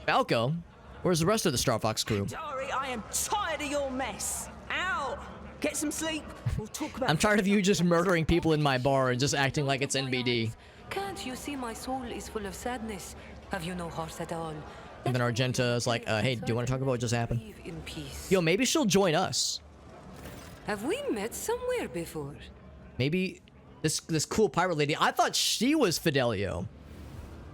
Falco? Where's the rest of the Star Fox crew? Dari, I am tired of your mess. Out! Get some sleep. We'll talk about. I'm tired of you just murdering people in my bar and just acting like it's NBD. Can't you see my soul is full of sadness? Have you no heart at all? And then Argenta is like, hey, do you want to talk about what just happened? In peace. Yo, maybe she'll join us. Have we met somewhere before? Maybe this cool pirate lady. I thought she was Fidelio.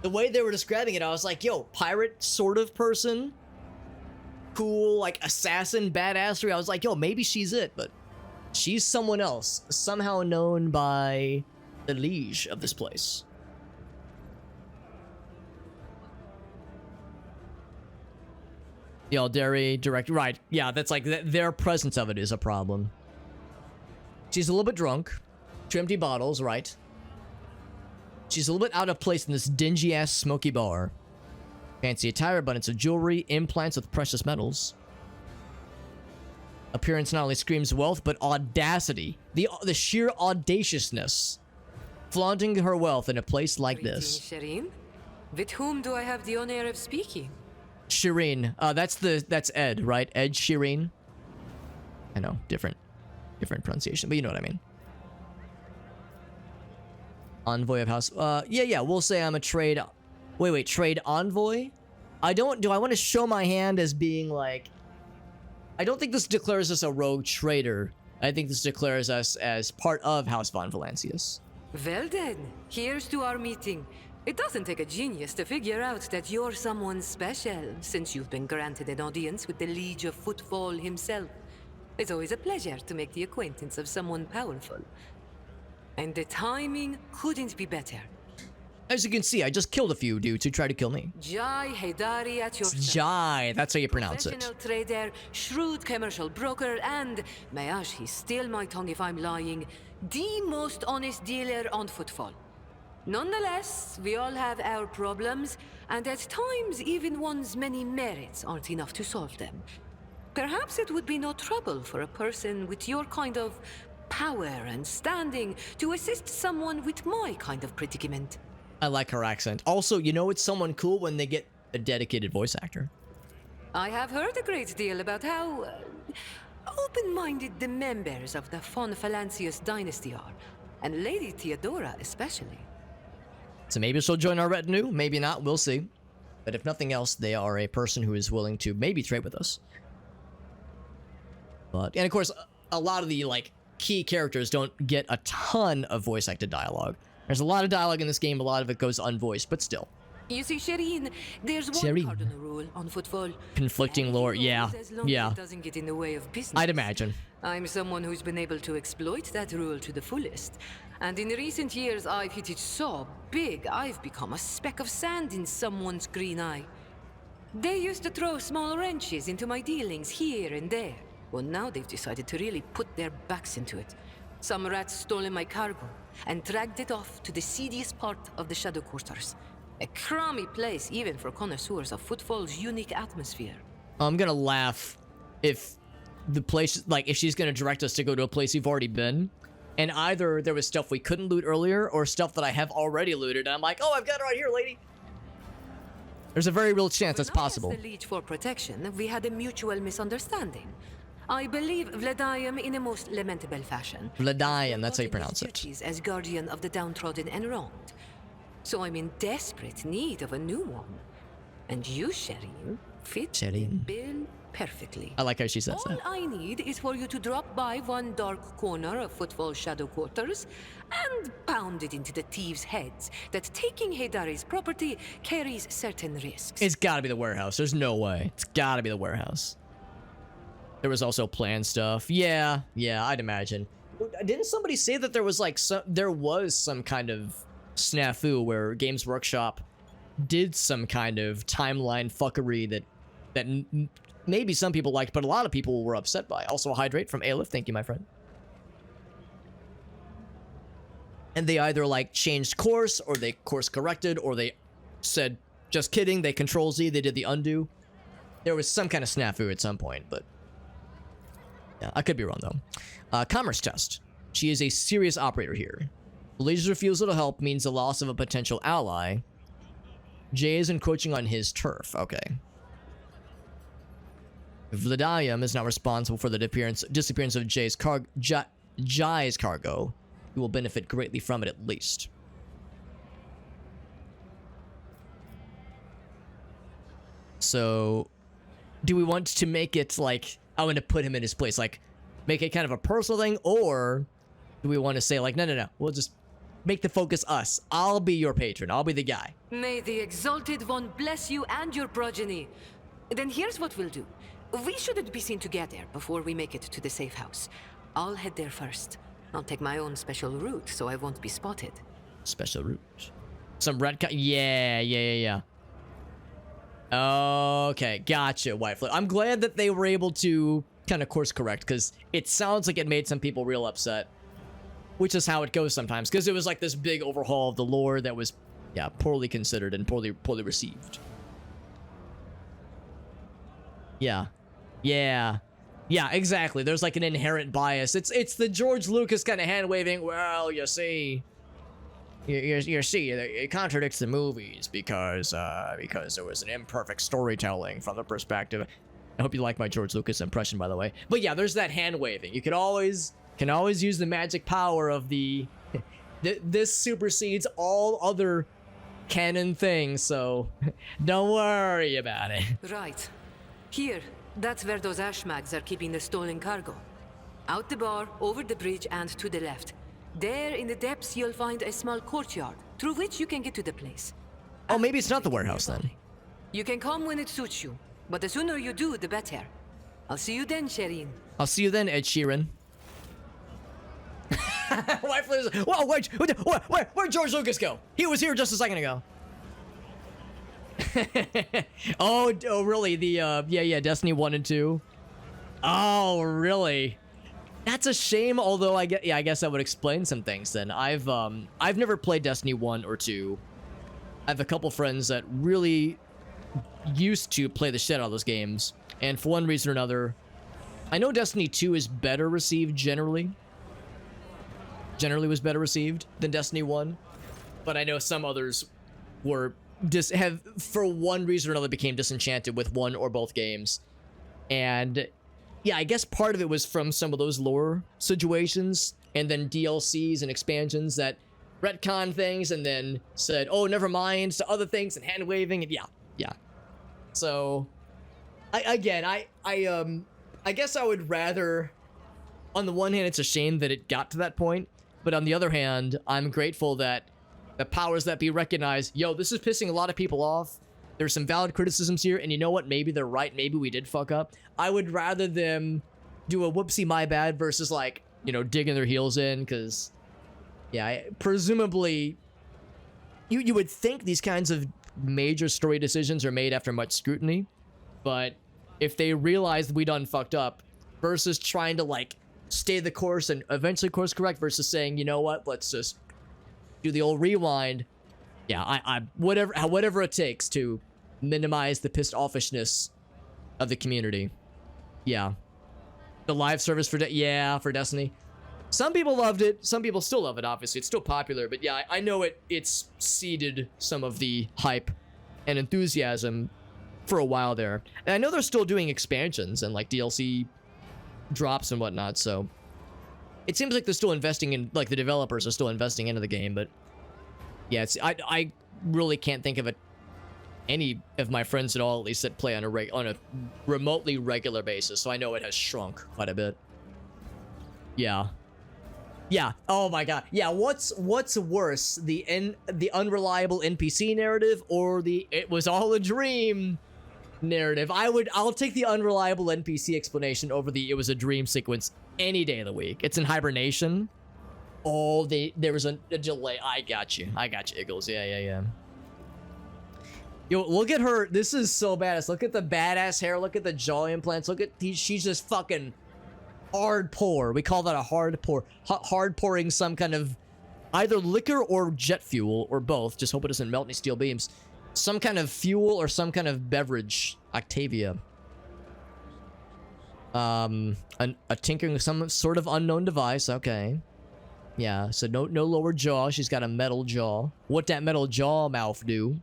The way they were describing it, I was like, yo, pirate sort of person. Cool, like assassin, badassery. I was like, yo, maybe she's it, but she's someone else. Somehow known by the liege of this place. The Aldari direct, right? Yeah, that's like their presence of it is a problem. She's a little bit drunk. 2 empty bottles, right? She's a little bit out of place in this dingy ass smoky bar. Fancy attire, abundance of jewelry, implants with precious metals. Appearance not only screams wealth, but audacity. The sheer audaciousness. Flaunting her wealth in a place like this. Shireen? With whom do I have the honor of speaking? Shireen. That's Ed, right? Ed Shireen. I know, different pronunciation, but you know what I mean. Envoy of House. Yeah, we'll say I'm a trade. Wait, trade envoy? Do I want to show my hand as being like... I don't think this declares us a rogue trader. I think this declares us as part of House Von Valancius. Well then, here's to our meeting. It doesn't take a genius to figure out that you're someone special, since you've been granted an audience with the Liege of Footfall himself. It's always a pleasure to make the acquaintance of someone powerful. And the timing couldn't be better. As you can see, I just killed a few dudes who tried to kill me. Jai Haydari at your It's Jai, that's how you pronounce professional it. trader, shrewd commercial broker, and, may he steal my tongue if I'm lying, the most honest dealer on Footfall. Nonetheless, we all have our problems, and at times even one's many merits aren't enough to solve them. Perhaps it would be no trouble for a person with your kind of power and standing to assist someone with my kind of predicament. I like her accent. Also, you know it's someone cool when they get a dedicated voice actor. I have heard a great deal about how open-minded the members of the Von Valancius dynasty are, and Lady Theodora especially. So maybe she'll join our retinue, maybe not, we'll see. But if nothing else, they are a person who is willing to maybe trade with us. And of course, a lot of the like key characters don't get a ton of voice acted dialogue. There's a lot of dialogue in this game, a lot of it goes unvoiced, but still. You see, Shireen, there's one Shireen. cardinal rule on Footfall. Conflicting lore, yeah, As long yeah. as it doesn't get in the way of business. I'd imagine. I'm someone who's been able to exploit that rule to the fullest. And in recent years, I've hit it so big, I've become a speck of sand in someone's green eye. They used to throw small wrenches into my dealings here and there. Well, now they've decided to really put their backs into it. Some rats stolen my cargo and dragged it off to the seediest part of the Shadow Quarters. A crummy place even for connoisseurs of Footfall's unique atmosphere. I'm gonna laugh if the place, like, if she's gonna direct us to go to a place we've already been, and either there was stuff we couldn't loot earlier, or stuff that I have already looted, and I'm like, oh, I've got it right here, lady. There's a very real chance that's possible. When I asked the Liege for protection, we had a mutual misunderstanding. I believe Vladayam in a most lamentable fashion. Vladayam, that's how you pronounce it. Duties as guardian of the downtrodden and wronged. So I'm in desperate need of a new one. And you, Shireen, fit the Shireen. bill perfectly. I like how she says All that. I need is for you to drop by one dark corner of Footfall Shadow Quarters and pound it into the thieves' heads that taking Haydari's property carries certain risks. It's gotta be the warehouse. There's no way. It's gotta be the warehouse. There was also planned stuff. Yeah, I'd imagine. Didn't somebody say that there was like some kind of snafu where Games Workshop did some kind of timeline fuckery that maybe some people liked, but a lot of people were upset by. Also a hydrate from Aleph. Thank you, my friend. and they either like changed course, or they course corrected, or they said, just kidding, they control Z, they did the undo. There was some kind of snafu at some point, but yeah, I could be wrong though. Commerce test. She is a serious operator here. The laser's refusal to help means the loss of a potential ally. Jay is encroaching on his turf. Okay. Vladayam is not responsible for the disappearance of Jai's cargo. He will benefit greatly from it at least. So, do we want to make it like, I'm going to put him in his place, like, make it kind of a personal thing, or do we want to say like, no, we'll just make the focus us. I'll be your patron. I'll be the guy. May the Exalted One bless you and your progeny. Then here's what we'll do. We shouldn't be seen together before we make it to the safe house. I'll head there first. I'll take my own special route so I won't be spotted. Special route. Some red yeah. Okay, gotcha, Whiteflip. I'm glad that they were able to kind of course correct, because it sounds like it made some people real upset. Which is how it goes sometimes, because it was like this big overhaul of the lore that was, yeah, poorly considered and poorly received. Yeah, exactly. There's like an inherent bias. It's the George Lucas kind of hand waving. Well, you see, you see, it contradicts the movies because there was an imperfect storytelling from the perspective. I hope you like my George Lucas impression, by the way. But yeah, there's that hand waving. You can always use the magic power of the this supersedes all other canon things, so don't worry about it. Right. Here, that's where those ashmags are keeping the stolen cargo. Out the bar, over the bridge, and to the left. There, in the depths, you'll find a small courtyard, through which you can get to the place. Oh, maybe it's not the warehouse then. You can come when it suits you, but the sooner you do, the better. I'll see you then, Sherin. I'll see you then, Ed Sheeran. Whoa, where'd George Lucas go? He was here just a second ago. oh, really? The yeah, Destiny 1 and 2. Oh, really? That's a shame. Although I guess that would explain some things. Then I've never played Destiny 1 or 2. I have a couple friends that really used to play the shit out of those games, and for one reason or another, I know Destiny 2 is better received generally. Generally was better received than Destiny 1, but I know some others were for one reason or another became disenchanted with one or both games. And yeah, I guess part of it was from some of those lore situations, and then DLCs and expansions that retcon things and then said, oh, never mind, to other things, and hand waving, and yeah. So I guess I would rather, on the one hand, it's a shame that it got to that point, but on the other hand, I'm grateful that the powers that be recognize, yo, this is pissing a lot of people off. There's some valid criticisms here, and you know what? Maybe they're right. Maybe we did fuck up. I would rather them do a whoopsie my bad versus, like, you know, digging their heels in, because, yeah, presumably, you would think these kinds of major story decisions are made after much scrutiny, but if they realize we done fucked up, versus trying to, like, stay the course and eventually course correct versus saying, you know what, let's just do the old rewind. Yeah, I whatever it takes to minimize the pissed offishness of the community. Yeah. The live service for Destiny. Some people loved it. Some people still love it, obviously. It's still popular, but yeah, I know it's seeded some of the hype and enthusiasm for a while there. And I know they're still doing expansions and like DLC drops and whatnot, so it seems like they're still investing in, like, the developers are still investing into the game. But yeah, I really can't think of any of my friends at all, at least, that play on a remotely regular basis, so I know it has shrunk quite a bit. Yeah, oh my god, yeah. What's worse, the unreliable NPC narrative or the it was all a dream narrative? I'll take the unreliable NPC explanation over the it was a dream sequence any day of the week. It's in hibernation. Oh, there was a delay. I got you, Eagles. Yeah. Yo, look at her. This is so badass. Look at the badass hair. Look at the jaw implants. Look at she's just fucking hard pour. We call that a hard pour. Hard pouring some kind of Either liquor or jet fuel, or both. Just hope it doesn't melt any steel beams. Some kind of fuel or some kind of beverage. Octavia. A tinkering, some sort of unknown device. Okay. Yeah, so no lower jaw. She's got a metal jaw. What that metal jaw mouth do?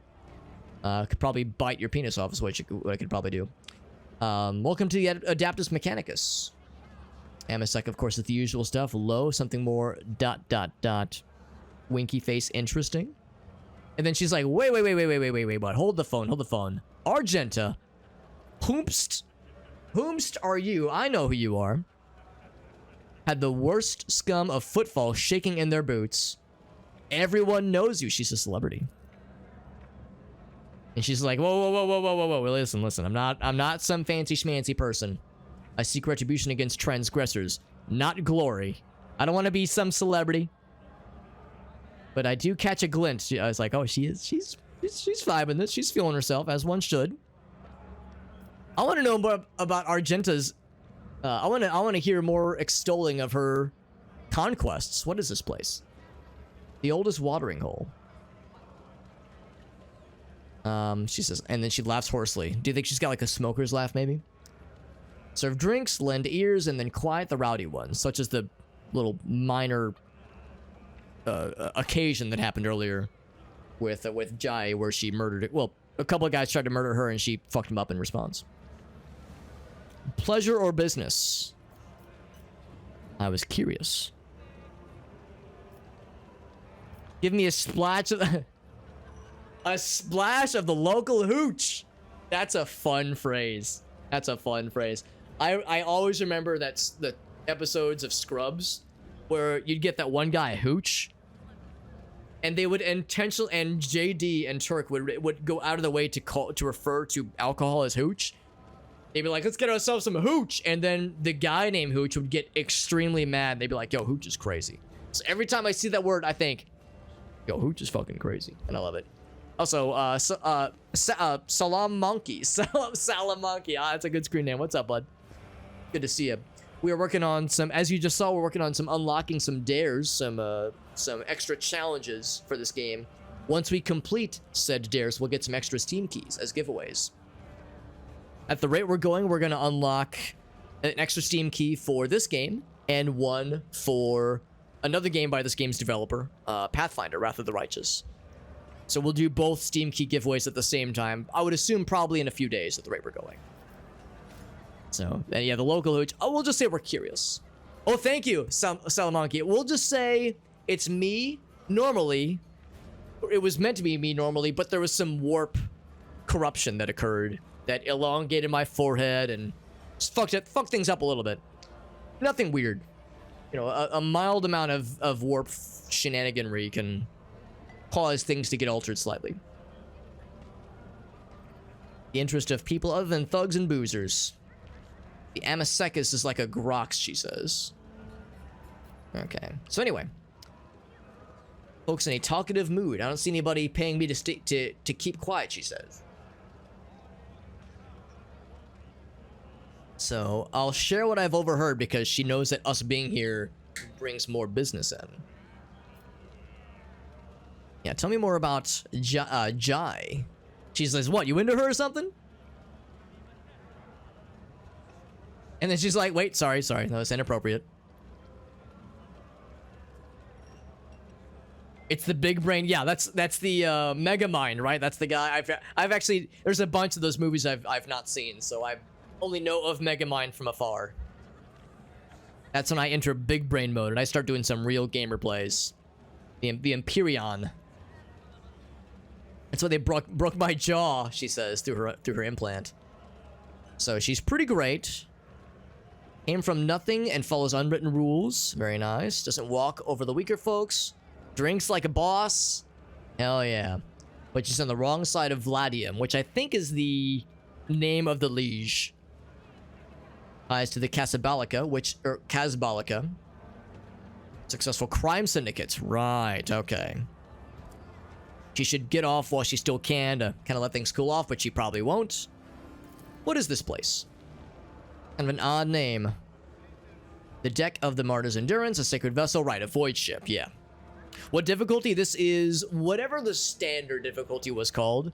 Could probably bite your penis off is what I could probably do. Welcome to the Adaptus Mechanicus. Amasek, of course, is the usual stuff. Low, something more ... Winky face, interesting. And then she's like, wait, what? Hold the phone. Argenta. Whomst are you? I know who you are. Had the worst scum of Footfall shaking in their boots. Everyone knows you. She's a celebrity. And she's like, whoa. Listen. I'm not some fancy schmancy person. I seek retribution against transgressors, not glory. I don't want to be some celebrity. But I do catch a glint. I was like, oh, she's vibing this. She's feeling herself, as one should. I want to know more about Argenta's. I want to hear more extolling of her conquests. What is this place? The oldest watering hole. She says, and then she laughs hoarsely. Do you think she's got like a smoker's laugh, maybe? Serve drinks, lend ears, and then quiet the rowdy ones, such as the little minor occasion that happened earlier with Jai, where she murdered it. Well, a couple of guys tried to murder her, and she fucked them up in response. Pleasure or business? I was curious. Give me a splash of a splash of the local hooch. That's a fun phrase. I always remember that's the episodes of Scrubs where you'd get that one guy, Hooch, and they would intentionally, and JD and Turk would go out of the way to refer to alcohol as Hooch. They'd be like, let's get ourselves some Hooch, and then the guy named Hooch would get extremely mad. They'd be like, yo, Hooch is crazy. So every time I see that word, I think, yo, Hooch is fucking crazy, and I love it. Also, Salam Monkey. Salam Monkey. That's a good screen name. What's up, bud? Good to see you. We are working on some, as you just saw, we're working on some unlocking some dares, some extra challenges for this game. Once we complete said dares, we'll get some extra Steam keys as giveaways. At the rate we're going, we're going to unlock an extra Steam key for this game and one for another game by this game's developer, Pathfinder, Wrath of the Righteous. So we'll do both Steam key giveaways at the same time. I would assume probably in a few days at the rate we're going. So, and yeah, the local hooch. Oh, we'll just say we're curious. Oh, thank you, Salamanca. We'll just say it's me normally. It was meant to be me normally, but there was some warp corruption that occurred that elongated my forehead and just fucked things up a little bit. Nothing weird. You know, a mild amount of warp shenaniganry can cause things to get altered slightly. The interest of people other than thugs and boozers. The Amasekis is like a grox, she says. Okay. So anyway. Folks in a talkative mood. I don't see anybody paying me to keep quiet, she says. So I'll share what I've overheard because she knows that us being here brings more business in. Yeah, tell me more about Jai. She says, what, you into her or something? And then she's like, wait, sorry, no, it's inappropriate. It's the big brain. Yeah, that's the Megamind, right? That's the guy. I've actually, there's a bunch of those movies I've not seen, so I only know of Megamind from afar. That's when I enter big brain mode and I start doing some real gamer plays. The Empyrean. That's why they broke my jaw, she says, through her implant. So she's pretty great. Came from nothing and follows unwritten rules. Very nice. Doesn't walk over the weaker folks. Drinks like a boss. Hell yeah. But she's on the wrong side of Vladium, which I think is the name of the liege. Ties to the Casabalica. Successful crime syndicates. Right, okay. She should get off while she still can to kind of let things cool off, but she probably won't. What is this place? Kind of an odd name. The deck of the Martyr's Endurance, a sacred vessel. Right, a void ship, yeah. What difficulty? This is whatever the standard difficulty was called.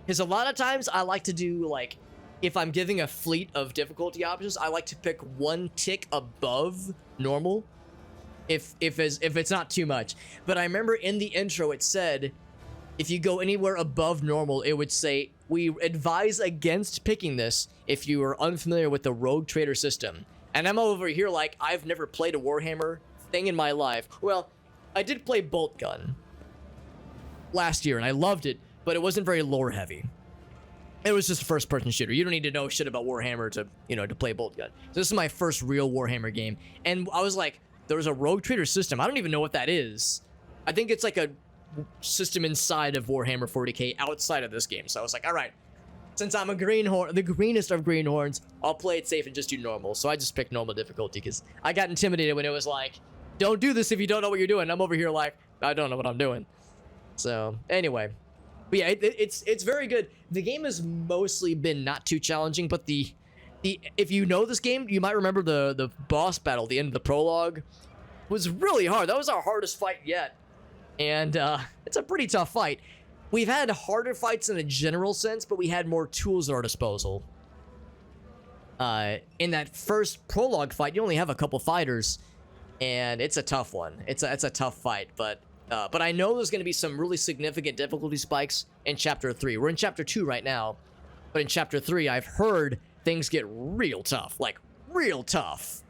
Because a lot of times I like to do, like, if I'm giving a fleet of difficulty options, I like to pick one tick above normal. If it's not too much. But I remember in the intro it said, if you go anywhere above normal, it would say, we advise against picking this if you are unfamiliar with the Rogue Trader system. And I'm over here like, I've never played a Warhammer thing in my life. Well, I did play Bolt Gun last year, and I loved it, but it wasn't very lore heavy. It was just a first-person shooter. You don't need to know shit about Warhammer to, you know, to play Bolt Gun. So this is my first real Warhammer game, and I was like, there was a Rogue Trader system. I don't even know what that is. I think it's like a system inside of Warhammer 40k outside of this game. So I was like, all right, since I'm a greenhorn, the greenest of greenhorns, I'll play it safe and just do normal. So I just picked normal difficulty because I got intimidated when it was like, don't do this if you don't know what you're doing. I'm over here like, I don't know what I'm doing. So anyway, but yeah, it's very good. The game has mostly been not too challenging, but the if you know this game, you might remember the boss battle, the end of the prologue, was really hard. That was our hardest fight yet. And it's a pretty tough fight. We've had harder fights in a general sense, but we had more tools at our disposal. In that first prologue fight, you only have a couple fighters, and it's a tough one. It's a tough fight, but I know there's going to be some really significant difficulty spikes in Chapter 3. We're in Chapter 2 right now, but in Chapter 3, I've heard things get real tough, like real tough.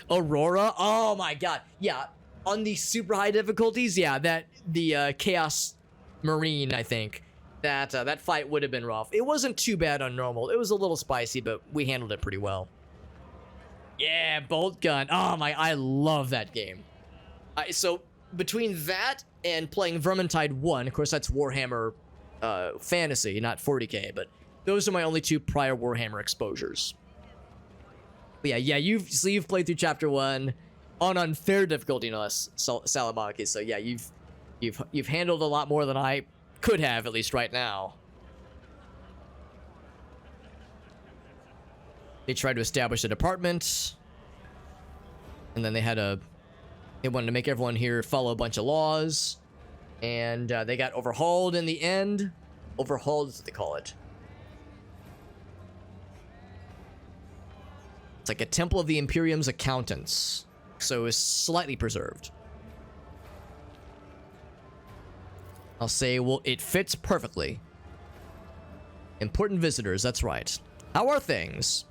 Aurora, oh my god, yeah. On the super high difficulties, yeah, that the Chaos Marine, I think, that fight would have been rough. It wasn't too bad on normal. It was a little spicy, but we handled it pretty well. Yeah, Bolt Gun. Oh my, I love that game. So between that and playing Vermintide 1, of course that's Warhammer Fantasy, not 40k, but those are my only two prior Warhammer exposures. But yeah, you've played through Chapter 1 on unfair difficulty, no less, Salamanca. So yeah, you've handled a lot more than I could have, at least right now. They tried to establish a department, and then they wanted to make everyone here follow a bunch of laws, and they got overhauled in the end. Overhauled is what they call it. It's like a Temple of the Imperium's accountants. So it's slightly preserved. I'll say, well, it fits perfectly. Important visitors, that's right. How are things?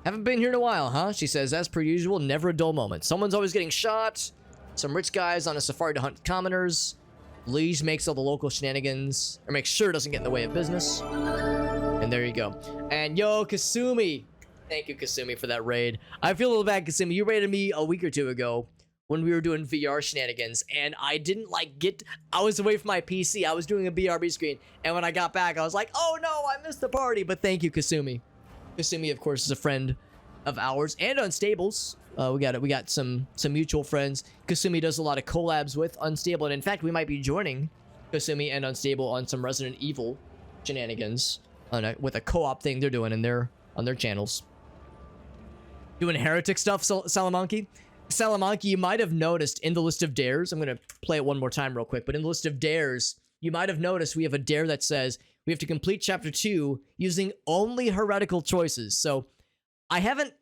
Haven't been here in a while, huh? She says, as per usual, never a dull moment. Someone's always getting shot. Some rich guys on a safari to hunt commoners. Liege makes all the local shenanigans, or makes sure it doesn't get in the way of business. And there you go. And yo, Kasumi. Thank you, Kasumi, for that raid. I feel a little bad, Kasumi. You raided me a week or two ago when we were doing VR shenanigans, and I didn't, like, I was away from my PC. I was doing a BRB screen, and when I got back, I was like, oh, no, I missed the party. But thank you, Kasumi. Kasumi, of course, is a friend of ours, and Unstables. We got some mutual friends. Kasumi does a lot of collabs with Unstable, and in fact, we might be joining Kasumi and Unstable on some Resident Evil shenanigans with a co-op thing they're doing on their channels. Doing heretic stuff, Salamanca. Salamanca, you might have noticed in the list of dares, I'm going to play it one more time real quick, but in the list of dares, you might have noticed we have a dare that says we have to complete Chapter 2 using only heretical choices. So I haven't,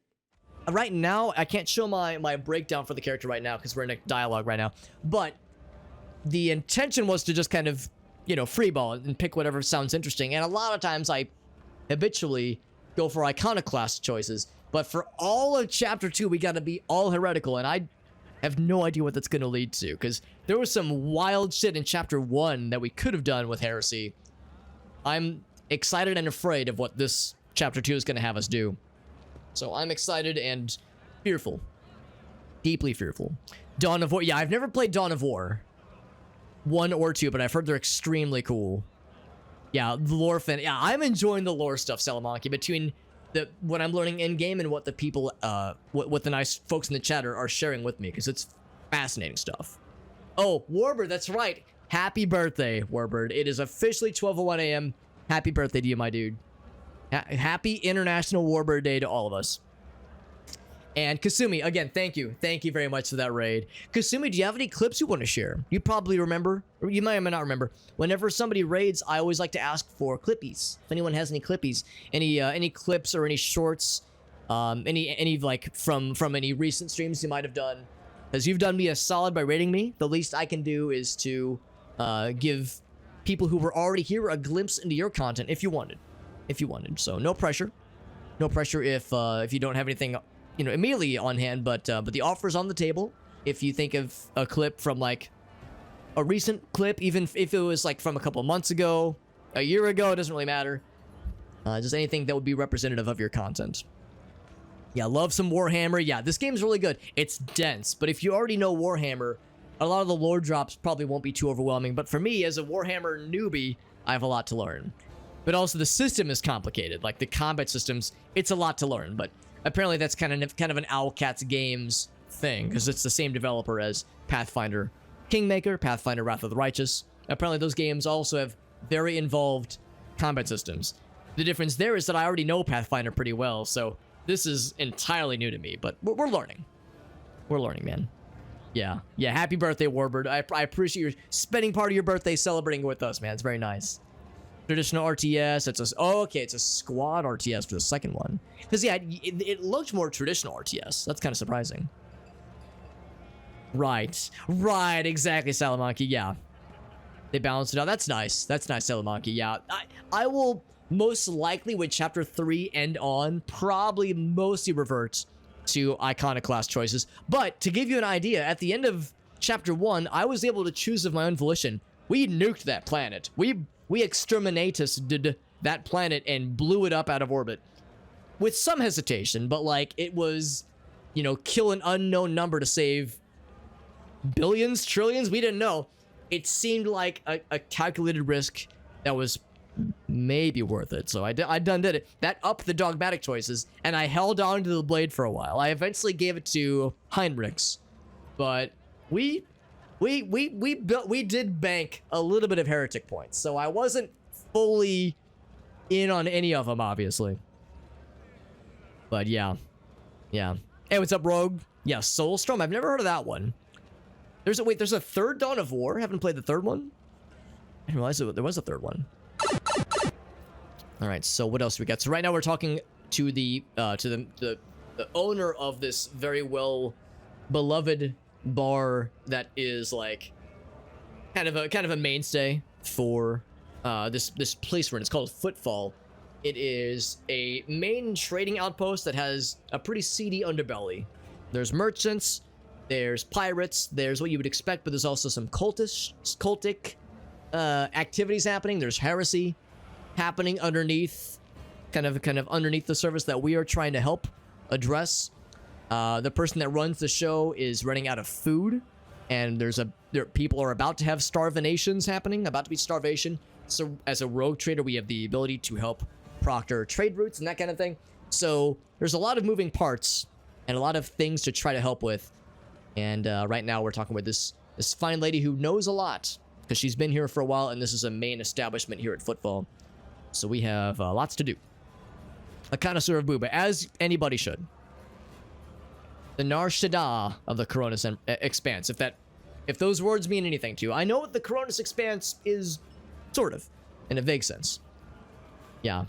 right now, I can't show my breakdown for the character right now because we're in a dialogue right now, but the intention was to just kind of, you know, freeball and pick whatever sounds interesting, and a lot of times I habitually go for iconoclast choices. But for all of Chapter 2, we gotta be all heretical, and I have no idea what that's gonna lead to, because there was some wild shit in Chapter 1 that we could have done with heresy. I'm excited and afraid of what this Chapter 2 is gonna have us do. So I'm excited and fearful. Deeply fearful. Dawn of War. Yeah, I've never played Dawn of War 1 or 2, but I've heard they're extremely cool. Yeah, the lore fan. Yeah, I'm enjoying the lore stuff, Salamanca, between what I'm learning in game and what the people, what the nice folks in the chat are sharing with me, because it's fascinating stuff. Oh, Warbird, that's right. Happy birthday, Warbird. It is officially 12:01 a.m. Happy birthday to you, my dude. Happy International Warbird Day to all of us. And Kasumi, again, thank you. Thank you very much for that raid. Kasumi, do you have any clips you want to share? You probably remember, or you might or might not remember. Whenever somebody raids, I always like to ask for clippies. If anyone has any clippies, any clips or any shorts, any like from any recent streams you might have done. Because you've done me a solid by rating me. The least I can do is to give people who were already here a glimpse into your content if you wanted. So no pressure. No pressure if you don't have anything, you know, immediately on hand, but the offer's on the table. If you think of a clip from like a recent clip, even if it was like from a couple months ago, a year ago, it doesn't really matter. Just anything that would be representative of your content. Yeah, love some Warhammer. Yeah, this game's really good. It's dense, but if you already know Warhammer, a lot of the lore drops probably won't be too overwhelming. But for me, as a Warhammer newbie, I have a lot to learn. But also the system is complicated. Like the combat systems, it's a lot to learn. But apparently that's kind of an Owlcats Games thing, because it's the same developer as Pathfinder Kingmaker, Pathfinder Wrath of the Righteous. Apparently those games also have very involved combat systems. The difference there is that I already know Pathfinder pretty well, so this is entirely new to me, but we're learning. We're learning, man. Yeah, happy birthday, Warbird. I appreciate you spending part of your birthday celebrating with us, man. It's very nice. Traditional RTS, it's a squad RTS for the second one. Because, yeah, it looked more traditional RTS. That's kind of surprising. Right, exactly, Salamanca, yeah. They balanced it out. That's nice, Salamanca, yeah. I will most likely, with Chapter 3 and on, probably mostly revert to Iconoclast choices. But, to give you an idea, at the end of Chapter 1, I was able to choose of my own volition. We nuked that planet. We exterminated that planet and blew it up out of orbit. With some hesitation, but like, it was, you know, kill an unknown number to save billions, trillions, we didn't know. It seemed like a calculated risk that was maybe worth it. So I did it. That upped the dogmatic choices, and I held on to the blade for a while. I eventually gave it to Heinrichs, but we did bank a little bit of heretic points, so I wasn't fully in on any of them, obviously. But yeah. Hey, what's up, Rogue? Yeah, Soulstorm. I've never heard of that one. There's a third Dawn of War. Haven't played the third one. I didn't realize there was a third one. All right, so what else do we got? So right now we're talking to the owner of this very well beloved bar that is like kind of a mainstay for this place we're in. It's called Footfall. It is a main trading outpost that has a pretty seedy underbelly. There's merchants, there's pirates, there's what you would expect, but there's also some cultic activities happening. There's heresy happening underneath, kind of underneath the surface that we are trying to help address. The person that runs the show is running out of food, and people are about to have starvinations happening, about to be starvation. So as a rogue trader, we have the ability to help proctor trade routes and that kind of thing. So there's a lot of moving parts and a lot of things to try to help with. And right now we're talking with this fine lady who knows a lot, because she's been here for a while, and this is a main establishment here at Footfall. So we have lots to do. A connoisseur of booba, as anybody should. The Nar Shaddaa of the Coronis Expanse, if those words mean anything to you. I know what the Coronis Expanse is, sort of, in a vague sense. Yeah,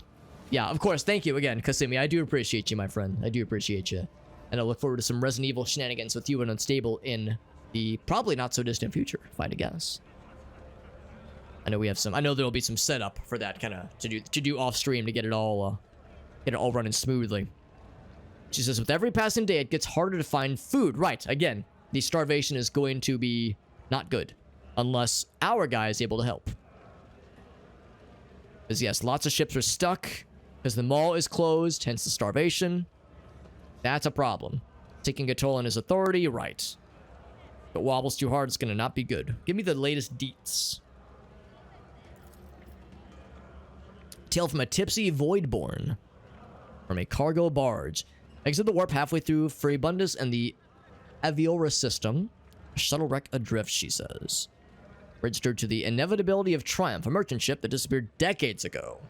of course, thank you again, Kasumi. I do appreciate you, my friend. I do appreciate you. And I look forward to some Resident Evil shenanigans with you and Unstable in the probably not so distant future, if I had to guess. I know there'll be some setup for that kind of to do off stream to get it all running smoothly. She says, with every passing day, it gets harder to find food. Right, again, the starvation is going to be not good unless our guy is able to help. Because yes, lots of ships are stuck because the mall is closed, hence the starvation. That's a problem. Taking a toll on his authority, right. If it wobbles too hard, it's going to not be good. Give me the latest deets. Tale from a tipsy Voidborn. From a cargo barge. Exit the warp halfway through Furibundus and the Aviora system. Shuttle wreck adrift, she says. Registered to the inevitability of triumph, a merchant ship that disappeared decades ago.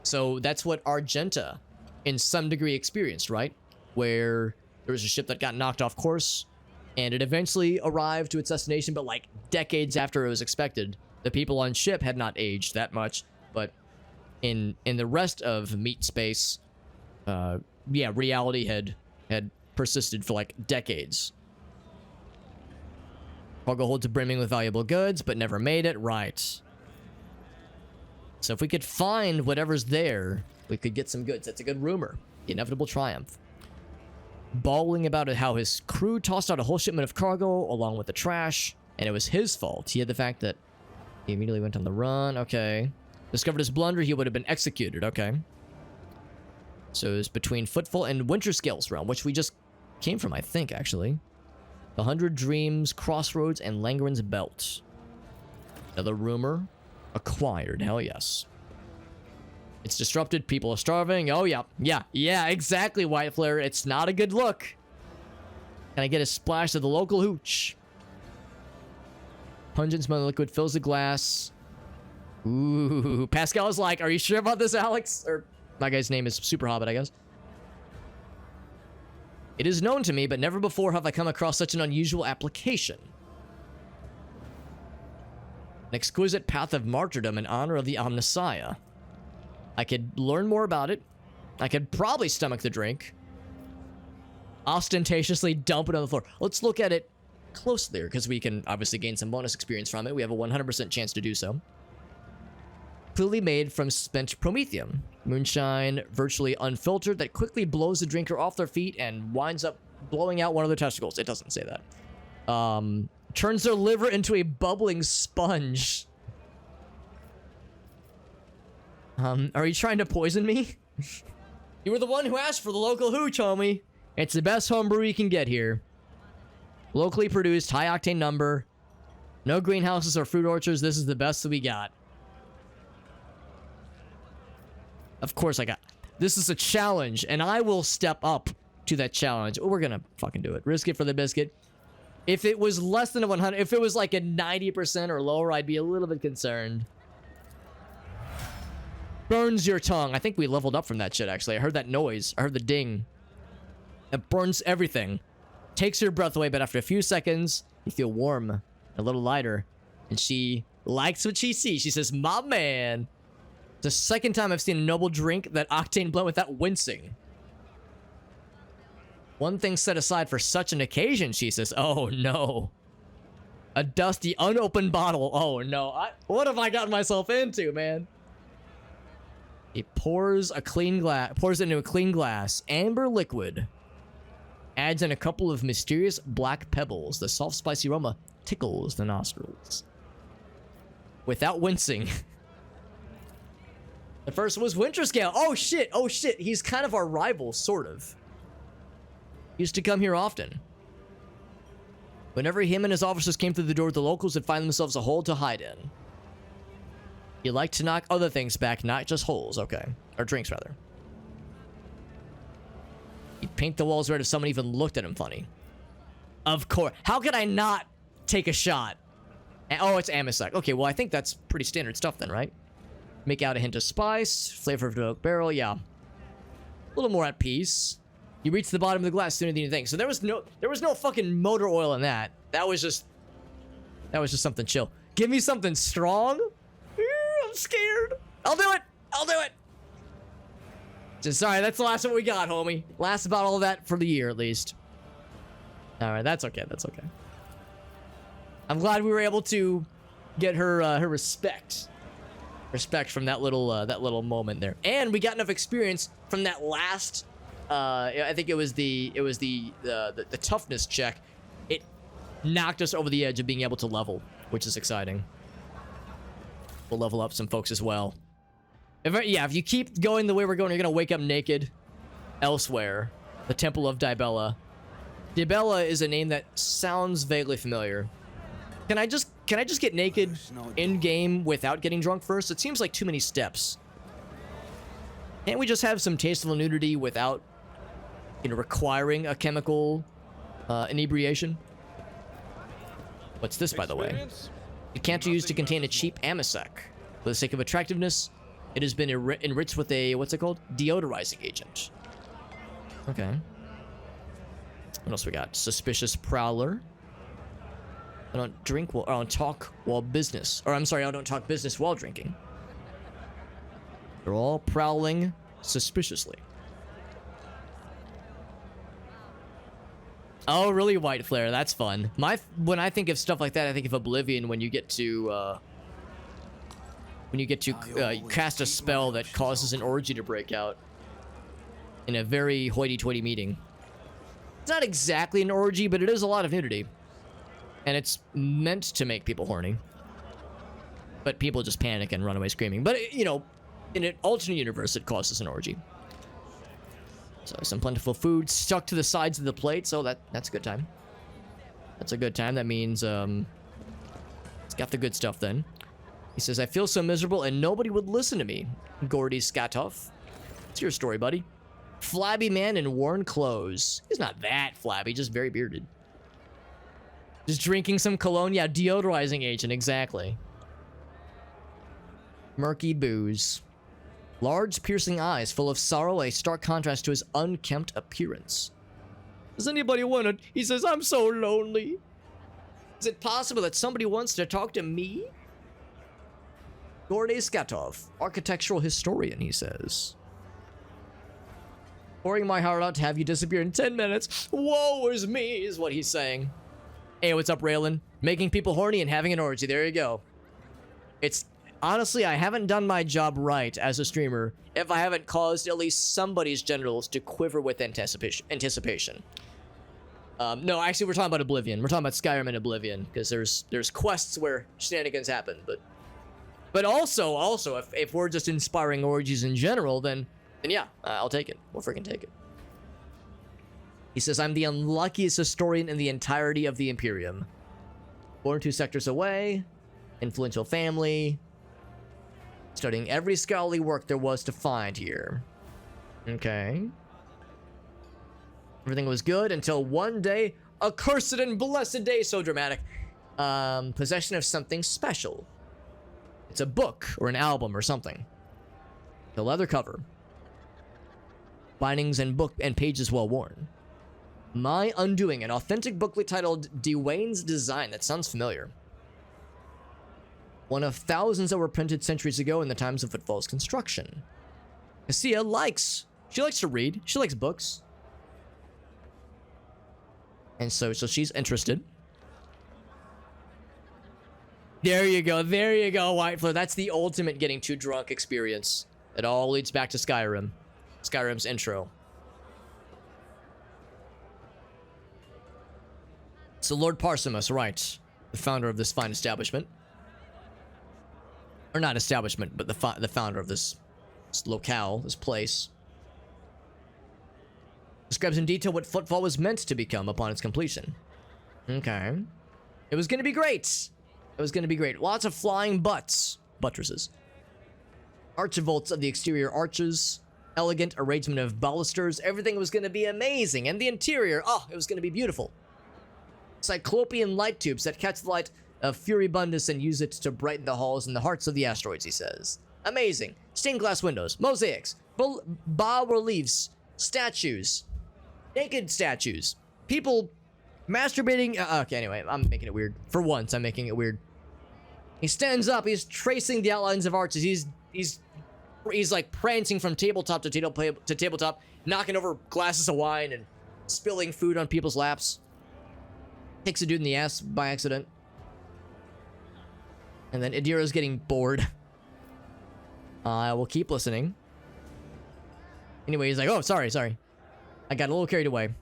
So that's what Argenta, in some degree, experienced, right? Where There was a ship that got knocked off course, and it eventually arrived to its destination, but like decades after it was expected. The people on ship had not aged that much, but in the rest of meat space, yeah, reality had persisted for like decades. Cargo holds brimming with valuable goods, but never made it. Right. So if we could find whatever's there, we could get some goods. That's a good rumor. The inevitable triumph. Bawling about it, how his crew tossed out a whole shipment of cargo along with the trash, and it was his fault. He had the fact that he immediately went on the run. Okay. Discovered his blunder, he would have been executed. Okay. So it was between Footfall and Winterscale's realm, which we just came from, I think, actually. The 100 Dreams, Crossroads, and Langren's Belt. Another rumor. Acquired. Hell yes. It's disrupted. People are starving. Oh, yeah. Yeah, exactly, White Flare. It's not a good look. Can I get a splash of the local hooch? Pungent smelling liquid fills the glass. Ooh. Pascal's like, are you sure about this, Alex? Or my guy's name is Super Hobbit, I guess. It is known to me, but never before have I come across such an unusual application. An exquisite path of martyrdom in honor of the Omnissiah. I could learn more about it. I could probably stomach the drink. Ostentatiously dump it on the floor. Let's look at it closely, because we can obviously gain some bonus experience from it. We have a 100% chance to do so. Clearly made from spent promethium. Moonshine, virtually unfiltered, that quickly blows the drinker off their feet and winds up blowing out one of their testicles. It doesn't say that. Turns their liver into a bubbling sponge. Are you trying to poison me? You were the one who asked for the local hooch, homie. It's the best homebrew you can get here. Locally produced, high octane number. No greenhouses or fruit orchards. This is the best that we got. Of course I got. This is a challenge, and I will step up to that challenge. We're gonna fucking do it. Risk it for the biscuit. If it was less than a 100, if it was like a 90% or lower, I'd be a little bit concerned. Burns your tongue. I think we leveled up from that shit, actually. I heard that noise. I heard the ding. It burns everything. Takes your breath away, but after a few seconds, you feel warm, a little lighter. And she likes what she sees. She says, my man. The second time I've seen a noble drink that octane blend without wincing. One thing set aside for such an occasion, she says. Oh, no. A dusty, unopened bottle. Oh, no. What have I gotten myself into, man? He pours a clean glass, pours it into a clean glass. Amber liquid. Adds in a couple of mysterious black pebbles. The soft, spicy aroma tickles the nostrils. Without wincing. The first was Winterscale. Oh, shit. Oh, shit. He's kind of our rival, sort of. Used to come here often. Whenever him and his officers came through the door, the locals would find themselves a hole to hide in. He liked to knock other things back, not just holes. Okay. Or drinks, rather. He'd paint the walls red if someone even looked at him funny. Of course. How could I not take a shot? Oh, it's Amasec. Okay, well, I think that's pretty standard stuff then, right? Make out a hint of spice. Flavor of the oak barrel. Yeah. A little more at peace. You reach the bottom of the glass sooner than you think. So there was no fucking motor oil in that. That was just something chill. Give me something strong. I'm scared. I'll do it. I'll do it. Just sorry, that's the last one we got, homie. Last bottle of that for the year, at least. All right, that's okay. That's okay. I'm glad we were able to get her her respect from that little moment there, and we got enough experience from that last. I think it was the toughness check. It knocked us over the edge of being able to level, which is exciting. We'll level up some folks as well. If you keep going the way we're going, you're gonna wake up naked elsewhere. The Temple of Dibella. Dibella is a name that sounds vaguely familiar. Can I just get naked in game without getting drunk first? It seems like too many steps. Can't we just have some tasteful nudity without, requiring a chemical inebriation? What's this, by the way? It can't be used to contain a cheap Amasec. For the sake of attractiveness, it has been enriched with a, what's it called? Deodorizing agent. Okay. What else we got? Suspicious prowler. I don't drink while, I don't talk while business. Or I'm sorry, I don't talk business while drinking. They're all prowling suspiciously. Oh, really, White Flare? That's fun. When I think of stuff like that, I think of Oblivion when you get to cast a spell that causes an orgy to break out in a very hoity-toity meeting. It's not exactly an orgy, but it is a lot of nudity. And it's meant to make people horny. But people just panic and run away screaming. But, you know, in an alternate universe, it causes an orgy. So some plentiful food stuck to the sides of the plate, so that's a good time. That's a good time. That means, it's got the good stuff then. He says, I feel so miserable and nobody would listen to me. Gordy Skatov. It's your story, buddy. Flabby man in worn clothes. He's not that flabby, just very bearded. Just drinking some cologne. Yeah, deodorizing agent, exactly. Murky booze. Large piercing eyes full of sorrow, a stark contrast to his unkempt appearance. Does anybody want to... He says, I'm so lonely. Is it possible that somebody wants to talk to me? Gordy Skatov, architectural historian, he says. Pouring my heart out to have you disappear in 10 minutes. Woe is me, is what he's saying. Hey, what's up, Raylan? Making people horny and having an orgy. There you go. It's... Honestly, I haven't done my job right as a streamer if I haven't caused at least somebody's genitals to quiver with anticipation. No, actually, we're talking about Oblivion. We're talking about Skyrim and Oblivion, because there's quests where shenanigans happen, but also if we're just inspiring orgies in general, then yeah, I'll take it. We'll freaking take it. He says, I'm the unluckiest historian in the entirety of the Imperium. Born 2 sectors away, influential family, studying every scholarly work there was to find here. Okay. Everything was good until one day, a cursed and blessed day, so dramatic. Possession of something special. It's a book or an album or something. The leather cover. Bindings and book and pages well worn. My Undoing, an authentic booklet titled Dwayne's Design. That sounds familiar. One of thousands that were printed centuries ago in the times of Footfall's construction. Cassia likes to read. She likes books. And so she's interested. There you go, White Flare. That's the ultimate getting too drunk experience. It all leads back to Skyrim. Skyrim's intro. So Lord Parsimus, right, the founder of this fine establishment. Or not establishment, but the founder of this locale, this place. Describes in detail what Footfall was meant to become upon its completion. Okay. It was going to be great. It was going to be great. Lots of flying buttresses. Archivolts of the exterior arches. Elegant arrangement of balusters. Everything was going to be amazing. And the interior, oh, it was going to be beautiful. Cyclopean light tubes that catch the light of furibundus and use it to brighten the halls and the hearts of the asteroids, he says. Amazing. Stained glass windows, mosaics, bas-reliefs, statues, naked statues, people masturbating. Okay, anyway, I'm making it weird. For once, I'm making it weird. He stands up. He's tracing the outlines of arches. He's like prancing from tabletop to tabletop, knocking over glasses of wine and spilling food on people's laps. Kicks a dude in the ass by accident. And then Idira's getting bored. I will keep listening. Anyway, he's like, oh, sorry. I got a little carried away.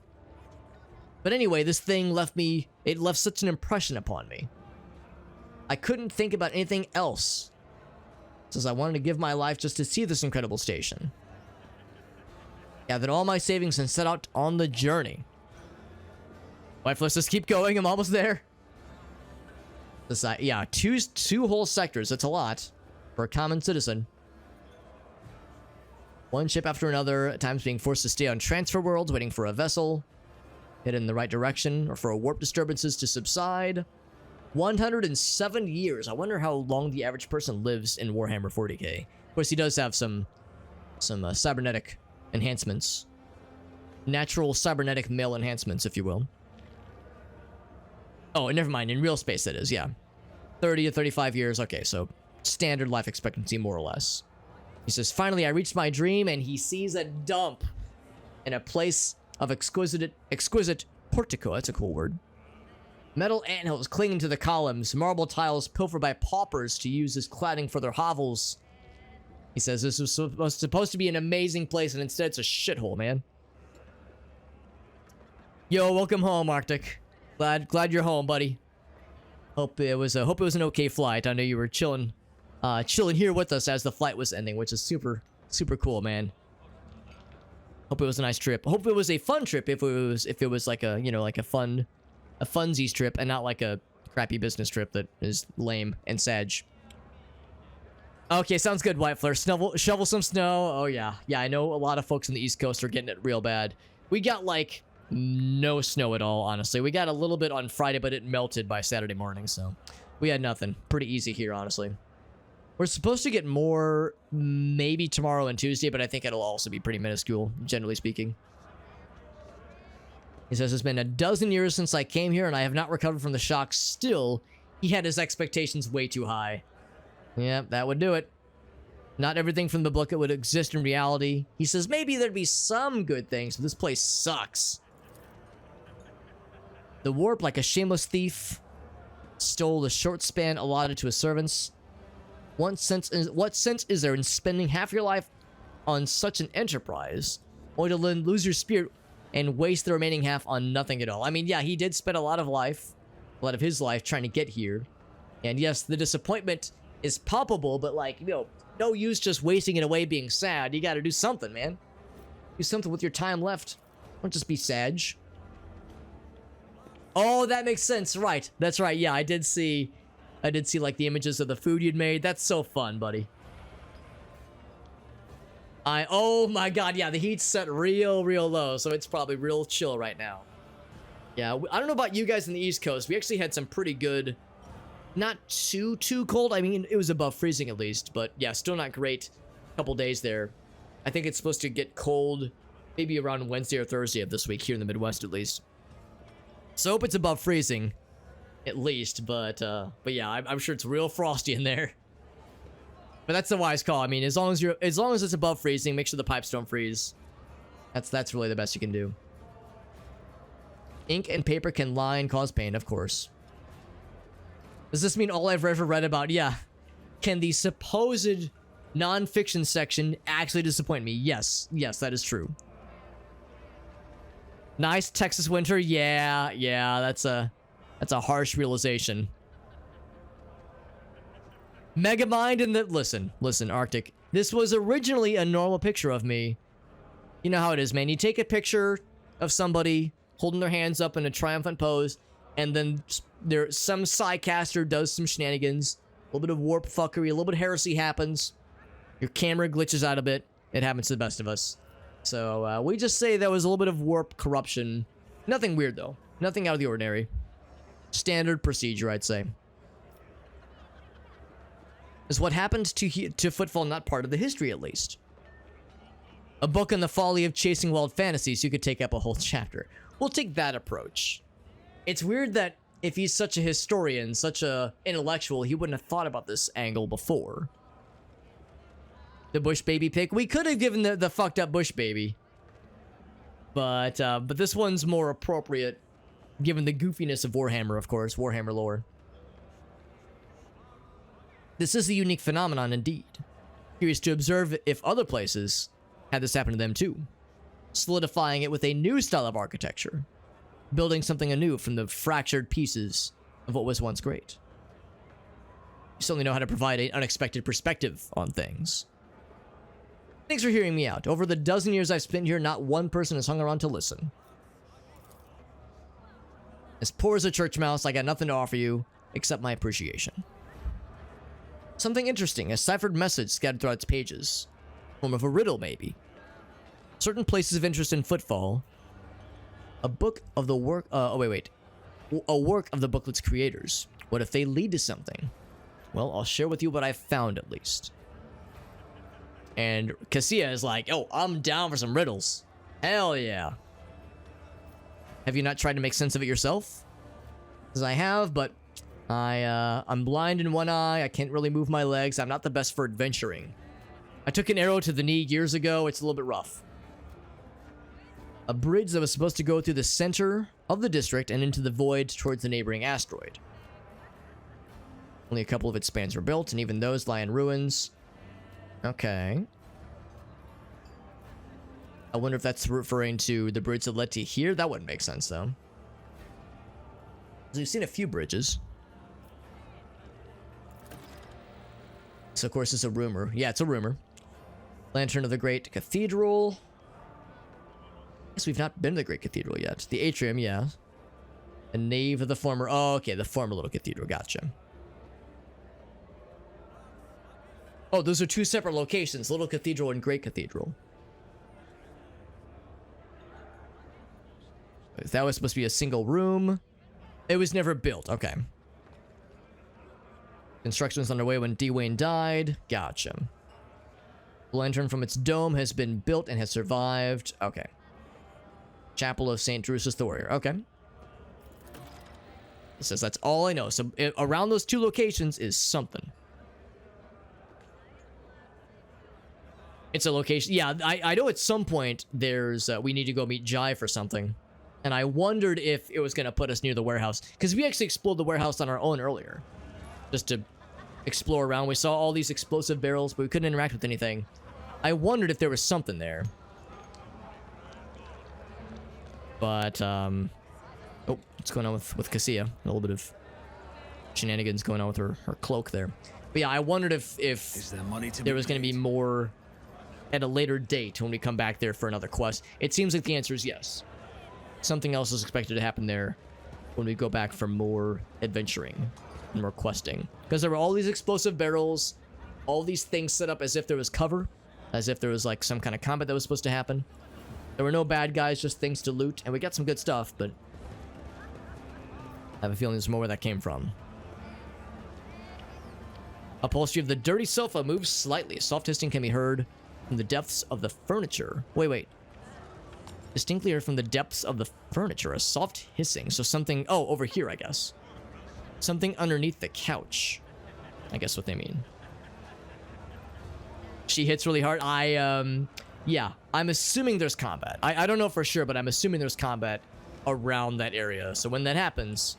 But anyway, this thing left such an impression upon me. I couldn't think about anything else. Says I wanted to give my life just to see this incredible station. Gathered all my savings and set out on the journey. Wife, let's just keep going. I'm almost there. Yeah, two whole sectors. That's a lot for a common citizen. One ship after another, at times being forced to stay on transfer worlds, waiting for a vessel, head in the right direction, or for warp disturbances to subside. 107 years. I wonder how long the average person lives in Warhammer 40k. Of course, he does have some cybernetic enhancements. Natural cybernetic male enhancements, if you will. Oh, never mind. In real space, that is, yeah. 30 to 35 years. Okay, so standard life expectancy, more or less. He says, finally, I reached my dream, and he sees a dump in a place of exquisite portico. That's a cool word. Metal anthills clinging to the columns, marble tiles pilfered by paupers to use as cladding for their hovels. He says this was supposed to be an amazing place, and instead it's a shithole, man. Yo, welcome home, Arctic. Glad you're home, buddy. Hope it was an okay flight. I know you were chilling here with us as the flight was ending, which is super cool, man. Hope it was a nice trip. Hope it was a fun trip if it was like a, you know, like a funsies trip and not like a crappy business trip that is lame and sag. Okay, sounds good, White Flare. Shovel some snow. Oh yeah. Yeah, I know a lot of folks on the East Coast are getting it real bad. We got like no snow at all, honestly. We got a little bit on Friday, but it melted by Saturday morning, so we had nothing. Pretty easy here, honestly. We're supposed to get more maybe tomorrow and Tuesday, but I think it'll also be pretty minuscule, generally speaking. He says, it's been a dozen years since I came here, and I have not recovered from the shock. Still, he had his expectations way too high. Yeah, that would do it. Not everything from the book would exist in reality. He says, maybe there'd be some good things, but this place sucks. The warp, like a shameless thief, stole the short span allotted to his servants. What sense is there in spending half your life on such an enterprise, only to lose your spirit and waste the remaining half on nothing at all? I mean, yeah, he did spend a lot of his life trying to get here. And yes, the disappointment is palpable, but like, you know, no use just wasting it away being sad. You gotta do something, man. Do something with your time left. Don't just be sag. Oh, that makes sense. Right. That's right. Yeah, I did see like the images of the food you'd made. That's so fun, buddy. Oh my god, yeah, the heat's set real low, so it's probably real chill right now. Yeah, I don't know about you guys in the East Coast. We actually had some pretty good, not too cold. I mean, it was above freezing at least, but yeah, still not great. Couple days there. I think it's supposed to get cold maybe around Wednesday or Thursday of this week here in the Midwest at least. So I hope it's above freezing at least, but yeah, I'm sure it's real frosty in there. But that's the wise call. I mean, as long as it's above freezing, make sure the pipes don't freeze. That's really the best you can do. Ink and paper can lie and cause pain, of course. Does this mean all I've ever read about? Yeah. Can the supposed non-fiction section actually disappoint me? Yes, that is true. Nice Texas winter. Yeah, that's a harsh realization. Megamind in the... Listen, Arctic. This was originally a normal picture of me. You know how it is, man. You take a picture of somebody holding their hands up in a triumphant pose, and then some psycaster does some shenanigans, a little bit of warp fuckery, a little bit of heresy happens. Your camera glitches out a bit. It happens to the best of us. So, we just say there was a little bit of warp corruption. Nothing weird, though. Nothing out of the ordinary. Standard procedure, I'd say. Is what happened to Footfall not part of the history, at least? A book on the folly of chasing wild fantasies, you could take up a whole chapter. We'll take that approach. It's weird that if he's such a historian, such a intellectual, he wouldn't have thought about this angle before. The Bush Baby pick. We could have given the fucked up Bush Baby. But this one's more appropriate, given the goofiness of Warhammer, of course. Warhammer lore. This is a unique phenomenon indeed. Curious to observe if other places had this happen to them too. Solidifying it with a new style of architecture. Building something anew from the fractured pieces of what was once great. You certainly know how to provide an unexpected perspective on things. Thanks for hearing me out. Over the dozen years I've spent here, not one person has hung around to listen. As poor as a church mouse, I got nothing to offer you except my appreciation. Something interesting, a ciphered message scattered throughout its pages. Form of a riddle, maybe. Certain places of interest in Footfall. A book of the work... a work of the booklet's creators. What if they lead to something? Well, I'll share with you what I've found, at least. And Cassia is like, oh, I'm down for some riddles. Hell yeah. Have you not tried to make sense of it yourself? Because I have, but I'm blind in one eye. I can't really move my legs. I'm not the best for adventuring. I took an arrow to the knee years ago. It's a little bit rough. A bridge that was supposed to go through the center of the district and into the void towards the neighboring asteroid. Only a couple of its spans were built, and even those lie in ruins. Okay. I wonder if that's referring to the bridge that led to here. That wouldn't make sense, though. We've seen a few bridges. So, of course, it's a rumor. Yeah, it's a rumor. Lantern of the Great Cathedral. Guess we've not been to the Great Cathedral yet. The atrium, yeah. The nave of the former... Oh, okay, the former little cathedral. Gotcha. Oh, those are two separate locations. Little Cathedral and Great Cathedral. That was supposed to be a single room. It was never built. Okay. Construction was underway when Dwayne died. Gotcha. The lantern from its dome has been built and has survived. Okay. Chapel of St. Drusus the Warrior. Okay. It says that's all I know. So around those two locations is something. It's a location. Yeah, I know at some point there's... we need to go meet Jai for something. And I wondered if it was going to put us near the warehouse. Because we actually explored the warehouse on our own earlier. Just to explore around. We saw all these explosive barrels, but we couldn't interact with anything. I wondered if there was something there. But, oh, what's going on with Cassia? A little bit of shenanigans going on with her cloak there. But yeah, I wondered if there was going to be more at a later date when we come back there for another quest. It seems like the answer is yes. Something else is expected to happen there when we go back for more adventuring and more questing. Because there were all these explosive barrels, all these things set up as if there was cover, as if there was like some kind of combat that was supposed to happen. There were no bad guys, just things to loot, and we got some good stuff, but I have a feeling there's more where that came from. Upholstery of the dirty sofa moves slightly. Soft hissing can be heard from the depths of the furniture. Wait. Distinctly heard from the depths of the furniture. A soft hissing. So something... Oh, over here, I guess. Something underneath the couch. I guess what they mean. She hits really hard. Yeah. I'm assuming there's combat. I don't know for sure, but I'm assuming there's combat around that area. So when that happens,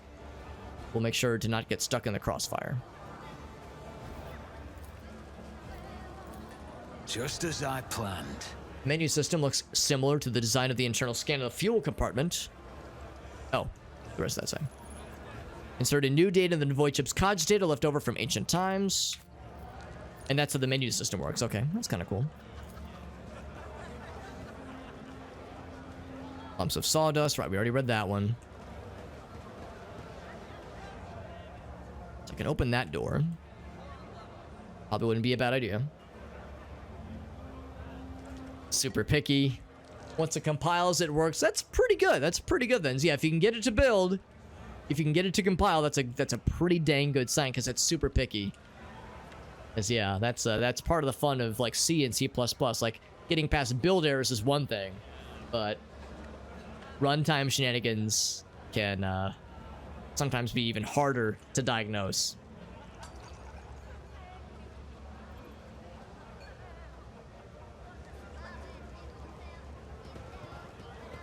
we'll make sure to not get stuck in the crossfire. Just as I planned. Menu system looks similar to the design of the internal scan of the fuel compartment. Oh, the rest of that side. Inserted new data in the void chip's CODS data left over from ancient times. And that's how the menu system works. Okay, that's kind of cool. Lumps of sawdust. Right, we already read that one. So I can open that door. Probably wouldn't be a bad idea. Super picky. Once it compiles, it works. That's pretty good. That's pretty good then. So yeah, if you can get it to build, if you can get it to compile, that's a pretty dang good sign because it's super picky. Cause yeah, that's part of the fun of like C and C++. Like getting past build errors is one thing, but runtime shenanigans can sometimes be even harder to diagnose.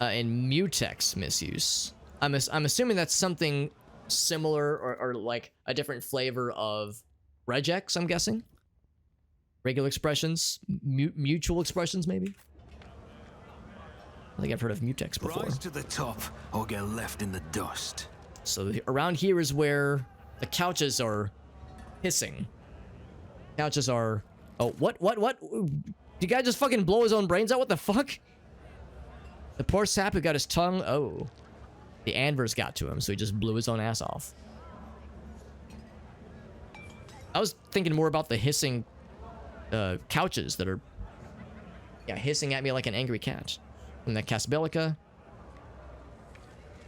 And mutex misuse. I'm assuming that's something similar or like a different flavor of regex, I'm guessing. Regular expressions, mutual expressions, maybe. I think I've heard of mutex before. Rise to the top or get left in the dust. So around here is where the couches are hissing. Couches are... Oh, what? Did the guy just fucking blow his own brains out? What the fuck? The poor sap who got his tongue... Oh. The anvers got to him, so he just blew his own ass off. I was thinking more about the hissing couches that are... Yeah, hissing at me like an angry cat. And that Casbelica.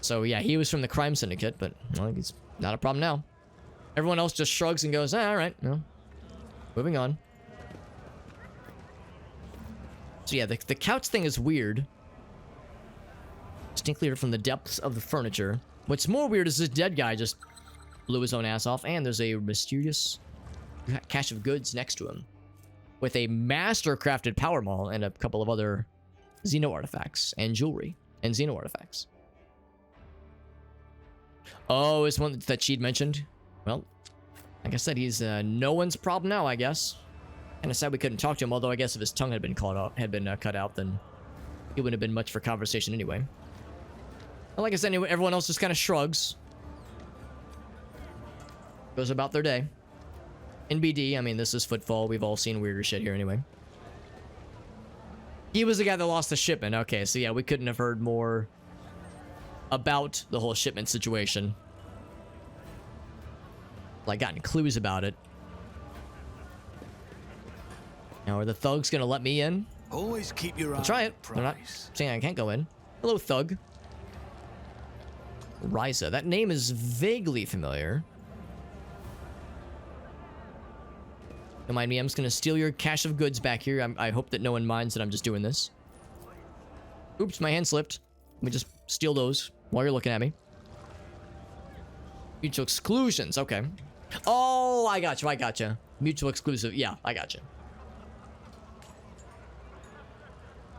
So yeah, he was from the crime syndicate, but well, it's not a problem now. Everyone else just shrugs and goes, alright, no. Moving on. So yeah, the couch thing is weird. distinctly heard from the depths of the furniture. What's more weird is this dead guy just blew his own ass off, and there's a mysterious cache of goods next to him with a master-crafted power maul and a couple of other Xeno artifacts and jewelry and Xeno artifacts. Oh, it's one that she'd mentioned. Well, like I said, he's no one's problem now, I guess. And I said we couldn't talk to him, although I guess if his tongue had been cut out, then it wouldn't have been much for conversation anyway. Well, like I said, anyway, everyone else just kind of shrugs. Goes about their day. In BD, I mean, this is Footfall. We've all seen weirder shit here anyway. He was the guy that lost the shipment. Okay, so yeah, we couldn't have heard more about the whole shipment situation. Like, gotten clues about it. Now, are the thugs gonna let me in? Always keep your eye I'll try on it. the They're not prize. saying I can't go in. Hello, thug. Ryza. That name is vaguely familiar. Don't mind me, I'm just gonna steal your cache of goods back here. I hope that no one minds that I'm just doing this. Oops, my hand slipped. Let me just steal those while you're looking at me. Mutual exclusions, okay. Oh, I got you. Mutual exclusive, yeah, I got you.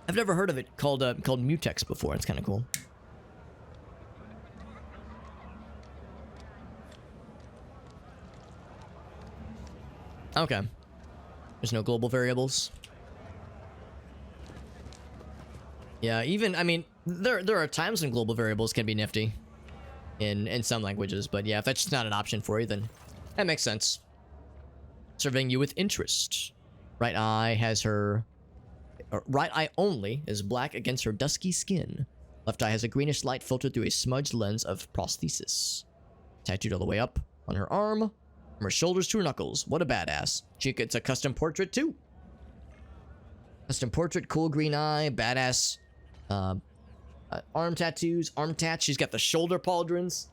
I've never heard of it called Mutex before. It's kind of cool. Okay. There's no global variables. Yeah, even I mean, there are times when global variables can be nifty in some languages, but yeah, if that's just not an option for you, then that makes sense. Surveying you with interest. Right eye has her. Right eye only is black against her dusky skin. Left eye has a greenish light filtered through a smudged lens of prosthesis. Tattooed all the way up on her arm, from her shoulders to her knuckles. What a badass. She gets a custom portrait too. Custom portrait, cool green eye, badass arm tattoos, arm tats. She's got the shoulder pauldrons.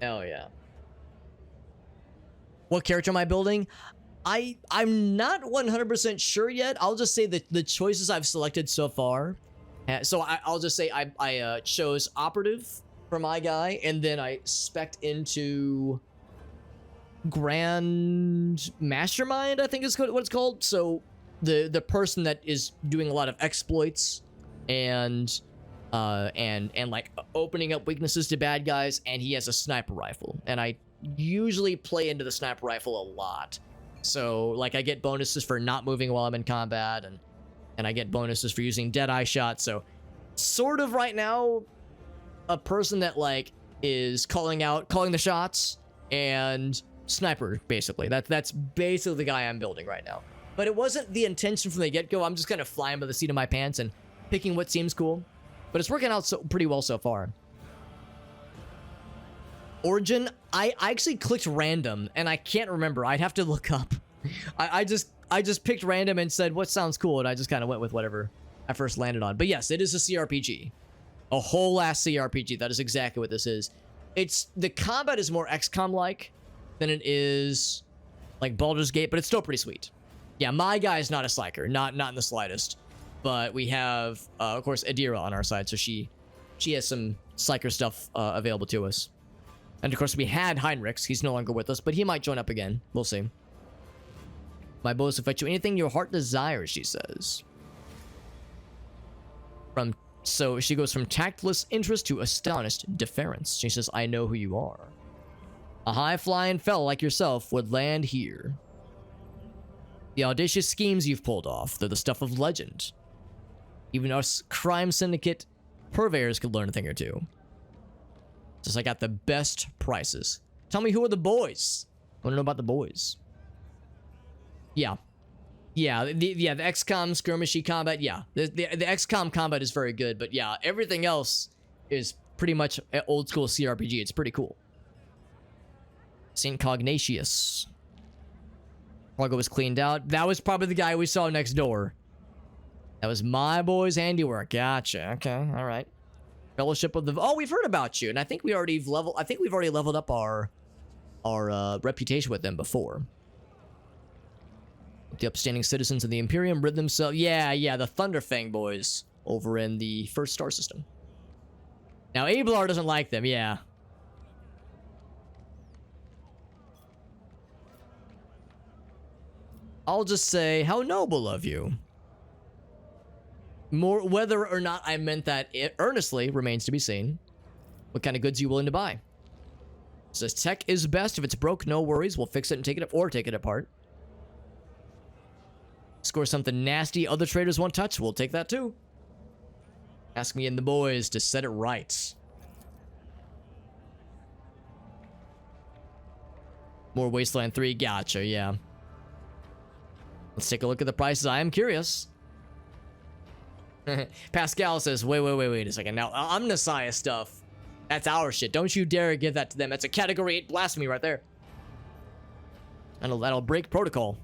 Hell yeah. What character am I building? I'm not 100% sure yet. I'll just say that the choices I've selected so far. So I'll just say I chose operative for my guy, and then I spec'd into Grand Mastermind, I think is what it's called. So the person that is doing a lot of exploits and like opening up weaknesses to bad guys, and he has a sniper rifle, and I usually play into the sniper rifle a lot. So, like, I get bonuses for not moving while I'm in combat, and I get bonuses for using Deadeye shots. So, sort of right now, a person that, like, is calling the shots, and sniper, basically. That's basically the guy I'm building right now. But it wasn't the intention from the get-go. I'm just kind of flying by the seat of my pants and picking what seems cool. But it's working out pretty well so far. Origin, I actually clicked random, and I can't remember. I'd have to look up. I just picked random and said, what sounds cool? And I just kind of went with whatever I first landed on. But yes, it is a CRPG. A whole ass CRPG. That is exactly what this is. The combat is more XCOM-like than it is like Baldur's Gate, but it's still pretty sweet. Yeah, my guy is not a Sliker. Not in the slightest. But we have, of course, Adira on our side, so she has some Sliker stuff available to us. And of course, we had Heinrichs. He's no longer with us, but he might join up again. We'll see. My bows will fetch you anything your heart desires, she says. So she goes from tactless interest to astonished deference. She says, I know who you are. A high-flying fellow like yourself would land here. The audacious schemes you've pulled off, they're the stuff of legend. Even us crime syndicate purveyors could learn a thing or two. Just I got the best prices. Tell me, who are the boys? I want to know about the boys. Yeah. Yeah, the XCOM skirmishy combat, yeah. The XCOM combat is very good, but yeah, everything else is pretty much old school CRPG. It's pretty cool. St. Cognatius. Cargo was cleaned out. That was probably the guy we saw next door. That was my boy's handiwork. Gotcha. Okay, all right. Fellowship of the... Oh, we've heard about you, and I think we've already leveled up our reputation with them before. The upstanding citizens of the Imperium rid themselves... Yeah, the Thunderfang boys over in the First Star System. Now, Ablar doesn't like them, yeah. I'll just say, how noble of you. More, whether or not I meant that it earnestly remains to be seen. What kind of goods are you willing to buy? Says tech is best. If it's broke, no worries. We'll fix it and take it up or take it apart. Score something nasty other traders won't touch. We'll take that too. Ask me and the boys to set it right. More Wasteland 3. Gotcha, yeah. Let's take a look at the prices. I am curious. Pascal says, wait a second. Now, Omnissiah stuff. That's our shit. Don't you dare give that to them. That's a Category 8 blasphemy right there. That'll break protocol.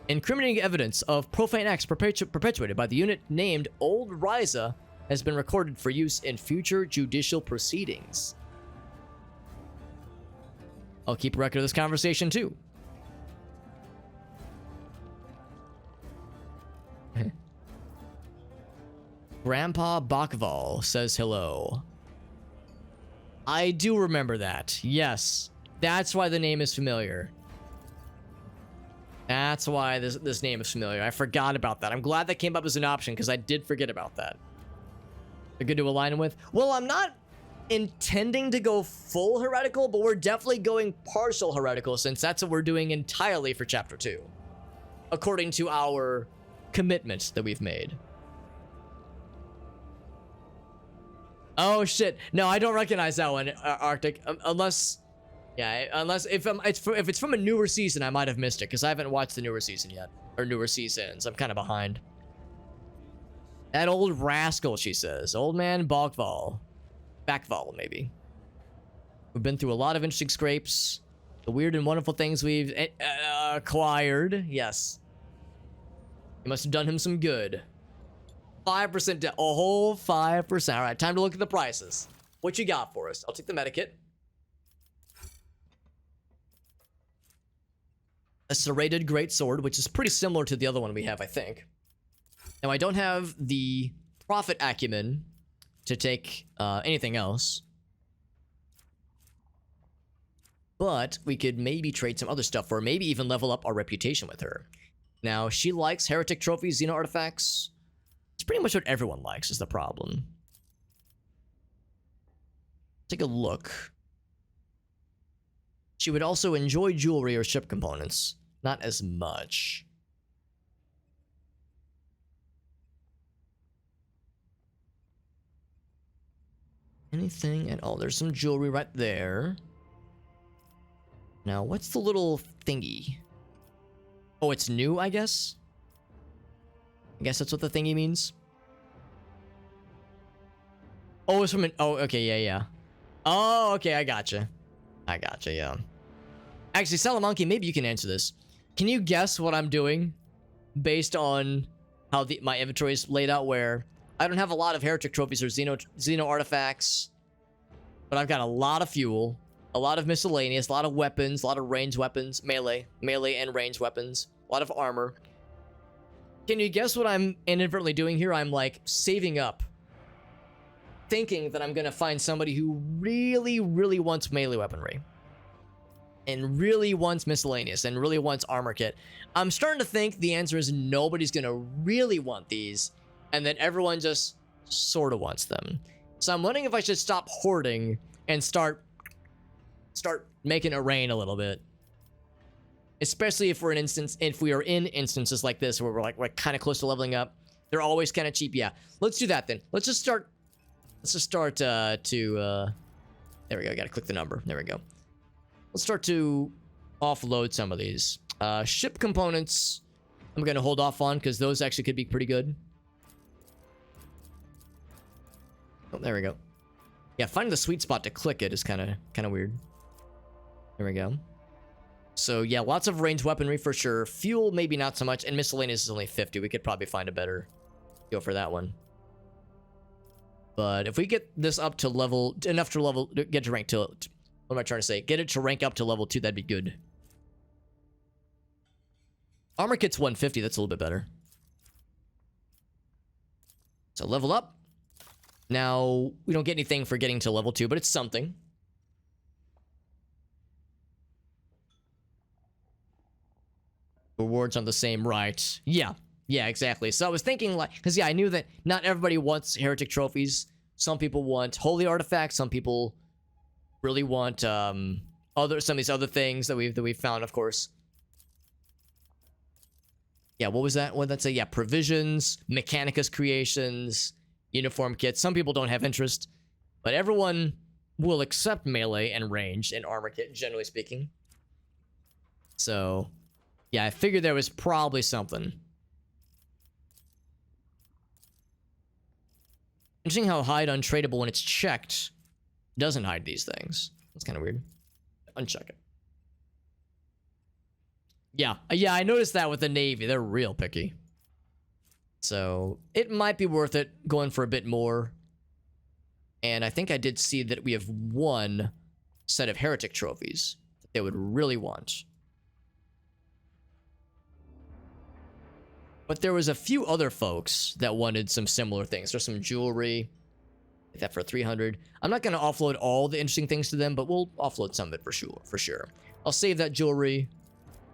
Incriminating evidence of profane acts perpetuated by the unit named Old Ryza has been recorded for use in future judicial proceedings. I'll keep a record of this conversation too. Grandpa Bakval says hello. I do remember that. Yes. That's why the name is familiar. That's why this name is familiar. I forgot about that. I'm glad that came up as an option because I did forget about that. They're good to align with. Well, I'm not intending to go full heretical, but we're definitely going partial heretical since that's what we're doing entirely for Chapter 2. According to our commitments that we've made. Oh shit! No, I don't recognize that one, Arctic. Unless, yeah, unless if it's from a newer season, I might have missed it because I haven't watched the newer season yet, or newer seasons. I'm kind of behind. That old rascal, she says. Old man Bakval, maybe. We've been through a lot of interesting scrapes. The weird and wonderful things we've acquired. Yes. You must have done him some good. 5% a whole 5%. All right, time to look at the prices. What you got for us? I'll take the medikit. A serrated greatsword, which is pretty similar to the other one we have, I think. Now, I don't have the profit acumen to take anything else. But we could maybe trade some other stuff for her, maybe even level up our reputation with her. Now, she likes heretic trophies, Xeno artifacts. It's pretty much what everyone likes is the problem. Take a look. She would also enjoy jewelry or ship components. Not as much. Anything at all? There's some jewelry right there. Now, what's the little thingy? Oh, it's new, I guess? I guess that's what the thingy means. Oh, it's from an... Oh, okay, yeah. Oh, okay, I gotcha, yeah. Actually, Salamonkey, maybe you can answer this. Can you guess what I'm doing based on how my inventory is laid out, where I don't have a lot of heretic trophies or Xeno artifacts, but I've got a lot of fuel, a lot of miscellaneous, a lot of weapons, a lot of ranged weapons, melee and ranged weapons, a lot of armor. Can you guess what I'm inadvertently doing here? I'm like saving up, thinking that I'm gonna find somebody who really, really wants melee weaponry and really wants miscellaneous and really wants armor kit. I'm starting to think the answer is nobody's gonna really want these, and then everyone just sort of wants them. So I'm wondering if I should stop hoarding and start making it rain a little bit. Especially if we are in instances like this where we're kind of close to leveling up. They're always kind of cheap. Yeah, let's do that then. Let's just start there we go. Got to click the number. There we go. Let's start to offload some of these. Ship components, I'm going to hold off on because those actually could be pretty good. Oh, there we go. Yeah, finding the sweet spot to click it is kind of weird. There we go. So yeah, lots of ranged weaponry for sure. Fuel, maybe not so much. And miscellaneous is only 50. We could probably find a better go for that one. But if we get this up to level, enough to get to rank to, what am I trying to say? Get it to rank up to level 2, that'd be good. Armor kit's 150, that's a little bit better. So level up. Now, we don't get anything for getting to level 2, but it's something. Rewards aren't the same, right? Yeah, exactly. So I was thinking, like, because yeah, I knew that not everybody wants heretic trophies. Some people want holy artifacts. Some people really want some of these other things that we've found, of course. Yeah, what was that? What did that say? Yeah, provisions, Mechanicus creations, uniform kits. Some people don't have interest, but everyone will accept melee and range and armor kit, generally speaking. So, yeah, I figured there was probably something. Interesting how hide untradable when it's checked doesn't hide these things. That's kind of weird. Uncheck it. Yeah, I noticed that with the Navy. They're real picky. So, it might be worth it going for a bit more. And I think I did see that we have one set of heretic trophies that they would really want. But there was a few other folks that wanted some similar things. There's some jewelry. Get that for 300. I'm not going to offload all the interesting things to them, but we'll offload some of it for sure. I'll save that jewelry.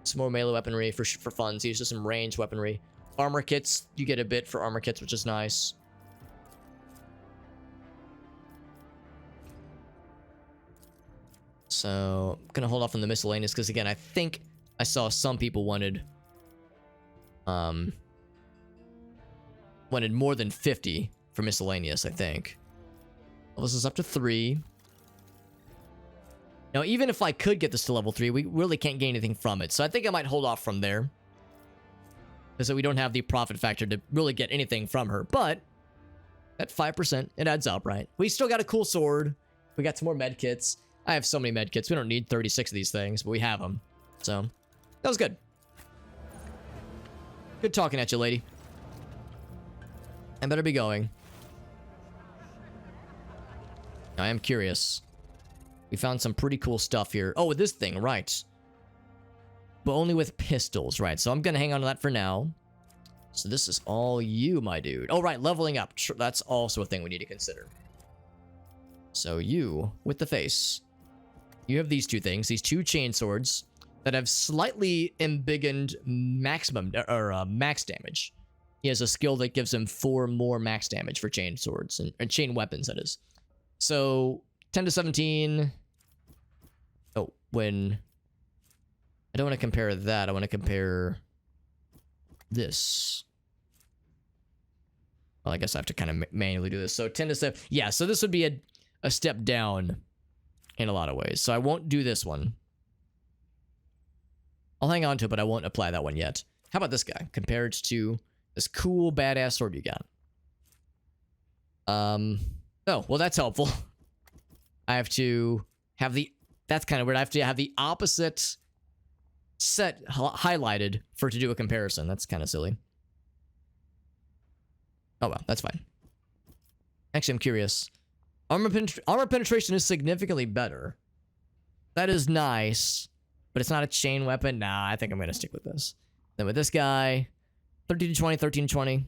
Some more melee weaponry for funds. These are some range weaponry. Armor kits. You get a bit for armor kits, which is nice. So, I'm going to hold off on the miscellaneous because, again, I think I saw some people wanted more than 50 for miscellaneous, I think. Well, this is up to 3. Now, even if I could get this to level 3, we really can't gain anything from it. So I think I might hold off from there. Because we don't have the profit factor to really get anything from her. But, at 5%, it adds up, right? We still got a cool sword. We got some more med kits. I have so many med kits. We don't need 36 of these things, but we have them. So, that was good. Good talking at you, lady. I better be going. I am curious. We found some pretty cool stuff here. Oh, with this thing, right. But only with pistols, right. So I'm going to hang on to that for now. So this is all you, my dude. Oh, right, leveling up. That's also a thing we need to consider. So you, with the face. You have these two things. These two chain swords that have slightly embiggened maximum, or max damage. He has a skill that gives him 4 more max damage for chain swords, and chain weapons, that is. So, 10 to 17. Oh, when... I don't want to compare that. I want to compare this. Well, I guess I have to kind of manually do this. So, 10 to 7. Yeah, so this would be a step down in a lot of ways. So, I won't do this one. I'll hang on to it, but I won't apply that one yet. How about this guy compared to this cool, badass sword you got? Oh, well, that's helpful. I have to have the... That's kind of weird. I have to have the opposite set highlighted for to do a comparison. That's kind of silly. Oh, well, that's fine. Actually, I'm curious. Armor penetration is significantly better. That is nice, but it's not a chain weapon. Nah, I think I'm going to stick with this. Then with this guy, 13 to 20, 13 to 20.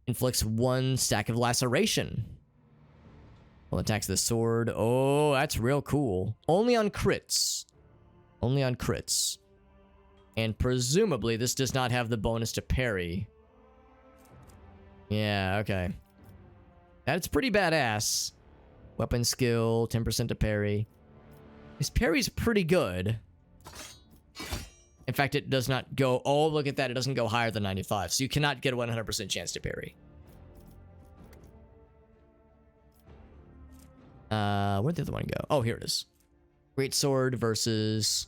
Inflicts 1 stack of laceration. Well, attacks the sword. Oh, that's real cool. Only on crits. Only on crits. And presumably, this does not have the bonus to parry. Yeah, okay. That's pretty badass. Weapon skill, 10% to parry. His parry's pretty good. In fact, it does not go... Oh, look at that. It doesn't go higher than 95. So you cannot get a 100% chance to parry. Where'd the other one go? Oh, here it is. Great sword versus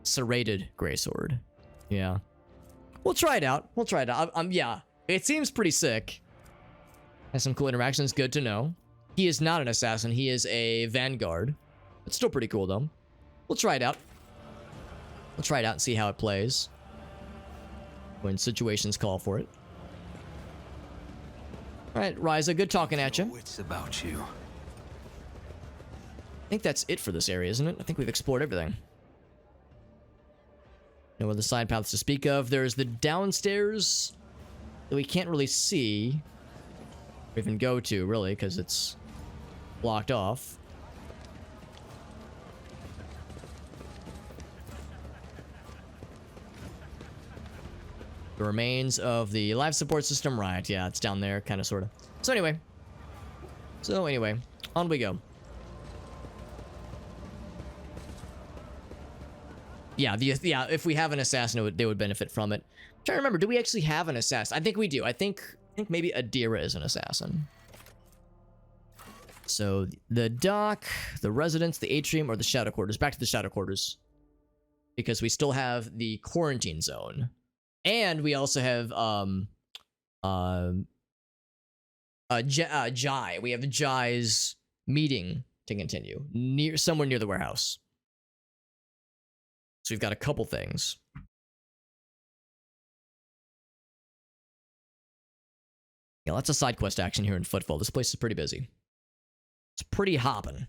serrated gray sword. Yeah. We'll try it out. We'll try it out. Yeah. It seems pretty sick. Has some cool interactions. Good to know. He is not an assassin. He is a vanguard. It's still pretty cool, though. We'll try it out. We'll try it out and see how it plays when situations call for it. All right, Ryza, good talking at you. It's about you. I think that's it for this area, isn't it? I think we've explored everything. No other side paths to speak of. There's the downstairs that we can't really see. even go to, really, because it's blocked off. The remains of the life support system, right? Yeah, it's down there, kind of, sort of. So anyway, on we go. Yeah, if we have an assassin, they would benefit from it. I'm trying to remember, do we actually have an assassin? I think we do. I think maybe Adira is an assassin. So the dock, the residence, the atrium, or the shadow quarters. Back to the shadow quarters, because we still have the quarantine zone, and we also have Jai. We have Jai's meeting to continue somewhere near the warehouse. So we've got a couple things. Yeah, lots of side quest action here in Footfall. This place is pretty busy. It's pretty hopping.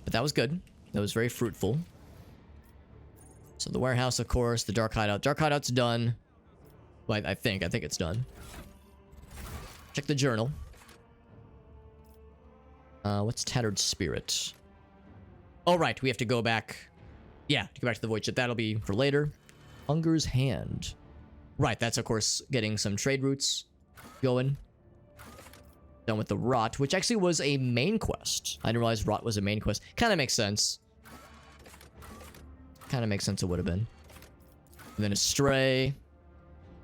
But that was good. That was very fruitful. So the warehouse, of course, the dark hideout. Dark hideout's done. Well, I think it's done. Check the journal. What's Tattered Spirit? Oh, right, we have to go back. Yeah, to go back to the Void Ship. That'll be for later. Hunger's Hand. Right, that's, of course, getting some trade routes going. Done with the Rot, which actually was a main quest. I didn't realize Rot was a main quest. Kind of makes sense. Kind of makes sense it would have been. And then Astray.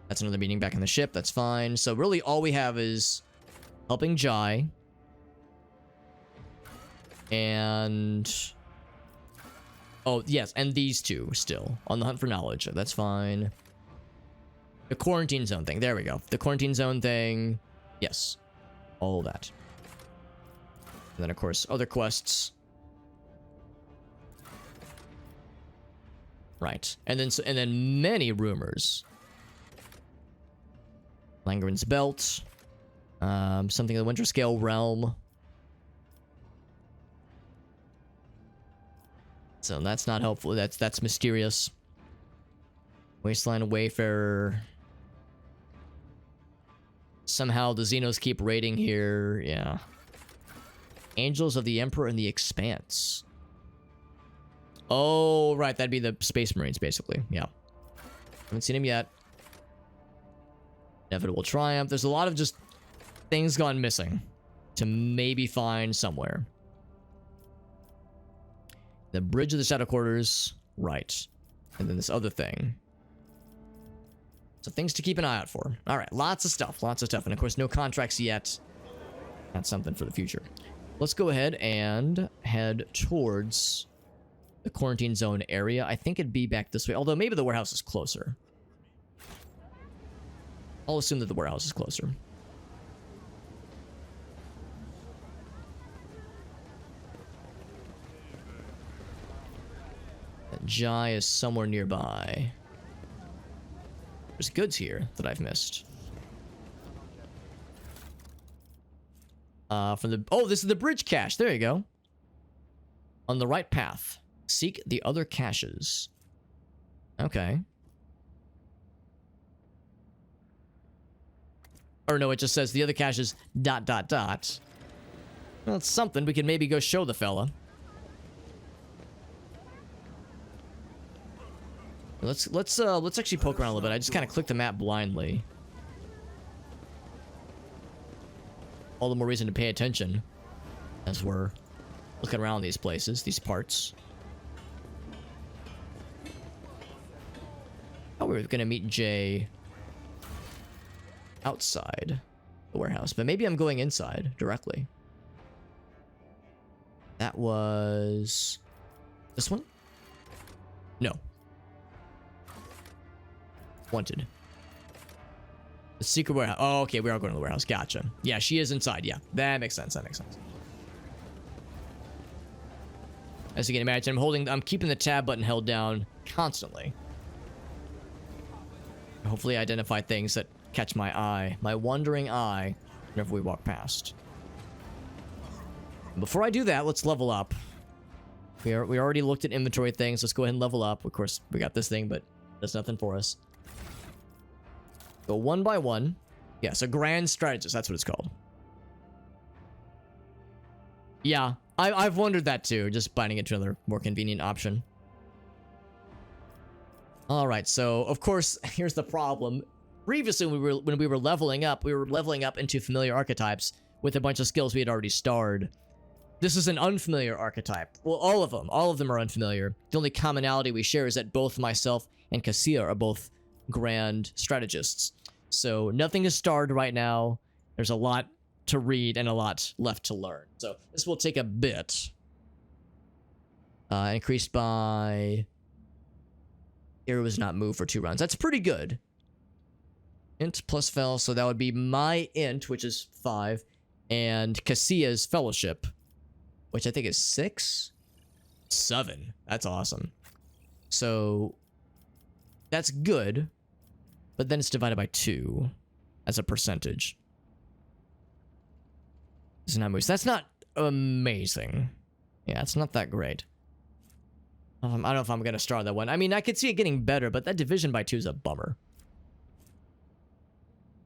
That's another meeting back in the ship. That's fine. So really all we have is helping Jai. And... oh, yes, and these two still. On the hunt for knowledge. That's fine. The quarantine zone thing. There we go. The quarantine zone thing. Yes. All that. And then, of course, other quests. Right. And then many rumors. Langren's Belt. Something in the Winter Scale Realm. So that's not helpful. That's mysterious. Wasteland Wayfarer. Somehow the Xenos keep raiding here. Yeah. Angels of the Emperor and the Expanse. Oh, right. That'd be the Space Marines, basically. Yeah. Haven't seen him yet. Inevitable Triumph. There's a lot of just things gone missing to maybe find somewhere. The Bridge of the Shadow Quarters. Right. And then this other thing. So things to keep an eye out for. All right. Lots of stuff. Lots of stuff. And of course, no contracts yet. That's something for the future. Let's go ahead and head towards the quarantine zone area. I think it'd be back this way. Although maybe the warehouse is closer. I'll assume that the warehouse is closer. Jai is somewhere nearby. There's goods here that I've missed. From the... oh, this is the bridge cache. There you go. On the right path. Seek the other caches. Okay. Or no, it just says the other caches ... Well, it's something. We can maybe go show the fella. Let's actually poke around a little bit. I just kind of clicked the map blindly. All the more reason to pay attention as we're looking around these places, these parts. Oh, we were gonna meet Jay outside the warehouse, but maybe I'm going inside directly. That was this one? No. Wanted. The secret warehouse. Oh, okay, we are going to the warehouse. Gotcha. Yeah, she is inside. Yeah, that makes sense. That makes sense. As you can imagine, I'm keeping the tab button held down constantly. Hopefully identify things that catch my eye, my wandering eye, whenever we walk past. Before I do that, let's level up. We already looked at inventory things. Let's go ahead and level up. Of course, we got this thing, but that's nothing for us. Go one by one. Yes, a grand strategist. That's what it's called. Yeah, I've wondered that too. Just binding it to another more convenient option. All right, so of course, here's the problem. Previously, when we were leveling up into familiar archetypes with a bunch of skills we had already starred. This is an unfamiliar archetype. Well, all of them are unfamiliar. The only commonality we share is that both myself and Cassia are both grand strategists. So nothing is starred right now. There's a lot to read and a lot left to learn. So this will take a bit. Increased by... Here was not moved for 2 rounds. That's pretty good. Int plus fell, so that would be my int, which is 5, and Cassia's fellowship, which I think is 6? 7. That's awesome. So that's good, but then it's divided by 2 as a percentage. It's not moves. That's not amazing. Yeah, it's not that great. I don't know if I'm gonna start that one. I mean, I could see it getting better, but that division by 2 is a bummer.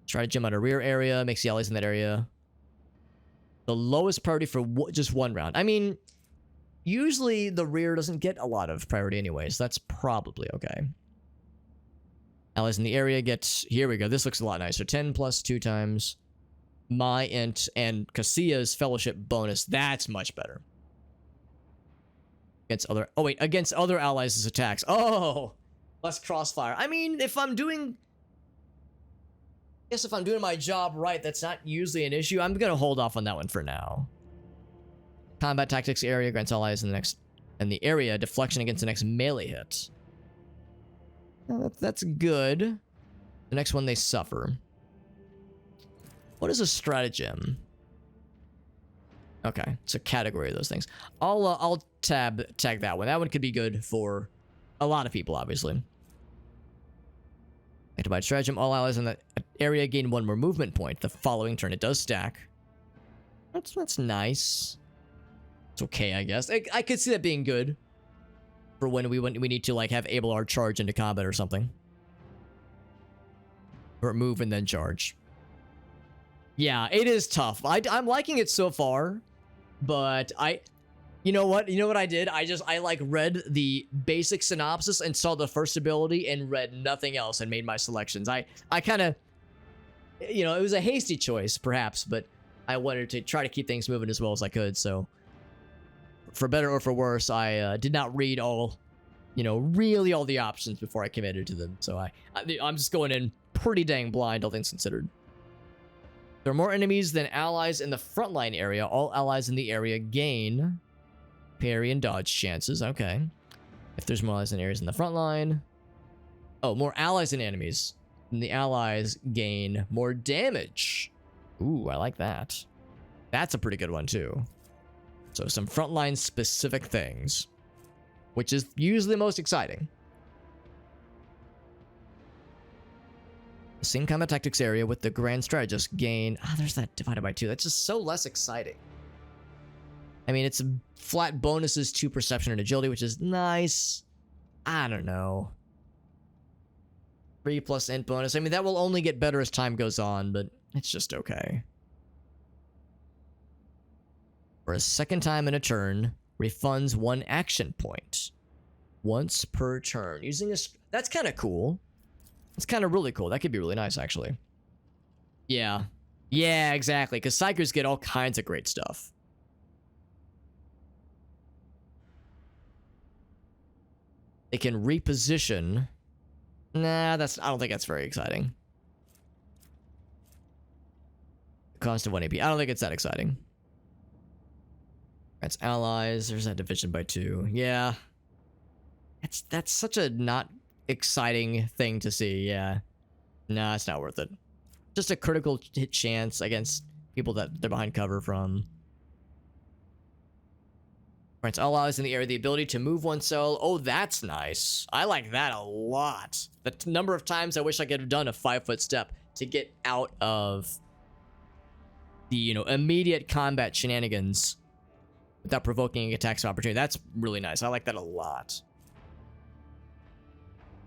Stratagem on a rear area makes the allies in that area the lowest priority for just 1 round. I mean, usually the rear doesn't get a lot of priority anyways. That's probably okay. Allies in the area get... Here we go. This looks a lot nicer. 10 plus 2 times my int and Cassia's fellowship bonus. That's much better. Against other... Oh, wait. Against other allies' attacks. Oh! Less crossfire. I mean, if I'm doing... I guess if I'm doing my job right, that's not usually an issue. I'm gonna hold off on that one for now. Combat tactics area grants allies in the area deflection against the next melee hit. That's good. The next one they suffer. What is a stratagem? Okay, it's a category of those things. I'll tag that one. That one could be good for a lot of people, obviously. Activated stratagem. All allies in that area gain 1 more movement point the following turn. It does stack. That's nice. It's okay, I guess. I could see that being good for when we need to like have Abelard charge into combat or something, or move and then charge. Yeah, it is tough. I'm liking it so far, but you know what I did? I like read the basic synopsis and saw the first ability and read nothing else and made my selections. I kind of, it was a hasty choice perhaps, but I wanted to try to keep things moving as well as I could. So for better or for worse, I did not read really all the options before I committed to them. So I'm just going in pretty dang blind, all things considered. There are more enemies than allies in the frontline area. All allies in the area gain parry and dodge chances. Okay. If there's more allies in areas in the front line. Oh, more allies and enemies. And the allies gain more damage. Ooh, I like that. That's a pretty good one too. So some frontline specific things, which is usually the most exciting. The same combat tactics area with the grand strategist gain... there's that divided by 2. That's just so less exciting. I mean, it's flat bonuses to perception and agility, which is nice. I don't know. 3 plus int bonus. I mean, that will only get better as time goes on, but it's just okay. For a second time in a turn, refunds 1 action point. Once per turn. Using a... That's kind of cool. It's kind of really cool. That could be really nice, actually. Yeah. Yeah, exactly. Because Psychers get all kinds of great stuff. They can reposition. Nah, I don't think that's very exciting. Cost of 1 AP. I don't think it's that exciting. That's allies. There's that division by 2. Yeah. That's such a not exciting thing to see. Yeah. Nah, it's not worth it. Just a critical hit chance against people that they're behind cover from. Grants all allies in the area the ability to move 1 cell. Oh, that's nice. I like that a lot. The number of times I wish I could have done a 5-foot step to get out of the, immediate combat shenanigans without provoking attacks of opportunity. That's really nice. I like that a lot.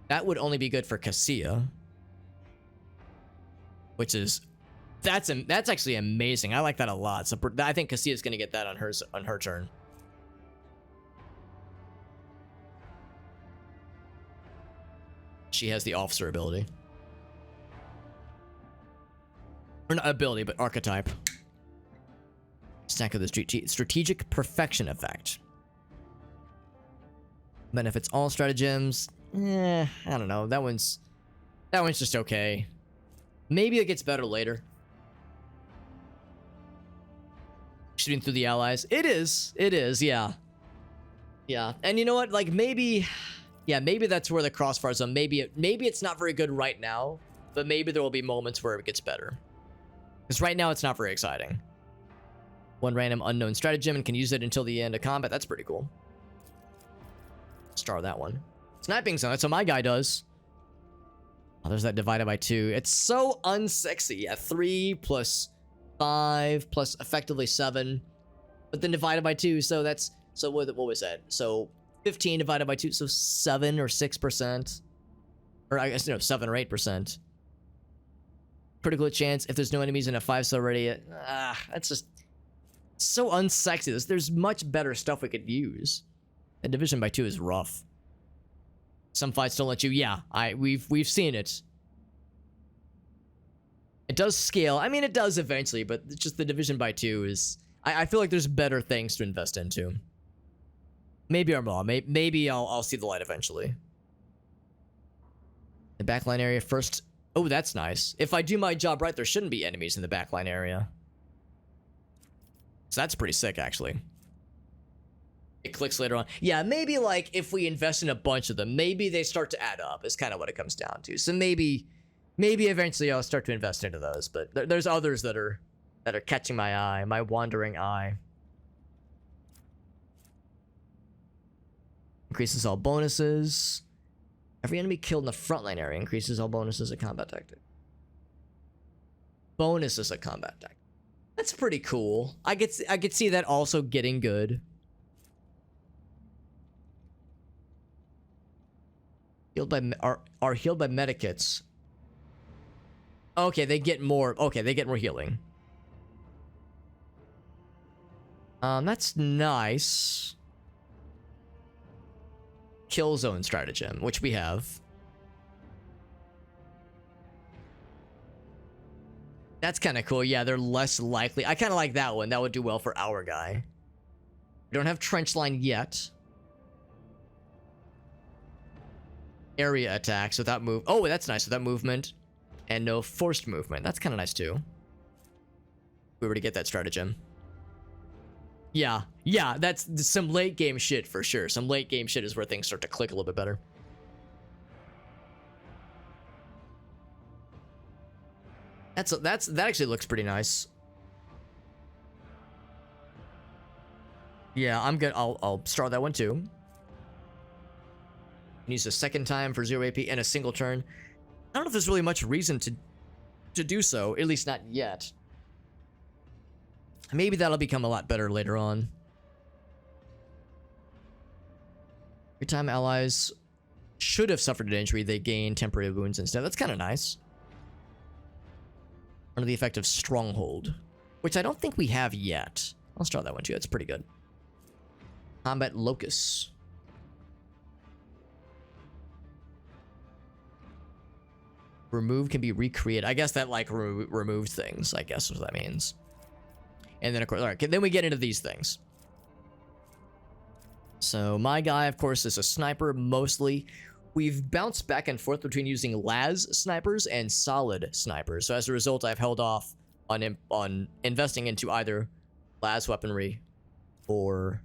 That would only be good for Cassia. which is that's actually amazing. I like that a lot. So I think Cassia's gonna get that on her turn. She has the officer ability. Or not ability, but archetype. Stack of the strategic perfection effect. Benefits all stratagems. I don't know. That one's just okay. Maybe it gets better later. Shooting through the allies. It is, yeah. Yeah. And you know what? Like maybe that's where the crossfire zone, maybe it's not very good right now, but maybe there will be moments where it gets better. Because right now it's not very exciting. One random unknown stratagem and can use it until the end of combat. That's pretty cool. Star that one. Sniping zone. That's what my guy does. Oh, there's that divided by 2. It's so unsexy. Yeah, 3 plus 5 plus effectively 7. But then divided by 2. So that's... So what was that? So 15 divided by 2. So 7 or 6%. Or I guess, 7 or 8%. Critical chance if there's no enemies in a 5-star already. That's just so unsexy. There's much better stuff we could use. And division by 2 is rough. Some fights don't let you. Yeah, we've seen it. It does scale. I mean, it does eventually, but it's just the division by 2 is. I feel like there's better things to invest into. Maybe I'm wrong. Maybe I'll see the light eventually. The backline area first. Oh, that's nice. If I do my job right, there shouldn't be enemies in the backline area. So that's pretty sick, actually. It clicks later on. Yeah, maybe like if we invest in a bunch of them, maybe they start to add up is kind of what it comes down to. So maybe eventually I'll start to invest into those, but there's others that are catching my eye, my wandering eye. Increases all bonuses. Every enemy killed in the frontline area increases all bonuses at combat tactic. Bonuses at combat tactic. That's pretty cool. I could see that also getting good. Healed by are healed by medikits. Okay, they get more. Okay, they get more healing. That's nice. Kill zone stratagem, which we have. That's kind of cool. Yeah, they're less likely. I kind of like that one. That would do well for our guy. We don't have trench line yet. Area attacks without move. Oh, that's nice. Without movement and no forced movement. That's kind of nice too. If we were to get that stratagem. Yeah, that's some late game shit for sure. Some late game shit is where things start to click a little bit better. That actually looks pretty nice. Yeah, I'm good. I'll start that one too. Use a second time for 0 AP and a single turn. I don't know if there's really much reason to do so, at least not yet. Maybe that'll become a lot better later on. Every time allies should have suffered an injury, they gain temporary wounds instead. That's kind of nice. Under the effect of Stronghold, which I don't think we have yet. I'll start that one too. That's pretty good. Combat Locus. Remove can be recreated. I guess that like removed things. I guess is what that means. And then of course, all right. Then we get into these things. So my guy, of course, is a sniper mostly. We've bounced back and forth between using las snipers and solid snipers. So as a result, I've held off on investing into either las weaponry or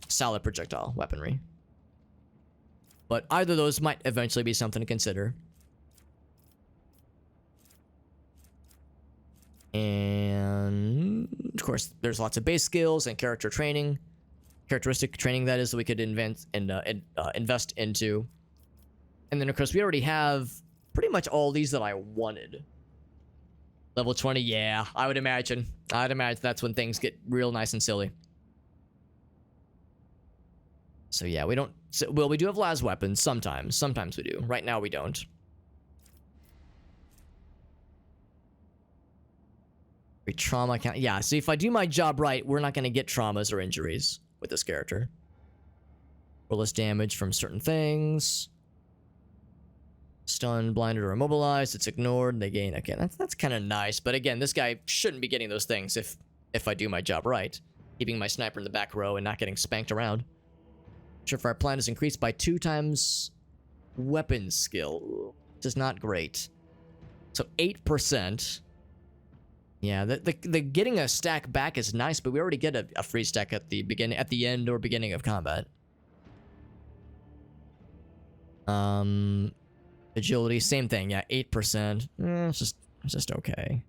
solid projectile weaponry. But either of those might eventually be something to consider. And of course, there's lots of base skills and characteristic training that is that we could invest into. And then of course we already have pretty much all these that I wanted. Level 20, yeah, I'd imagine that's when things get real nice and silly. So yeah, we don't. Well, we do have las weapons sometimes. Sometimes we do. Right now we don't. Trauma count. Yeah, see, if I do my job right, we're not going to get traumas or injuries with this character. Roll less damage from certain things. Stunned, blinded, or immobilized. It's ignored. They gain. Okay, that's kind of nice. But again, this guy shouldn't be getting those things if I do my job right. Keeping my sniper in the back row and not getting spanked around. Surefire plan is increased by 2 times weapon skill. Which is not great. So 8%. Yeah, the getting a stack back is nice, but we already get a free stack at the end or beginning of combat. Agility, same thing. Yeah, 8%. It's just okay.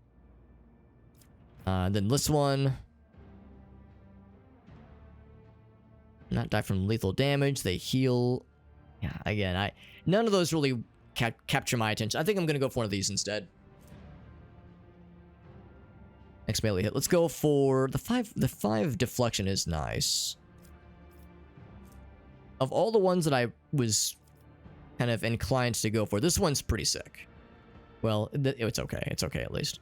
Then this one. Not die from lethal damage. They heal. Yeah, again, none of those really capture my attention. I think I'm gonna go for one of these instead. Next melee hit. Let's go for the 5. The 5 deflection is nice. Of all the ones that I was kind of inclined to go for, this one's pretty sick. Well, it's okay. It's okay at least.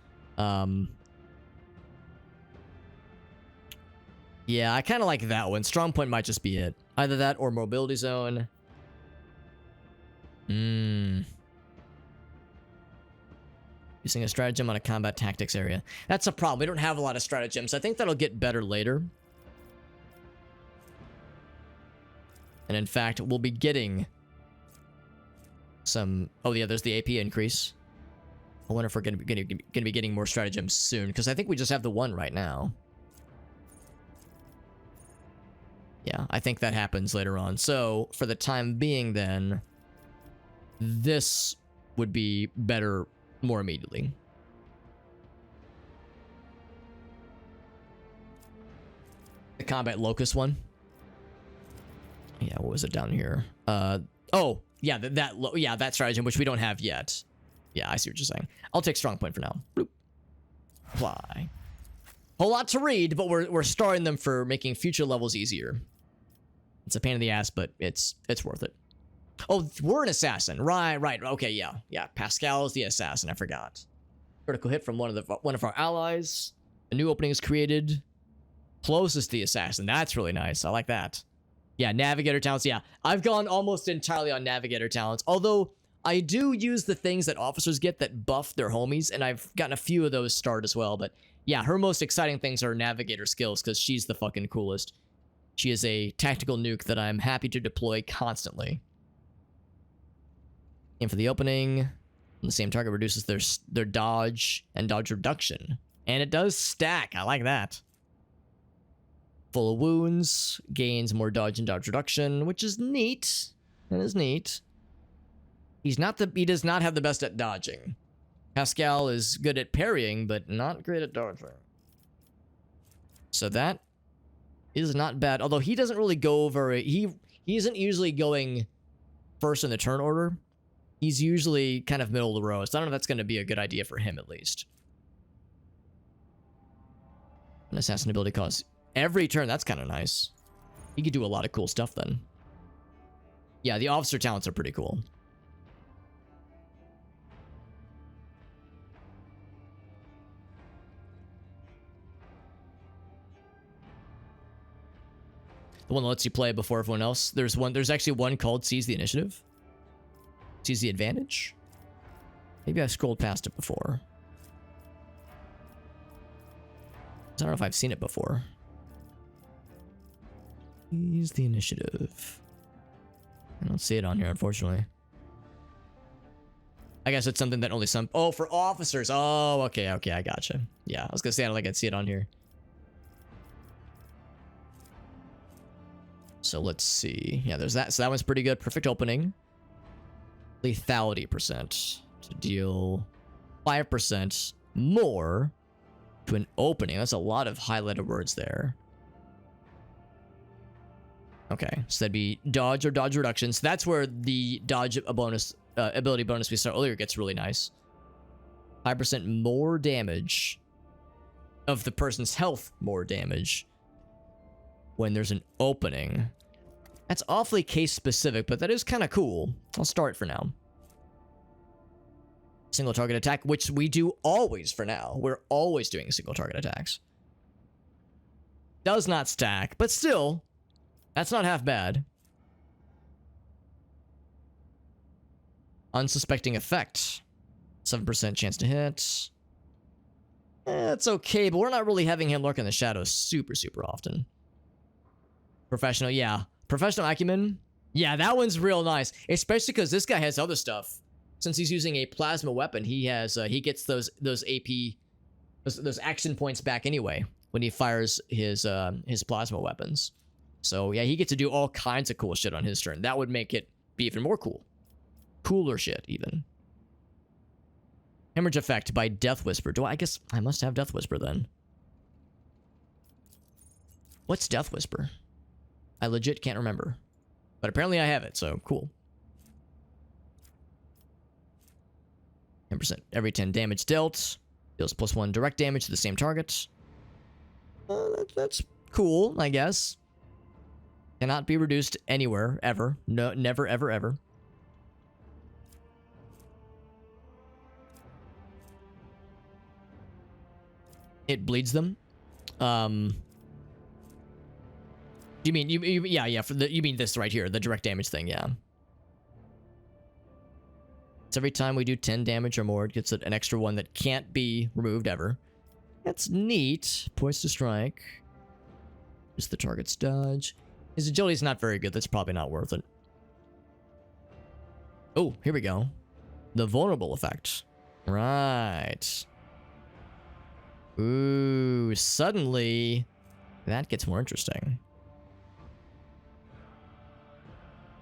Yeah, I kind of like that one. Strong point might just be it. Either that or mobility zone. Using a stratagem on a combat tactics area. That's a problem. We don't have a lot of stratagems. I think that'll get better later. And in fact, we'll be getting some... Oh yeah, there's the AP increase. I wonder if we're gonna be getting more stratagems soon, because I think we just have the one right now. Yeah, I think that happens later on. So, for the time being then, this would be better more immediately. The combat locust one. Yeah, what was it down here? Oh, yeah, that stratagem, which we don't have yet. Yeah, I see what you're saying. I'll take strong point for now. Bloop. Apply. Whole lot to read, but we're starring them for making future levels easier. It's a pain in the ass, but it's worth it. Oh, we're an assassin. Right. Okay, yeah. Pascal is the assassin. I forgot. Critical hit from one of our allies. A new opening is created. Closest to the assassin. That's really nice. I like that. Yeah, navigator talents. Yeah, I've gone almost entirely on navigator talents. Although I do use the things that officers get that buff their homies, and I've gotten a few of those starred as well. But yeah, her most exciting things are navigator skills because she's the fucking coolest. She is a tactical nuke that I'm happy to deploy constantly. Aim for the opening. The same target reduces their dodge and dodge reduction. And it does stack. I like that. Full of wounds. Gains more dodge and dodge reduction, which is neat. That is neat. He does not have the best at dodging. Pascal is good at parrying, but not great at dodging. So that is not bad. Although he doesn't really go very... He isn't usually going first in the turn order. He's usually kind of middle of the row. So I don't know if that's going to be a good idea for him, at least. An assassin ability costs every turn. That's kind of nice. He could do a lot of cool stuff then. Yeah, the officer talents are pretty cool. The one that lets you play before everyone else. There's actually one called Seize the Initiative. Seize the Advantage. Maybe I scrolled past it before. I don't know if I've seen it before. Seize the Initiative. I don't see it on here, unfortunately. I guess it's something that only some... Oh, for officers. Oh, okay, I gotcha. Yeah, I was gonna say I don't think I'd see it on here. So let's see. Yeah, there's that. So that one's pretty good. Perfect opening. Lethality % to deal 5% more to an opening. That's a lot of highlighted words there. Okay, so that'd be dodge or dodge reduction. So that's where the dodge ability bonus we saw earlier gets really nice. 5% more damage of the person's health, more damage when there's an opening. That's awfully case specific, but that is kind of cool. I'll start for now. Single target attack, which we do always for now. We're always doing single target attacks. Does not stack, but still, that's not half bad. Unsuspecting effect. 7% chance to hit. It's okay, but we're not really having him lurk in the shadows super often. Professional, yeah. Professional acumen. Yeah, that one's real nice. Especially because this guy has other stuff. Since he's using a plasma weapon, he has he gets those AP those action points back anyway when he fires his plasma weapons. So yeah, he gets to do all kinds of cool shit on his turn. That would make it be even more cool. Cooler shit, even. Hemorrhage effect by Death Whisper. I guess I must have Death Whisper then. What's Death Whisper? I legit can't remember. But apparently I have it, so cool. 10% every 10 damage dealt. Deals +1 direct damage to the same target. That's cool, I guess. Cannot be reduced anywhere, ever. No, never, ever, ever. It bleeds them. You mean yeah, for the you mean this right here, the direct damage thing, yeah. It's every time we do 10 damage or more, it gets an extra one that can't be removed ever. That's neat. Poised to strike. Just the target's dodge. His agility is not very good. That's probably not worth it. Oh, here we go. The vulnerable effect. Right. Ooh, suddenly that gets more interesting.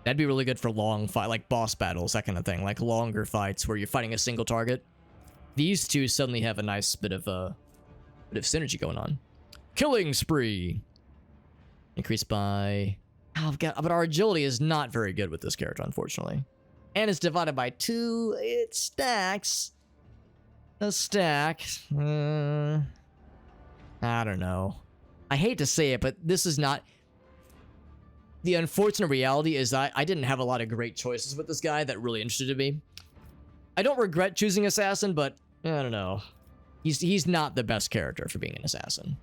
That'd be really good for long fight, like boss battles, that kind of thing, like longer fights where you're fighting a single target. These two suddenly have a nice bit of synergy going on. Killing spree. Increased by... Oh, but our agility is not very good with this character, unfortunately. And it's divided by 2. It stacks. A stack. I don't know. I hate to say it, but this is not... The unfortunate reality is I didn't have a lot of great choices with this guy that really interested me. I don't regret choosing Assassin, but I don't know. He's not the best character for being an Assassin.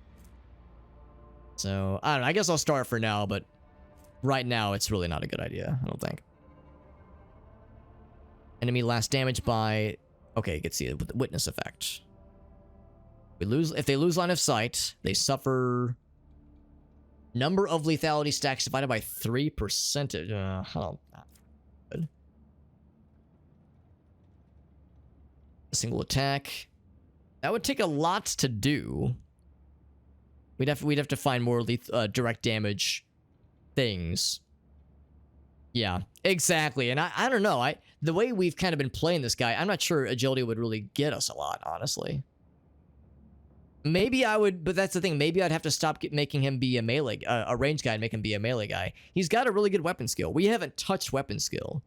So, I don't know. I guess I'll start for now, but right now it's really not a good idea, I don't think. Enemy last damage by... Okay, you can see it with the witness effect. If they lose line of sight, they suffer... Number of lethality stacks divided by 3%. Good. A single attack. That would take a lot to do. We'd have to find more direct damage things. Yeah, exactly. And I don't know. The way we've kind of been playing this guy, I'm not sure agility would really get us a lot, honestly. Maybe I would, but that's the thing. Maybe I'd have to stop making him be a melee, a range guy, and make him be a melee guy. He's got a really good weapon skill. We haven't touched weapon skill,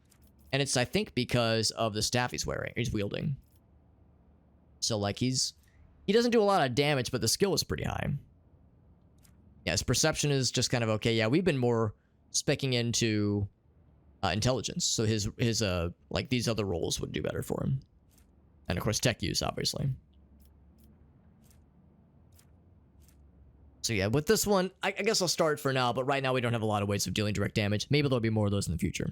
and it's I think because of the staff he's wielding. So like he doesn't do a lot of damage, but the skill is pretty high. Yeah, his perception is just kind of okay. Yeah, we've been more specking into intelligence, so his like these other roles would do better for him, and of course tech use, obviously. So yeah, with this one, I guess I'll start for now, but right now we don't have a lot of ways of dealing direct damage. Maybe there'll be more of those in the future.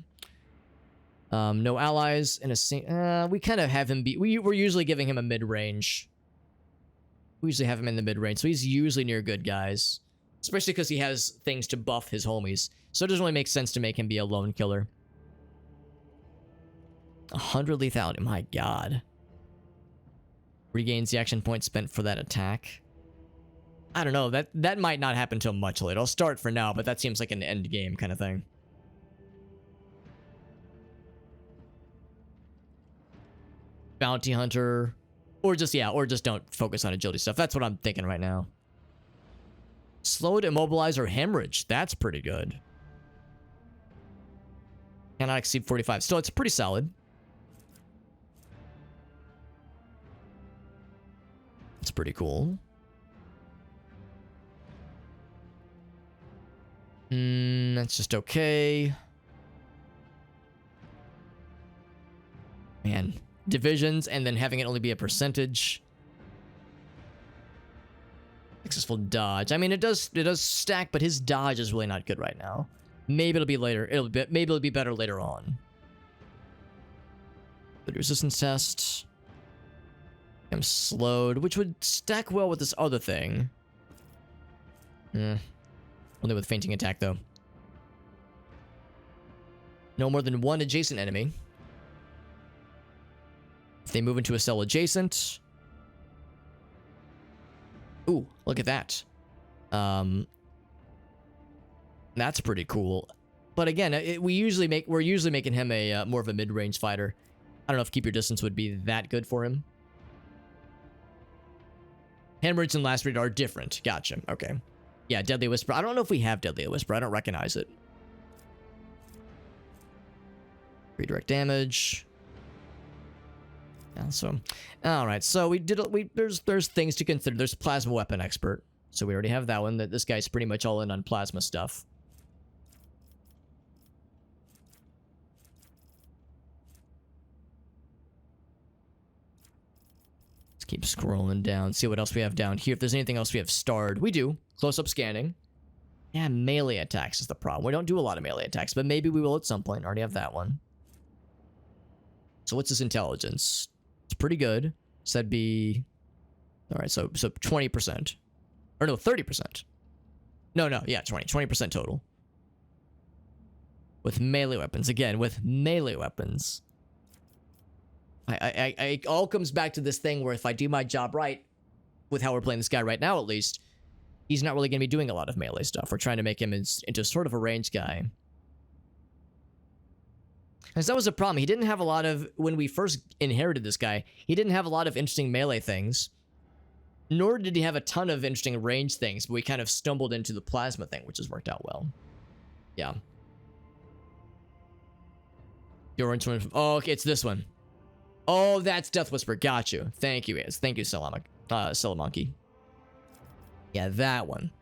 No allies in a we kind of have him be... We're usually giving him a mid-range. We usually have him in the mid-range, so he's usually near good guys. Especially because he has things to buff his homies. So it doesn't really make sense to make him be a lone killer. 100 lethality, my god. Regains the action point spent for that attack. I don't know, that might not happen until much later. I'll start for now, but that seems like an end game kind of thing. Bounty Hunter. Or just don't focus on agility stuff. That's what I'm thinking right now. Slowed, immobilize, or hemorrhage. That's pretty good. Cannot exceed 45. Still, it's pretty solid. It's pretty cool. That's just okay. Man, divisions and then having it only be a percentage. Successful dodge. I mean, it does stack, but his dodge is really not good right now. Maybe it'll be later. Maybe it'll be better later on. The resistance test. I'm slowed, which would stack well with this other thing. Only with fainting attack, though. No more than one adjacent enemy. If they move into a cell adjacent. Ooh, look at that. That's pretty cool. But again, we're usually making him a more of a mid-range fighter. I don't know if keep your distance would be that good for him. Hemorrhage and Last Read are different. Gotcha. Okay. Yeah, Deadly Whisper. I don't know if we have Deadly Whisper. I don't recognize it. Redirect damage. Yeah, so, all right. So there's things to consider. There's Plasma Weapon Expert. So we already have that one. This guy's pretty much all in on plasma stuff. Keep scrolling down, see what else we have down here. If there's anything else we have starred, we do. Close-up scanning. Yeah, melee attacks is the problem. We don't do a lot of melee attacks, but maybe we will at some point. Already have that one. So what's his intelligence? It's pretty good. So that'd be... Alright, so 20%. Or no, 30%. No, yeah, 20% total. With melee weapons. Again, with melee weapons. It all comes back to this thing where if I do my job right, with how we're playing this guy right now at least, he's not really going to be doing a lot of melee stuff. We're trying to make him into sort of a range guy. Because that was a problem. He didn't have a lot of, when we first inherited this guy, he didn't have a lot of interesting melee things. Nor did he have a ton of interesting range things, but we kind of stumbled into the plasma thing, which has worked out well. Yeah. Oh, okay, it's this one. Oh, that's Death Whisper. Got you. Thank you, guys. Thank you, Salamonkey. Yeah, that one.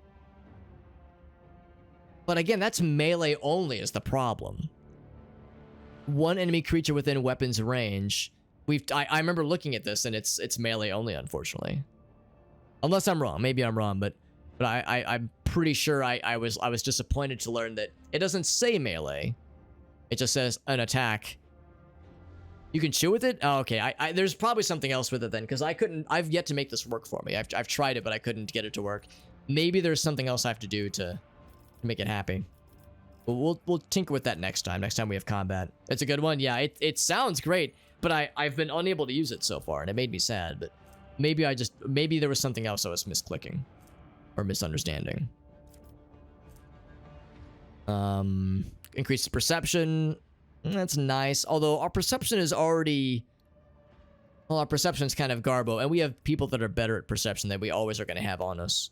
But again, that's melee only is the problem. One enemy creature within weapons range. I remember looking at this, and it's melee only, unfortunately. Unless I'm wrong. Maybe I'm wrong, but I'm pretty sure I was disappointed to learn that it doesn't say melee. It just says an attack. You can chew with it? Oh, okay. There's probably something else with it then, because I've yet to make this work for me. I've tried it, but I couldn't get it to work. Maybe there's something else I have to do to make it happy. But we'll tinker with that next time. Next time we have combat. It's a good one. Yeah, it sounds great, but I've been unable to use it so far, and it made me sad. But maybe there was something else I was misclicking or misunderstanding. Increase perception. That's nice. Although our perception is already... Well, our perception's kind of garbo, and we have people that are better at perception that we always are going to have on us.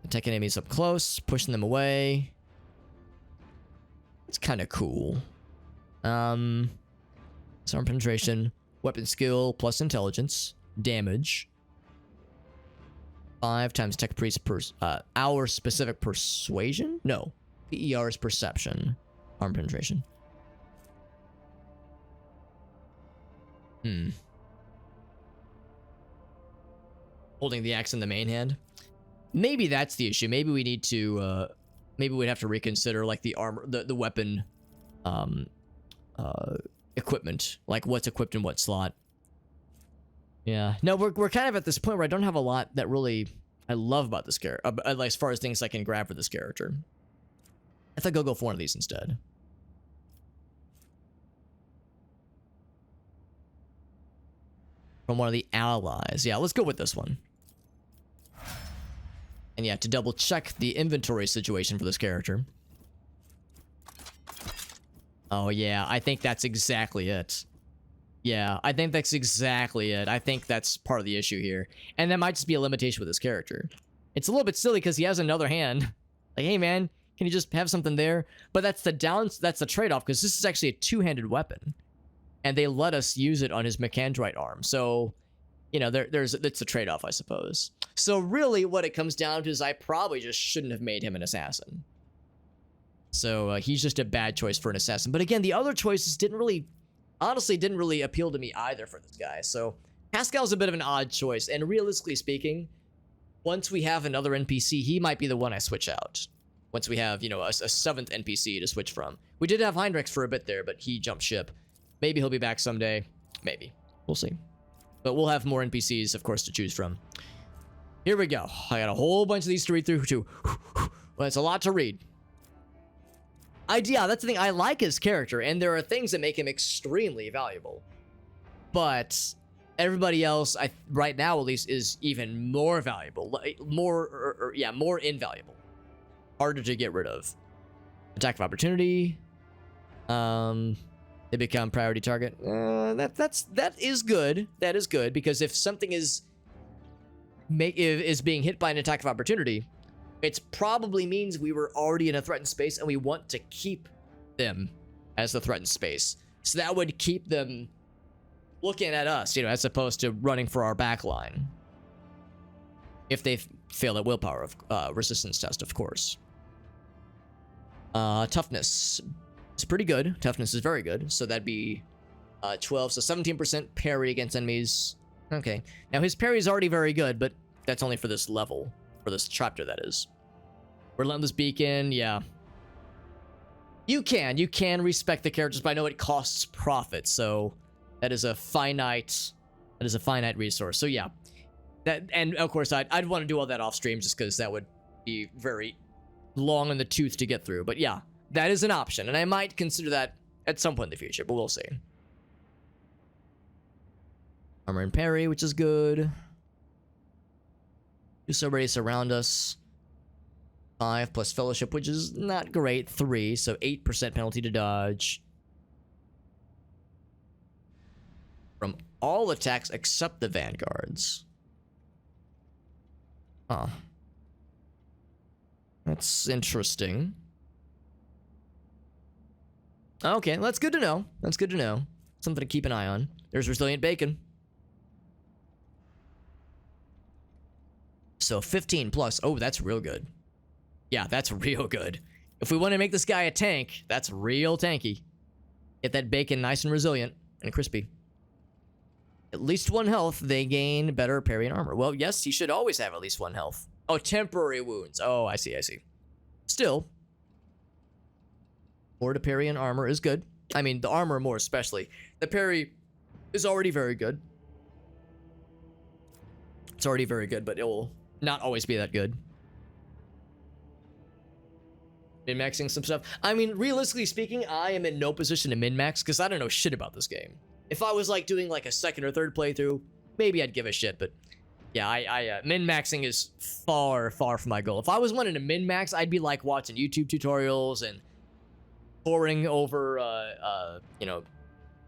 Attack enemies up close, pushing them away. It's kind of cool. Disarm penetration, weapon skill plus intelligence, damage. 5 times tech priest per hour specific persuasion? No. PER is perception. Arm penetration. Holding the axe in the main hand. Maybe that's the issue. Maybe we need to maybe we'd have to reconsider like the armor, the weapon equipment, like what's equipped in what slot. Yeah. No, we're kind of at this point where I don't have a lot that really I love about this character, as far as things I can grab for this character. I think I'll go for one of these instead. From one of the allies. Yeah, let's go with this one. And yeah, to double check the inventory situation for this character. Oh yeah, I think that's exactly it. Yeah, I think that's exactly it. I think that's part of the issue here. And that might just be a limitation with this character. It's a little bit silly because he has another hand. Like, hey man, can you just have something there? But that's the trade-off, because this is actually a two-handed weapon. And they let us use it on his Mechandrite arm. So, you know, it's a trade-off, I suppose. So really what it comes down to is I probably just shouldn't have made him an assassin. So he's just a bad choice for an assassin. But again, the other choices didn't really honestly didn't really appeal to me either for this guy. So Pascal's a bit of an odd choice, and realistically speaking, once we have another NPC, he might be the one I switch out. Once we have, you know, a 7th NPC to switch from. We did have Heinrichs for a bit there, but he jumped ship. Maybe he'll be back someday. Maybe. We'll see. But we'll have more NPCs, of course, to choose from. Here we go. I got a whole bunch of these to read through, too. Well, it's a lot to read. Yeah, that's the thing. I like his character, and there are things that make him extremely valuable. But everybody else, right now at least, is even more valuable. More invaluable. Harder to get rid of. Attack of opportunity. They become priority target. That is good. That is good, because if something is being hit by an attack of opportunity, it probably means we were already in a threatened space and we want to keep them as the threatened space. So that would keep them looking at us, you know, as opposed to running for our back line. If they fail at willpower resistance test, of course. Toughness is pretty good. Toughness is very good. So that'd be 12. So 17% parry against enemies. Okay. Now his parry is already very good, but that's only for this level. For this chapter, that is. Relentless Beacon, yeah. You can respect the characters, but I know it costs profit, so that is a finite resource. So yeah. And of course I'd want to do all that off stream just because that would be very long in the tooth to get through. But yeah, that is an option, and I might consider that at some point in the future, but we'll see. Armor and parry, which is good. Uso radius around us. 5 plus fellowship, which is not great. 3, so 8% penalty to dodge. From all attacks except the vanguards. Huh. That's interesting. Okay, that's good to know. That's good to know. Something to keep an eye on. There's Resilient Bacon. So 15 plus. Oh, that's real good. Yeah, that's real good. If we want to make this guy a tank, that's real tanky. Get that bacon nice and resilient and crispy. At least 1 health, they gain better parry and armor. Well, yes, he should always have at least 1 health. Oh, temporary wounds. Oh, I see. Still, more to parry and armor is good. I mean, the armor more especially. The parry is already very good. It's already very good, but it will not always be that good. Min-maxing some stuff. I mean, realistically speaking, I am in no position to min-max because I don't know shit about this game. If I was like doing like a 2nd or 3rd playthrough, maybe I'd give a shit, but yeah, I min-maxing is far from my goal. If I was wanting to min-max, I'd be like watching YouTube tutorials and poring over, you know,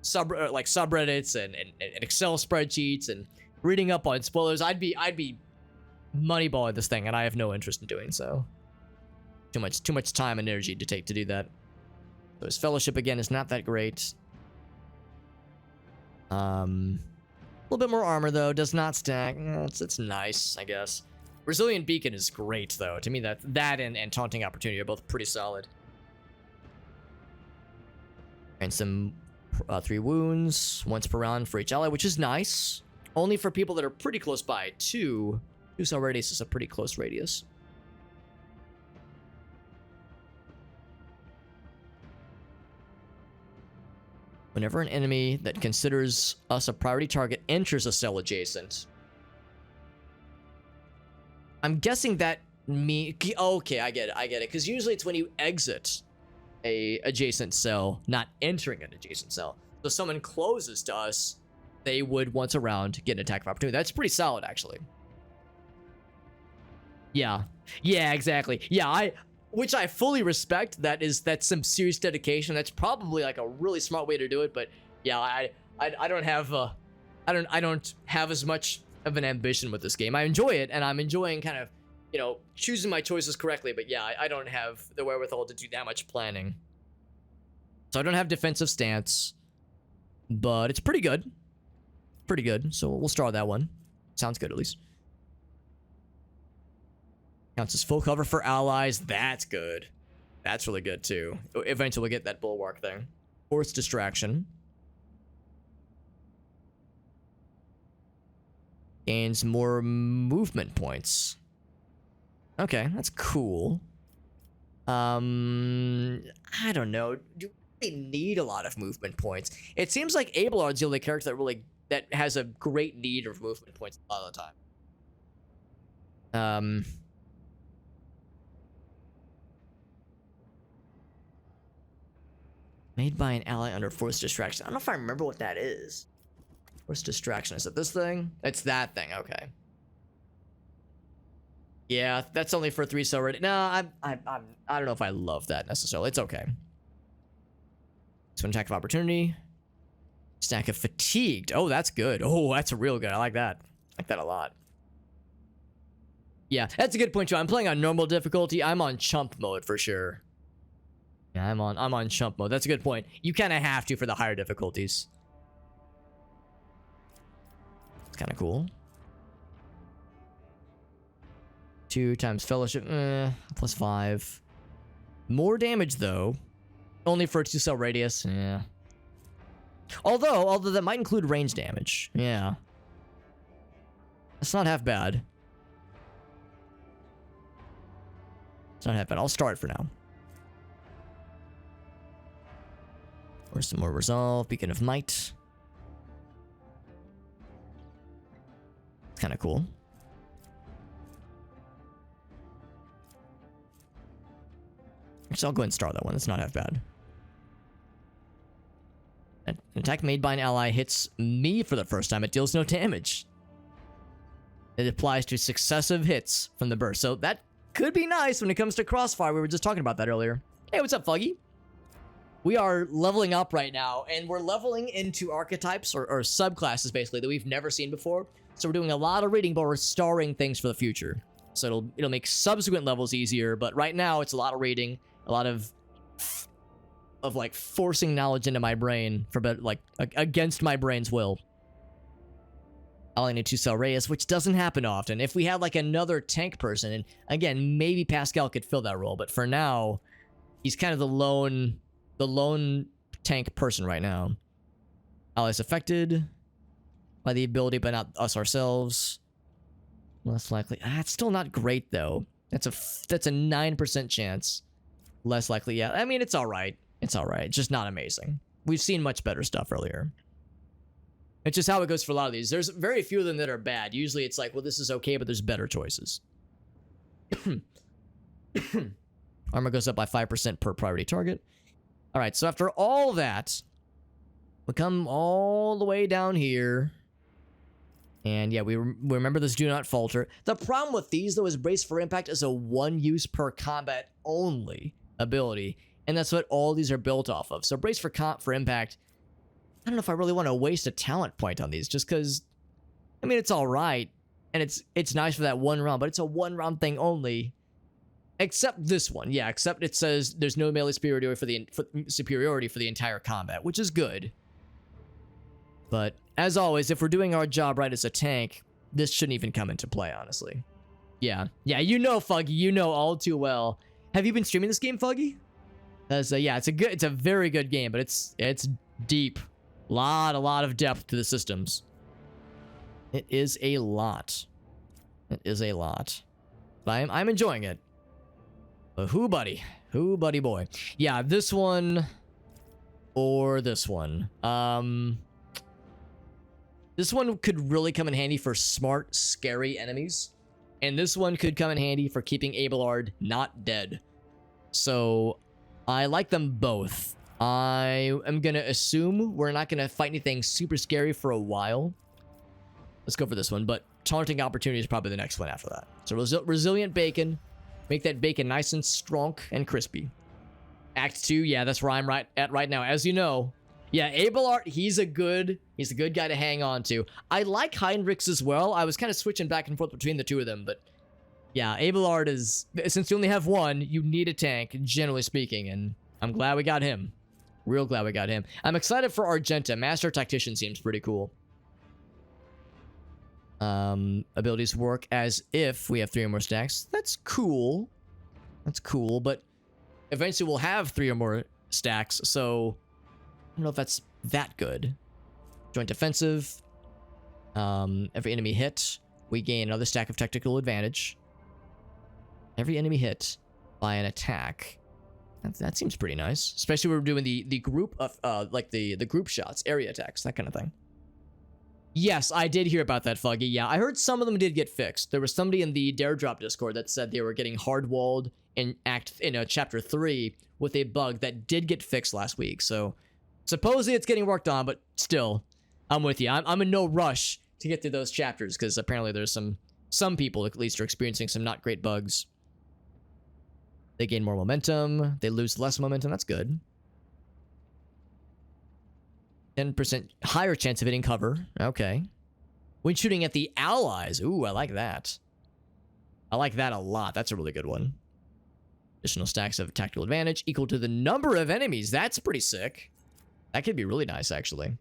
subreddits and Excel spreadsheets and reading up on spoilers. I'd be moneyballing this thing, and I have no interest in doing so. Too much time and energy to take to do that. So his fellowship again is not that great. A little bit more armor though, does not stack. It's nice, I guess. Resilient Beacon is great though. To me, that and Taunting Opportunity are both pretty solid. And some 3 wounds, once per round for each ally, which is nice. Only for people that are pretty close by. 2 cell radius is a pretty close radius. Whenever an enemy that considers us a priority target enters a cell adjacent. I'm guessing that okay, I get it. Because usually it's when you exit a adjacent cell, not entering an adjacent cell. So if someone closes to us, they would once a round get an attack of opportunity. That's pretty solid, actually. Yeah, exactly. Yeah, which I fully respect. That's some serious dedication. That's probably like a really smart way to do it. But yeah, I don't have as much of an ambition with this game. I enjoy it, and I'm enjoying kind of, you know, choosing my choices correctly. But yeah, I don't have the wherewithal to do that much planning. So I don't have defensive stance, but it's pretty good. Pretty good. So we'll start that one. Sounds good, at least. Counts as full cover for allies. That's good. That's really good, too. Eventually we'll get that bulwark thing. Force distraction. Gains more movement points. Okay, that's cool. I don't know. Do we need a lot of movement points? It seems like Abelard's the only character that has a great need of movement points a lot of the time. Made by an ally under forced distraction. I don't know if I remember what that is. Forced distraction. Is it this thing? It's that thing. Okay. Yeah, that's only for 3-star rating. No, I don't know if I love that necessarily. It's okay. So an attack of opportunity. Stack of fatigued. Oh, that's good. Oh, that's real good. I like that. I like that a lot. Yeah, that's a good point too. I'm playing on normal difficulty. I'm on chump mode for sure. Yeah, I'm on chump mode. That's a good point. You kind of have to for the higher difficulties. It's kind of cool. 2 times fellowship, plus 5. More damage though. Only for a 2-cell radius. Yeah. Although that might include range damage. Yeah. That's not half bad. It's not half bad. I'll start for now. Or some more resolve. Beacon of Might. It's kind of cool. Actually, I'll go ahead and start that one. It's not half bad. An attack made by an ally hits me for the first time. It deals no damage. It applies to successive hits from the burst. So that could be nice when it comes to Crossfire. We were just talking about that earlier. Hey, what's up, Fuggy? We are leveling up right now, and we're leveling into archetypes or subclasses, basically, that we've never seen before. So we're doing a lot of reading, but we're starring things for the future. So it'll make subsequent levels easier, but right now it's a lot of reading, a lot of like forcing knowledge into my brain for like against my brain's will. I'll need 2-cell Reyes, which doesn't happen often. If we had like another tank person, and again, maybe Pascal could fill that role, but for now, he's kind of the lone tank person right now. Allies affected by the ability, but not us ourselves. Less likely. It's still not great though. That's a 9% chance. Less likely. Yeah, I mean it's all right. It's all right. It's just not amazing. We've seen much better stuff earlier. It's just how it goes for a lot of these. There's very few of them that are bad. Usually it's like, well, this is okay, but there's better choices. Armor goes up by 5% per priority target. All right, so after all that, we come all the way down here. And yeah, we remember this do not falter. The problem with these, though, is Brace for Impact is a 1 use per combat only ability. And that's what all these are built off of. So Brace for Impact, I don't know if I really want to waste a talent point on these, just because, I mean, it's all right. And it's nice for that 1 round, but it's a 1 round thing only. Except this one, yeah, except it says there's no melee superiority for the entire combat, which is good. But as always, if we're doing our job right as a tank, this shouldn't even come into play, honestly. Yeah, you know, Fuggy, you know all too well. Have you been streaming this game, Fuggy? Yeah, it's a very good game, but it's deep. A lot of depth to the systems. It is a lot. It is a lot. But I'm enjoying it. But who buddy boy. Yeah, this one or this one. This one could really come in handy for smart, scary enemies. And this one could come in handy for keeping Abelard not dead. So I like them both. I am going to assume we're not going to fight anything super scary for a while. Let's go for this one. But Taunting Opportunity is probably the next one after that. So Resilient Bacon. Make that bacon nice and strong and crispy. Act 2, yeah, that's where I'm at right now. As you know, yeah, Abelard, he's a good guy to hang on to. I like Heinrichs as well. I was kind of switching back and forth between the two of them, but yeah, Abelard is, since you only have one, you need a tank, generally speaking, and I'm glad we got him. Real glad we got him. I'm excited for Argenta. Master Tactician seems pretty cool. Abilities work as if we have 3 or more stacks. That's cool. That's cool, but eventually we'll have 3 or more stacks, so I don't know if that's that good. Joint defensive. Every enemy hit, we gain another stack of tactical advantage. Every enemy hit by an attack. That seems pretty nice. Especially when we're doing the group of, like the group shots, area attacks, that kind of thing. Yes, I did hear about that, Fuggy. Yeah, I heard some of them did get fixed. There was somebody in the Dare Drop Discord that said they were getting hard-walled in Chapter 3 with a bug that did get fixed last week. So, supposedly it's getting worked on, but still, I'm with you. I'm in no rush to get through those chapters, because apparently there's some people, at least, are experiencing some not great bugs. They gain more momentum. They lose less momentum. That's good. 10% higher chance of hitting cover. Okay. When shooting at the allies. Ooh, I like that. I like that a lot. That's a really good one. Additional stacks of tactical advantage equal to the number of enemies. That's pretty sick. That could be really nice, actually.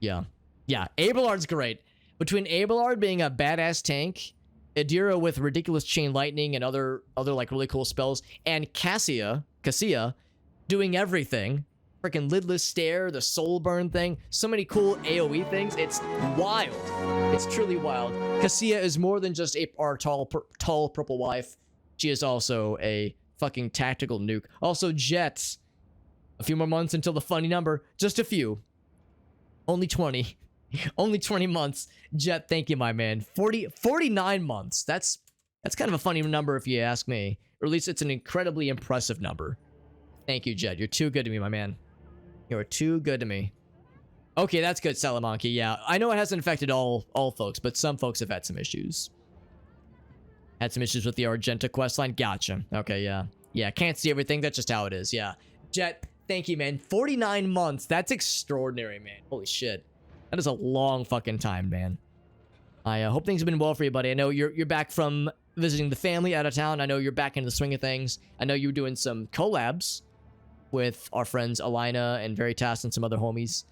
Yeah. Yeah, Abelard's great. Between Abelard being a badass tank, Adira with ridiculous chain lightning and other like really cool spells, and Cassia doing everything. Freaking lidless stare, the soul burn thing, so many cool AoE things. It's wild. It's truly wild. Cassia is more than just our tall purple wife. She is also a fucking tactical nuke. Also, Jet. A few more months until the funny number. Just a few. Only 20. Only 20 months. Jet, thank you, my man. 49 months. That's kind of a funny number if you ask me. Or at least it's an incredibly impressive number. Thank you, Jet. You're too good to me, my man. You're too good to me. Okay, that's good, Salamanca. Yeah, I know it hasn't affected all folks, but some folks have had some issues. Had some issues with the Argenta questline. Gotcha. Okay, yeah. Yeah, can't see everything. That's just how it is. Yeah. Jet, thank you, man. 49 months. That's extraordinary, man. Holy shit. That is a long fucking time, man. I hope things have been well for you, buddy. I know you're back from visiting the family out of town. I know you're back into the swing of things. I know you're doing some collabs with our friends Alina and Veritas and some other homies.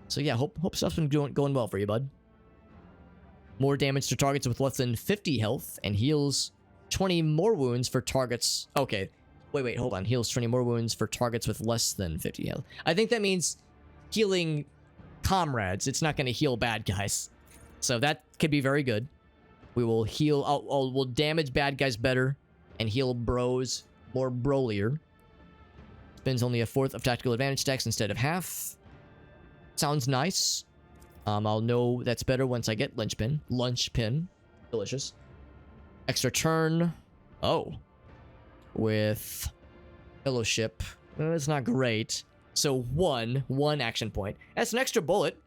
So yeah, hope stuff's been going well for you, bud. More damage to targets with less than 50 health and heals 20 more wounds for targets. Okay, wait, hold on. Heals 20 more wounds for targets with less than 50 health. I think that means healing comrades. It's not going to heal bad guys. So that could be very good. We will heal. We'll damage bad guys better and heal bros more brolier. Spends only a fourth of tactical advantage stacks instead of half. Sounds nice. I'll know that's better once I get Lunchpin. Lunchpin. Delicious. Extra turn. Oh. With Fellowship. It's not great. So one action point. That's an extra bullet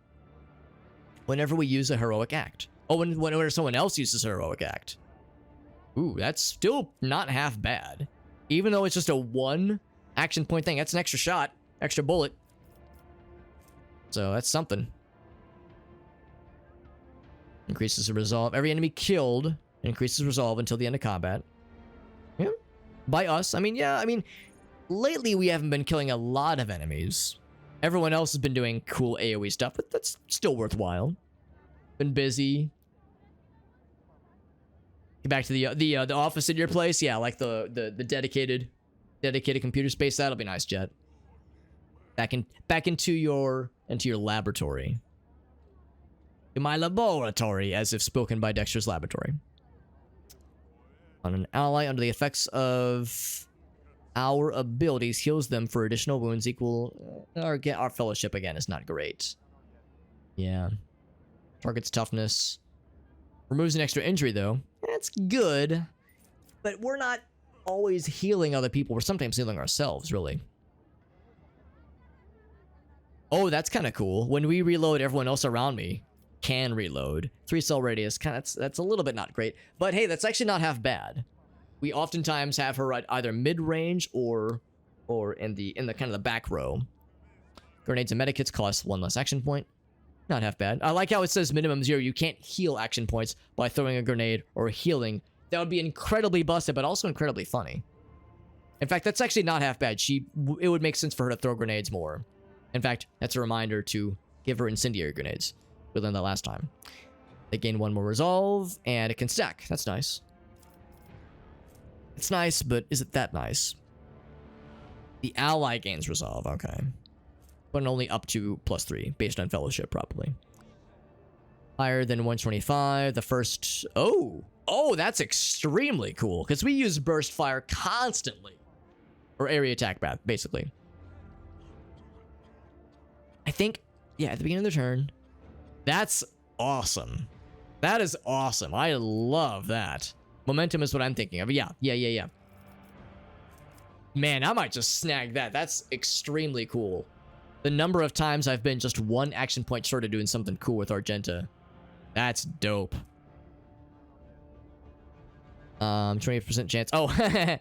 whenever we use a heroic act. Oh, whenever someone else uses a heroic act. Ooh, that's still not half bad. Even though it's just a one action point thing. That's an extra shot. Extra bullet. So that's something. Increases the resolve. Every enemy killed increases resolve until the end of combat. Yeah. By us. I mean, yeah, I mean, lately we haven't been killing a lot of enemies. Everyone else has been doing cool AoE stuff, but that's still worthwhile. Been busy. Get back to the office in your place. Yeah, like the dedicated computer space. That'll be nice, Jet. Back into your laboratory. In my laboratory, as if spoken by Dexter's laboratory. On an ally under the effects of our abilities, heals them for additional wounds equal. Our fellowship again is not great. Yeah. Target's toughness. Removes an extra injury though. That's good. But we're not always healing other people. We're sometimes healing ourselves, really. Oh, that's kind of cool. When we reload, everyone else around me can reload. 3-cell radius, that's a little bit not great. But hey, that's actually not half bad. We oftentimes have her at either mid-range or in the kind of the back row. Grenades and medikits cost 1 less action point. Not half bad. I like how it says minimum 0. You can't heal action points by throwing a grenade or healing. That would be incredibly busted, but also incredibly funny. In fact, that's actually not half bad. It would make sense for her to throw grenades more. In fact, that's a reminder to give her incendiary grenades. We learned that last time. They gain 1 more resolve, and it can stack. That's nice. It's nice, but is it that nice? The ally gains resolve, okay. But only up to +3, based on fellowship, probably. Higher than 125. The first... Oh! Oh, that's extremely cool. Because we use burst fire constantly. Or area attack path, basically. I think... Yeah, at the beginning of the turn. That's awesome. That is awesome. I love that. Momentum is what I'm thinking of. Yeah. Man, I might just snag that. That's extremely cool. The number of times I've been just one action point short of doing something cool with Argenta. That's dope. 20% chance. Oh,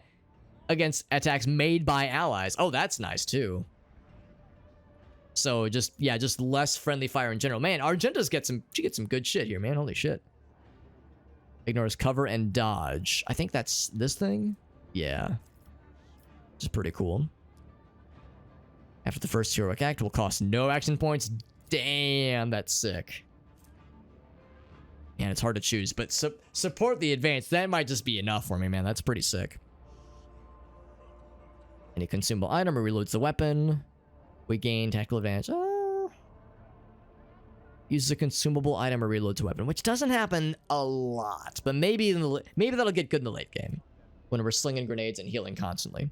against attacks made by allies. Oh, that's nice too. So just, yeah, just less friendly fire in general. Man, Argenta's she gets some good shit here, man. Holy shit. Ignores cover and dodge. I think that's this thing. Yeah. Which is pretty cool. After the first heroic act will cost no action points. Damn, that's sick. Man, it's hard to choose, but support the advance. That might just be enough for me, man. That's pretty sick. Any consumable item or reloads the weapon. We gain tactical advantage. Uses a consumable item or reloads a weapon, which doesn't happen a lot, but maybe that'll get good in the late game when we're slinging grenades and healing constantly.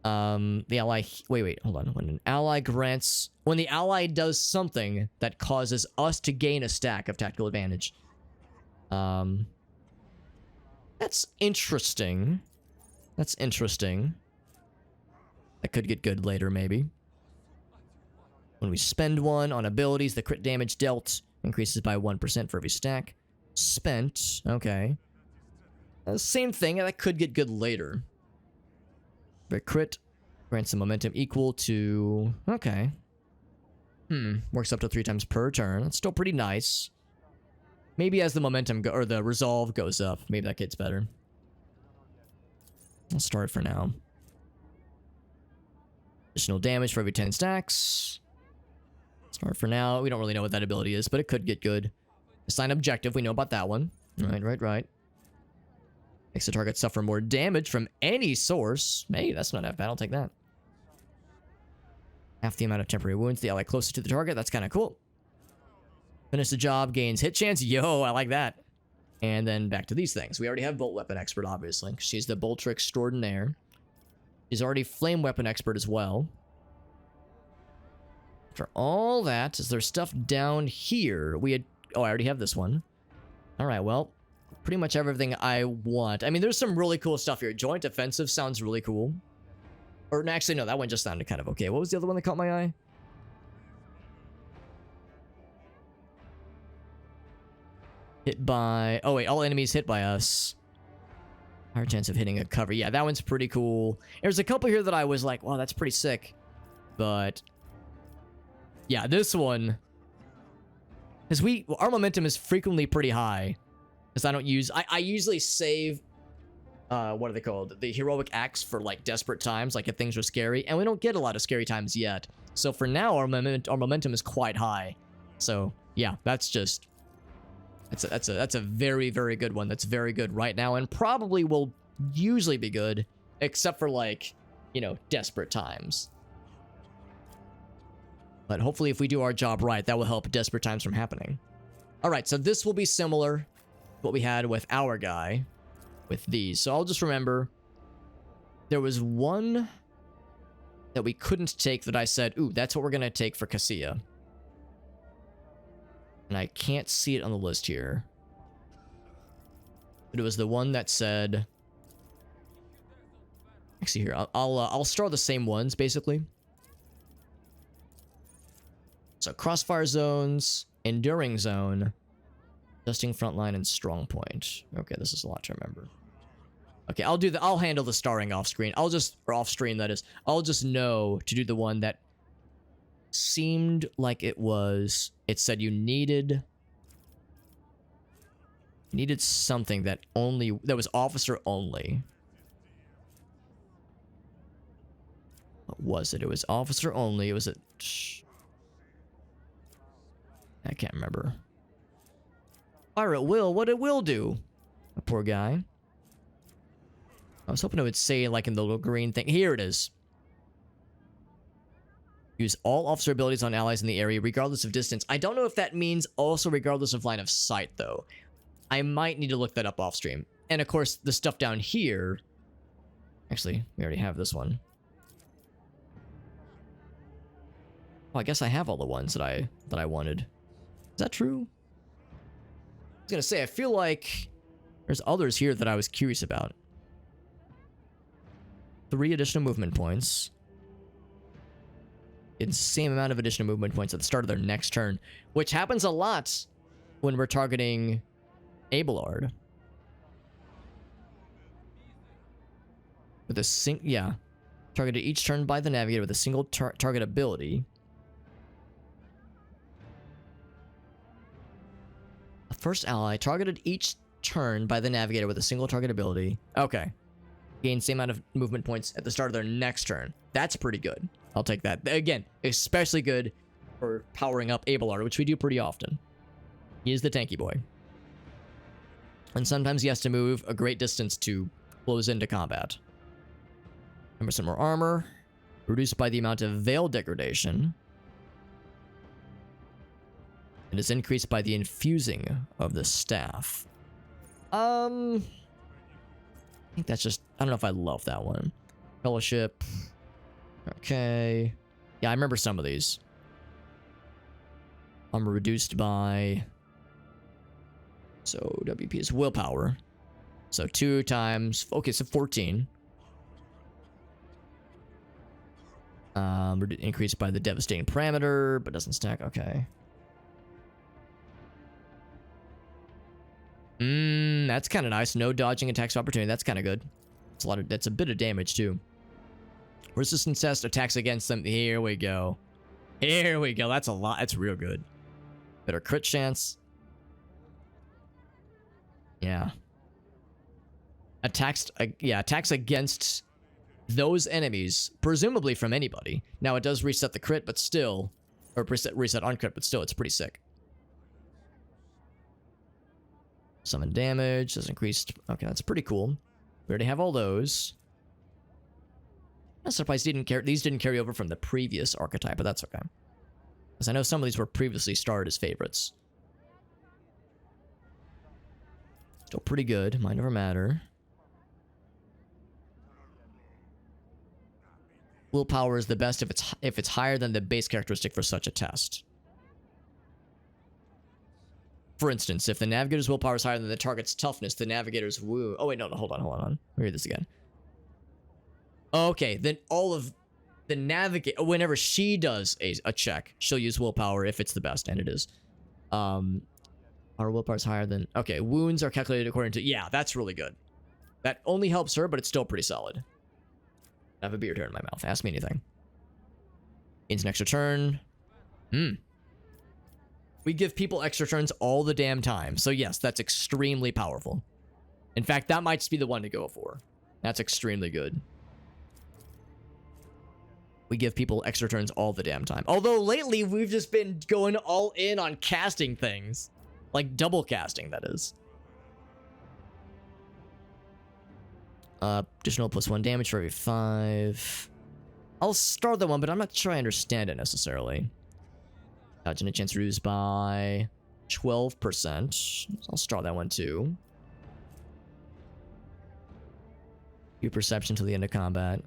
The ally... Wait, hold on. When the ally does something that causes us to gain a stack of tactical advantage. That's interesting. That could get good later, maybe. When we spend one on abilities, the crit damage dealt increases by 1% for every stack. Spent. Okay. Same thing. That could get good later. But crit grants some momentum equal to... Okay. Works up to 3 times per turn. That's still pretty nice. Maybe as the momentum or the resolve goes up, maybe that gets better. I'll start for now. Additional damage for every 10 stacks. Start for now. We don't really know what that ability is, but it could get good. Assign objective. We know about that one. Right. Makes the target suffer more damage from any source. Hey, that's not half bad. I'll take that. Half the amount of temporary wounds. The ally closest to the target. That's kind of cool. Finish the job. Gains hit chance. Yo, I like that. And then back to these things. We already have Bolt Weapon Expert, obviously. She's the Bolter Extraordinaire. She's already Flame Weapon Expert as well. After all that, is there stuff down here? Oh, I already have this one. Alright, well, pretty much everything I want. I mean, there's some really cool stuff here. Joint Offensive sounds really cool. Or actually, no, that one just sounded kind of okay. What was the other one that caught my eye? Hit by... Oh, wait, all enemies hit by us. Higher chance of hitting a cover. Yeah, that one's pretty cool. There's a couple here that I was like, wow, that's pretty sick. But... yeah, this one... because our momentum is frequently pretty high. Because I don't use... I usually save... what are they called? The heroic acts for, like, desperate times. Like, if things are scary. And we don't get a lot of scary times yet. So for now, our momentum is quite high. So, yeah, that's just... That's a very, very good one. That's very good right now. And probably will usually be good. Except for, like, you know, desperate times. But hopefully if we do our job right, that will help desperate times from happening. Alright, so this will be similar to what we had with our guy. With these. So I'll just remember. There was one that we couldn't take that I said, ooh, that's what we're going to take for Cassia. And I can't see it on the list here. But it was the one that said... actually here, I'll start the same ones, basically. So crossfire zones, enduring zone, dusting frontline, and strong point. Okay, this is a lot to remember. Okay, I'll handle the starring off screen. Or off stream, that is. I'll just know to do the one that seemed like it said you needed something that was officer only. What was it? It was officer only. It was a... I can't remember. Fire at will. What it will do. A poor guy. I was hoping it would say, like, in the little green thing. Here it is. Use all officer abilities on allies in the area, regardless of distance. I don't know if that means also regardless of line of sight, though. I might need to look that up off stream. And of course, the stuff down here... Actually, we already have this one. Oh, I guess I have all the ones that I wanted. Is that true? I was gonna say, I feel like there's others here that I was curious about. 3 additional movement points. Insane amount of additional movement points at the start of their next turn, which happens a lot when we're targeting Abelard. With a yeah. Targeted each turn by the Navigator with a single target ability. A first ally targeted each turn by the Navigator with a single target ability. Okay. Gain same amount of movement points at the start of their next turn. That's pretty good. I'll take that. Again, especially good for powering up Abelard, which we do pretty often. He is the tanky boy. And sometimes he has to move a great distance to close into combat. Remember some more armor. Reduced by the amount of veil degradation. It is increased by the infusing of the staff. I think that's just... I don't know if I love that one. Fellowship. Okay. Yeah, I remember some of these. Armor reduced by... So, WP is willpower. So, 2 times... Okay, so 14. Increased by the devastating parameter, but doesn't stack. Okay. That's kind of nice. No dodging attacks of opportunity. That's kind of good. It's a lot of... That's a bit of damage, too. Resistance test, attacks against them. Here we go. Here we go. That's a lot. That's real good. Better crit chance. Yeah. Attacks against those enemies, presumably from anybody. Now, it does reset the crit, but still... Or reset on crit, but still, it's pretty sick. Summon damage, does increased... Okay, that's pretty cool. We already have all those. I'm surprised these didn't carry over from the previous archetype, but that's okay. Because I know some of these were previously starred as favorites. Still pretty good. Mind over matter. Willpower is the best if it's higher than the base characteristic for such a test. For instance, if the Navigator's willpower is higher than the target's toughness, the Navigator's woo... Oh, wait, no, hold on. Let me read this again. Okay, then all of the Navigator... Whenever she does a check, she'll use willpower if it's the best, and it is. Our willpower is higher than... Okay, wounds are calculated according to... Yeah, that's really good. That only helps her, but it's still pretty solid. I have a beer here in my mouth. Ask me anything. Gains an extra turn. We give people extra turns all the damn time. So yes, that's extremely powerful. In fact, that might just be the one to go for. That's extremely good. We give people extra turns all the damn time. Although lately, we've just been going all in on casting things. Like double casting, that is. Additional +1 damage for every 5. I'll start that one, but I'm not sure I understand it necessarily. Dodging a chance reduced by 12%. I'll start that one too. Your perception till the end of combat.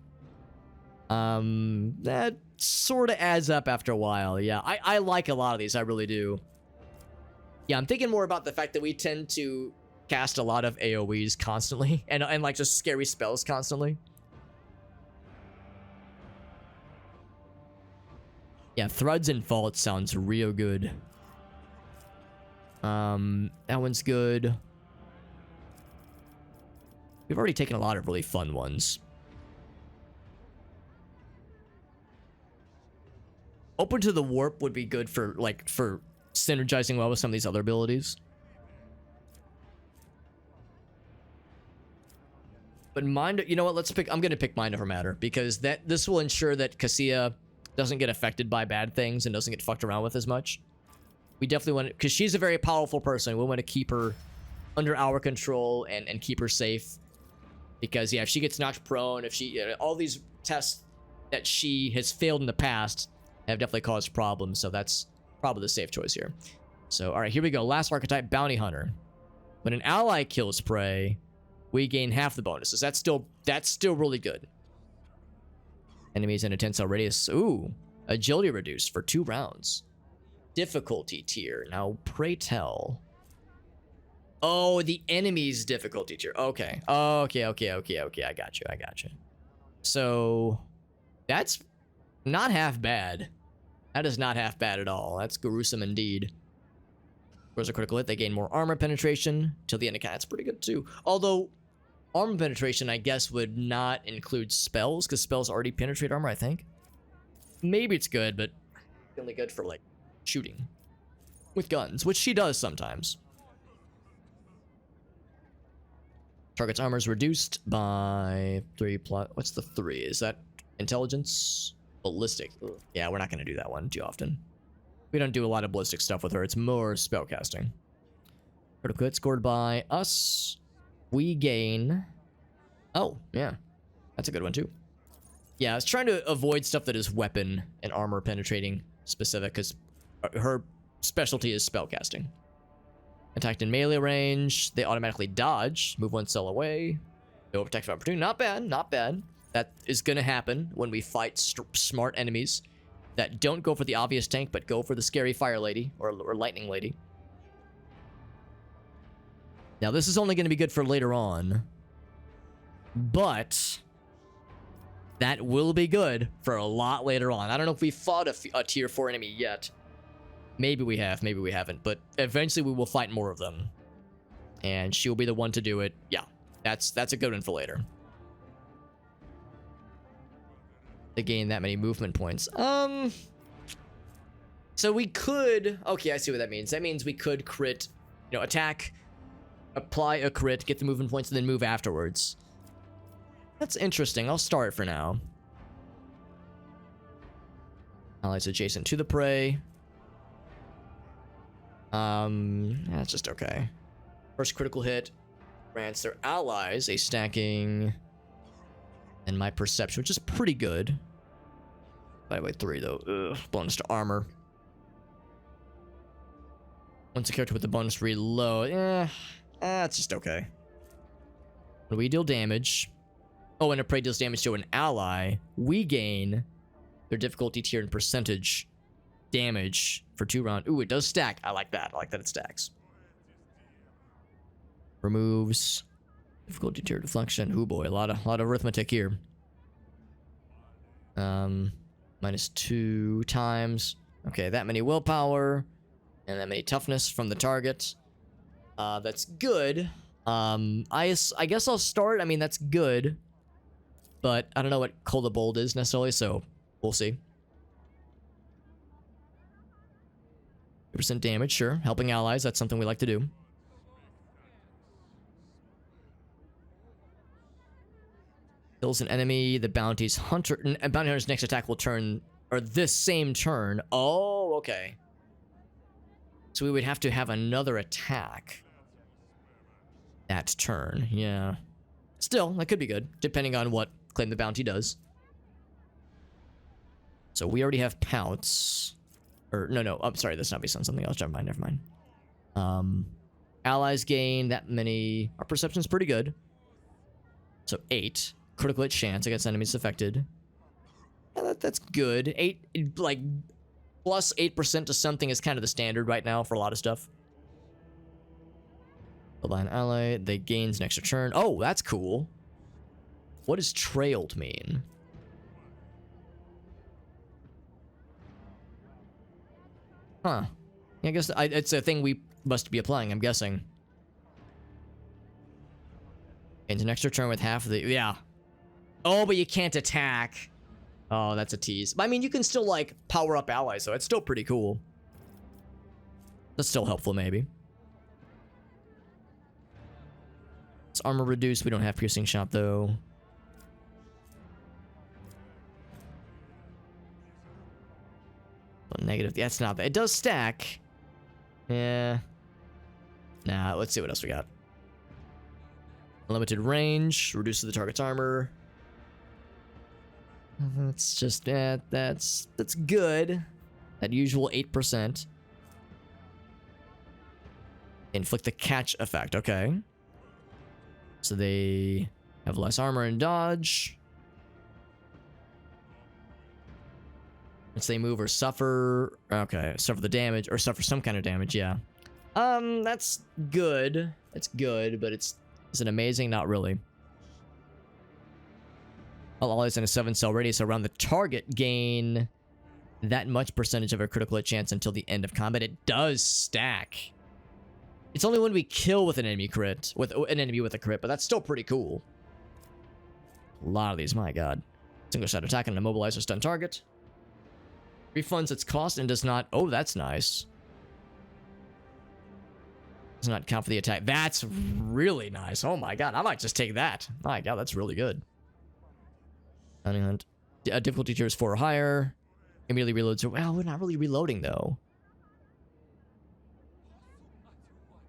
That sort of adds up after a while. Yeah, I like a lot of these. I really do. Yeah, I'm thinking more about the fact that we tend to cast a lot of AoEs constantly and like just scary spells constantly. Yeah, Threads and Vault sounds real good. That one's good. We've already taken a lot of really fun ones. Open to the Warp would be good for synergizing well with some of these other abilities. But Mind, you know what? I'm gonna pick Mind over Matter because this will ensure that Cassia doesn't get affected by bad things and doesn't get fucked around with as much. We definitely want to, because she's a very powerful person. We want to keep her under our control and keep her safe. Because yeah, if she gets knocked prone, if she all these tests that she has failed in the past, have definitely caused problems, so that's probably the safe choice here. So, all right, here we go. Last archetype, Bounty Hunter. When an ally kills prey, we gain half the bonuses. That's still really good. Enemies in a 10-cell radius. Ooh, agility reduced for 2 rounds. Difficulty tier. Now, pray tell. Oh, the enemy's difficulty tier. Okay. Okay. I got you. So, that's not half bad. That is not half bad at all. That's gruesome indeed. Where's a critical hit? They gain more armor penetration till the end of that's pretty good too. Although, armor penetration, I guess, would not include spells, because spells already penetrate armor, I think. Maybe it's good, but only good for, like, shooting with guns, which she does sometimes. Target's armor is reduced by 3 plus... What's the 3? Is that intelligence? Ballistic. Ugh. Yeah, we're not going to do that one too often. We don't do a lot of ballistic stuff with her. It's more spellcasting. Critical hit scored by us. We gain... Oh, yeah. That's a good one too. Yeah, I was trying to avoid stuff that is weapon and armor penetrating specific, because her specialty is spellcasting. Attacked in melee range, they automatically dodge, move 1 cell away. No protective opportunity. Not bad, not bad. That is going to happen when we fight smart enemies that don't go for the obvious tank, but go for the scary fire lady or lightning lady. Now, this is only going to be good for later on, but that will be good for a lot later on. I don't know if we fought a tier 4 enemy yet. Maybe we have, maybe we haven't, but eventually we will fight more of them. And she'll be the one to do it. Yeah, that's a good one for later. To gain that many movement points. So we could... Okay, I see what that means. That means we could crit, you know, attack, apply a crit, get the movement points, and then move afterwards. That's interesting. I'll start for now. Allies adjacent to the prey. That's just okay. First critical hit grants their allies a stacking and my perception, which is pretty good. By the way, 3 though. Ugh, bonus to armor. Once a character with the bonus reload, that's just okay. When we deal damage, oh, and a prey deals damage to an ally, we gain their difficulty tier and percentage damage for 2 rounds. Ooh, it does stack. I like that. I like that it stacks. Removes difficulty tier deflection. Ooh boy, a lot of arithmetic here. -2 times. Okay, that many willpower and that many toughness from the target. That's good. I guess I'll start. I mean, that's good, but I don't know what Cold the Bold is necessarily, so we'll see. 50% damage, sure. Helping allies, that's something we like to do. Kills an enemy, the bounty hunter's next attack will turn, or this same turn. Oh, okay. So we would have to have another attack that turn, yeah. Still, that could be good, depending on what Claim the Bounty does. So we already have Pounce. Or, no, I'm sorry, that's not based on something else. Never mind. Allies gain that many. Our perception's pretty good. So 8. Critical hit chance against enemies affected. Yeah, that's good. 8, like, plus 8% to something is kind of the standard right now for a lot of stuff. By an ally, they gains an extra turn. Oh, that's cool. What does trailed mean? Huh. I guess it's a thing we must be applying, I'm guessing. Gains an extra turn with half of the... Yeah. Oh, but you can't attack. Oh, that's a tease. I mean, you can still, like, power up allies, so it's still pretty cool. That's still helpful, maybe. It's armor reduced. We don't have piercing shot, though. Negative. That's not bad. It does stack. Yeah. Nah, let's see what else we got. Limited range. Reduces the target's armor. It's just that's good. That usual 8%. Inflict the catch effect. Okay. So they have less armor and dodge. Once they move or suffer. Okay, suffer the damage or suffer some kind of damage. Yeah. That's good. It's good, but is it amazing? Not really. All allies in a 7-cell radius around the target gain that much percentage of a critical hit chance until the end of combat. It does stack. It's only when we kill with an enemy crit, with an enemy with a crit, but that's still pretty cool. A lot of these, my god. Single shot attack on an immobilizer stun target. Refunds its cost and does not. Oh, that's nice. Does not count for the attack. That's really nice. Oh my god, I might just take that. My god, that's really good. Difficulty tier is 4 or higher. Immediately reloads. Well, we're not really reloading though.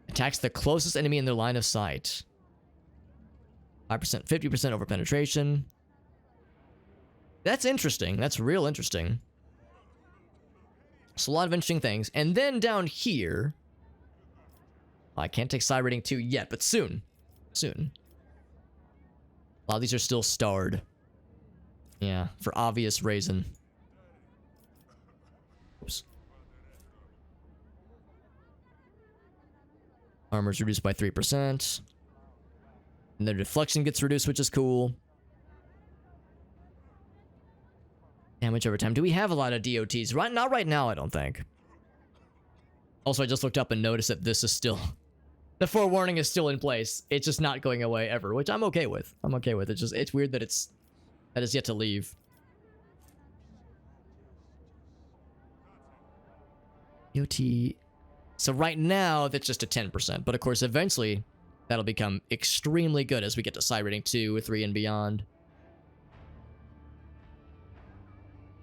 Attacks the closest enemy in their line of sight. 5%, 50% over penetration. That's interesting. That's real interesting. So a lot of interesting things. And then down here, I can't take side rating 2 yet, but soon. Soon. A lot of these are still starred. Yeah, for obvious reason. Oops. Armor's reduced by 3%. And their deflection gets reduced, which is cool. Damage over time. Do we have a lot of DOTs? Not right now, I don't think. Also, I just looked up and noticed that this is still... The forewarning is still in place. It's just not going away ever, which I'm okay with. I'm okay with. It's weird that that is yet to leave. DOT... So right now, that's just a 10%. But of course, eventually, that'll become extremely good as we get to side rating 2, 3, and beyond.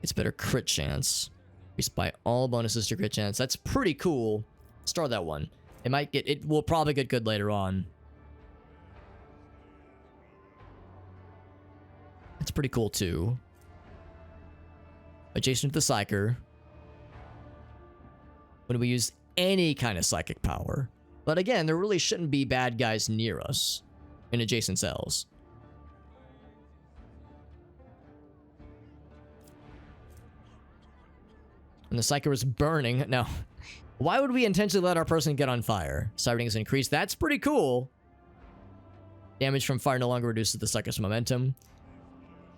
It's better crit chance. Increased by all bonuses to crit chance. That's pretty cool. Start that one. It will probably get good later on. That's pretty cool too. Adjacent to the Psyker. When we use any kind of psychic power. But again, there really shouldn't be bad guys near us in adjacent cells. And the Psyker is burning. Now, why would we intentionally let our person get on fire? Sighting is increased. That's pretty cool. Damage from fire no longer reduces the Psyker's momentum.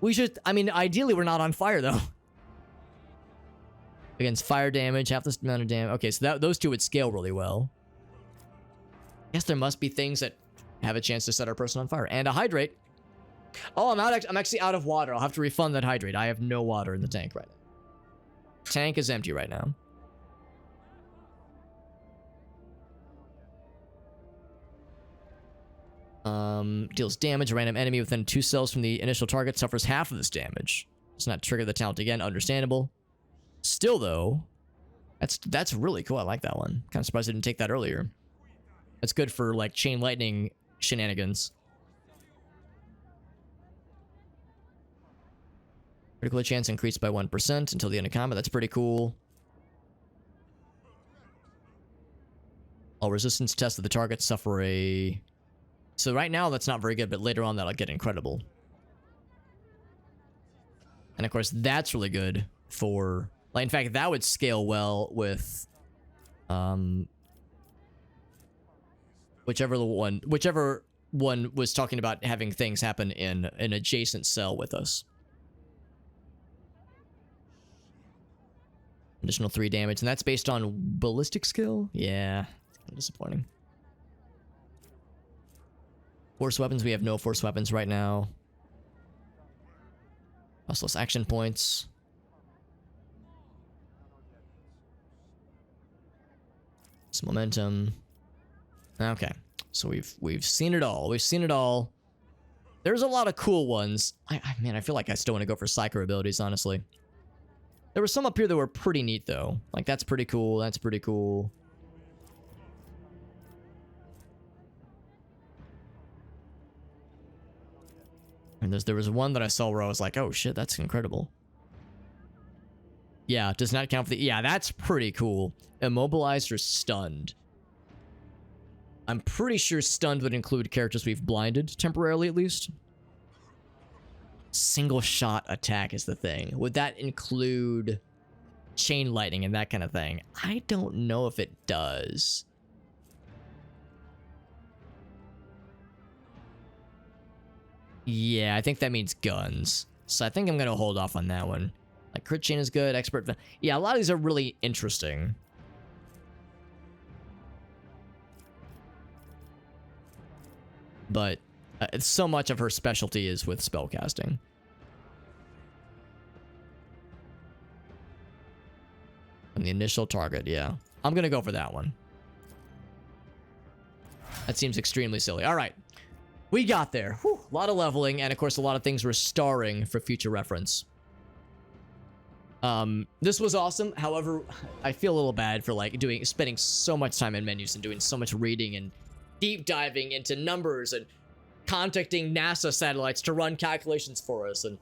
We should... I mean, ideally, we're not on fire, though. Against fire damage, half this amount of damage. Okay, so those two would scale really well. I guess there must be things that have a chance to set our person on fire. And a hydrate. Oh, I'm actually out of water. I'll have to refund that hydrate. I have no water in the tank right now. Tank is empty right now. Deals damage. A random enemy within 2 cells from the initial target suffers half of this damage. Does not trigger the talent again. Understandable. Still, though, that's really cool. I like that one. Kind of surprised I didn't take that earlier. That's good for, like, chain lightning shenanigans. Critical hit chance increased by 1% until the end of combat. That's pretty cool. All resistance tests of the target suffer a... So right now, that's not very good, but later on, that'll get incredible. And of course, that's really good for... Like, in fact, that would scale well with... Whichever one was talking about having things happen in an adjacent cell with us. Additional 3 damage, and that's based on ballistic skill? Yeah, it's kind of disappointing. Force weapons, we have no force weapons right now. Less action points. Some momentum. Okay, so we've seen it all. We've seen it all. There's a lot of cool ones. Man, I feel like I still want to go for Psyker abilities, honestly. There were some up here that were pretty neat, though. Like, that's pretty cool. That's pretty cool. And there was one that I saw where I was like, oh shit, that's incredible. Yeah, does not count for the... Yeah, that's pretty cool. Immobilized or stunned. I'm pretty sure stunned would include characters we've blinded, temporarily at least. Single shot attack is the thing. Would that include chain lightning and that kind of thing? I don't know if it does. Yeah, I think that means guns. So I think I'm going to hold off on that one. Like, crit chain is good, expert... Yeah, a lot of these are really interesting. But so much of her specialty is with spellcasting. And the initial target, yeah. I'm going to go for that one. That seems extremely silly. All right. We got there. Whew, a lot of leveling, and of course a lot of things we're starring for future reference. This was awesome. However, I feel a little bad for like spending so much time in menus and doing so much reading and deep diving into numbers and contacting NASA satellites to run calculations for us and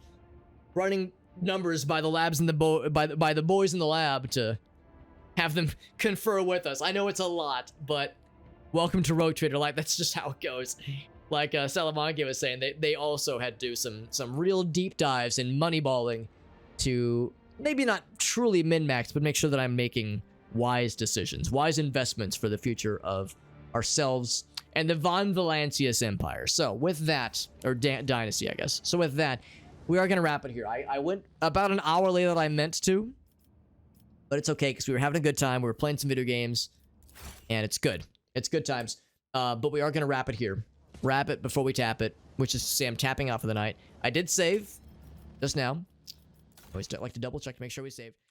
running numbers by the labs in by the boys in the lab to have them confer with us. I know it's a lot, but welcome to Rogue Trader. Like, that's just how it goes. Like Salamanca was saying, they also had to do some real deep dives in moneyballing to maybe not truly min-max, but make sure that I'm making wise decisions, wise investments for the future of ourselves and the Von Valancius Empire. So with that, or Dynasty, I guess. So with that, we are going to wrap it here. I went about an hour later than I meant to, but it's okay because we were having a good time. We were playing some video games, and it's good. It's good times. But we are going to wrap it here. Wrap it before we tap it, which is to say I'm tapping out for the night. I did save just now. Always like to double check to make sure we save.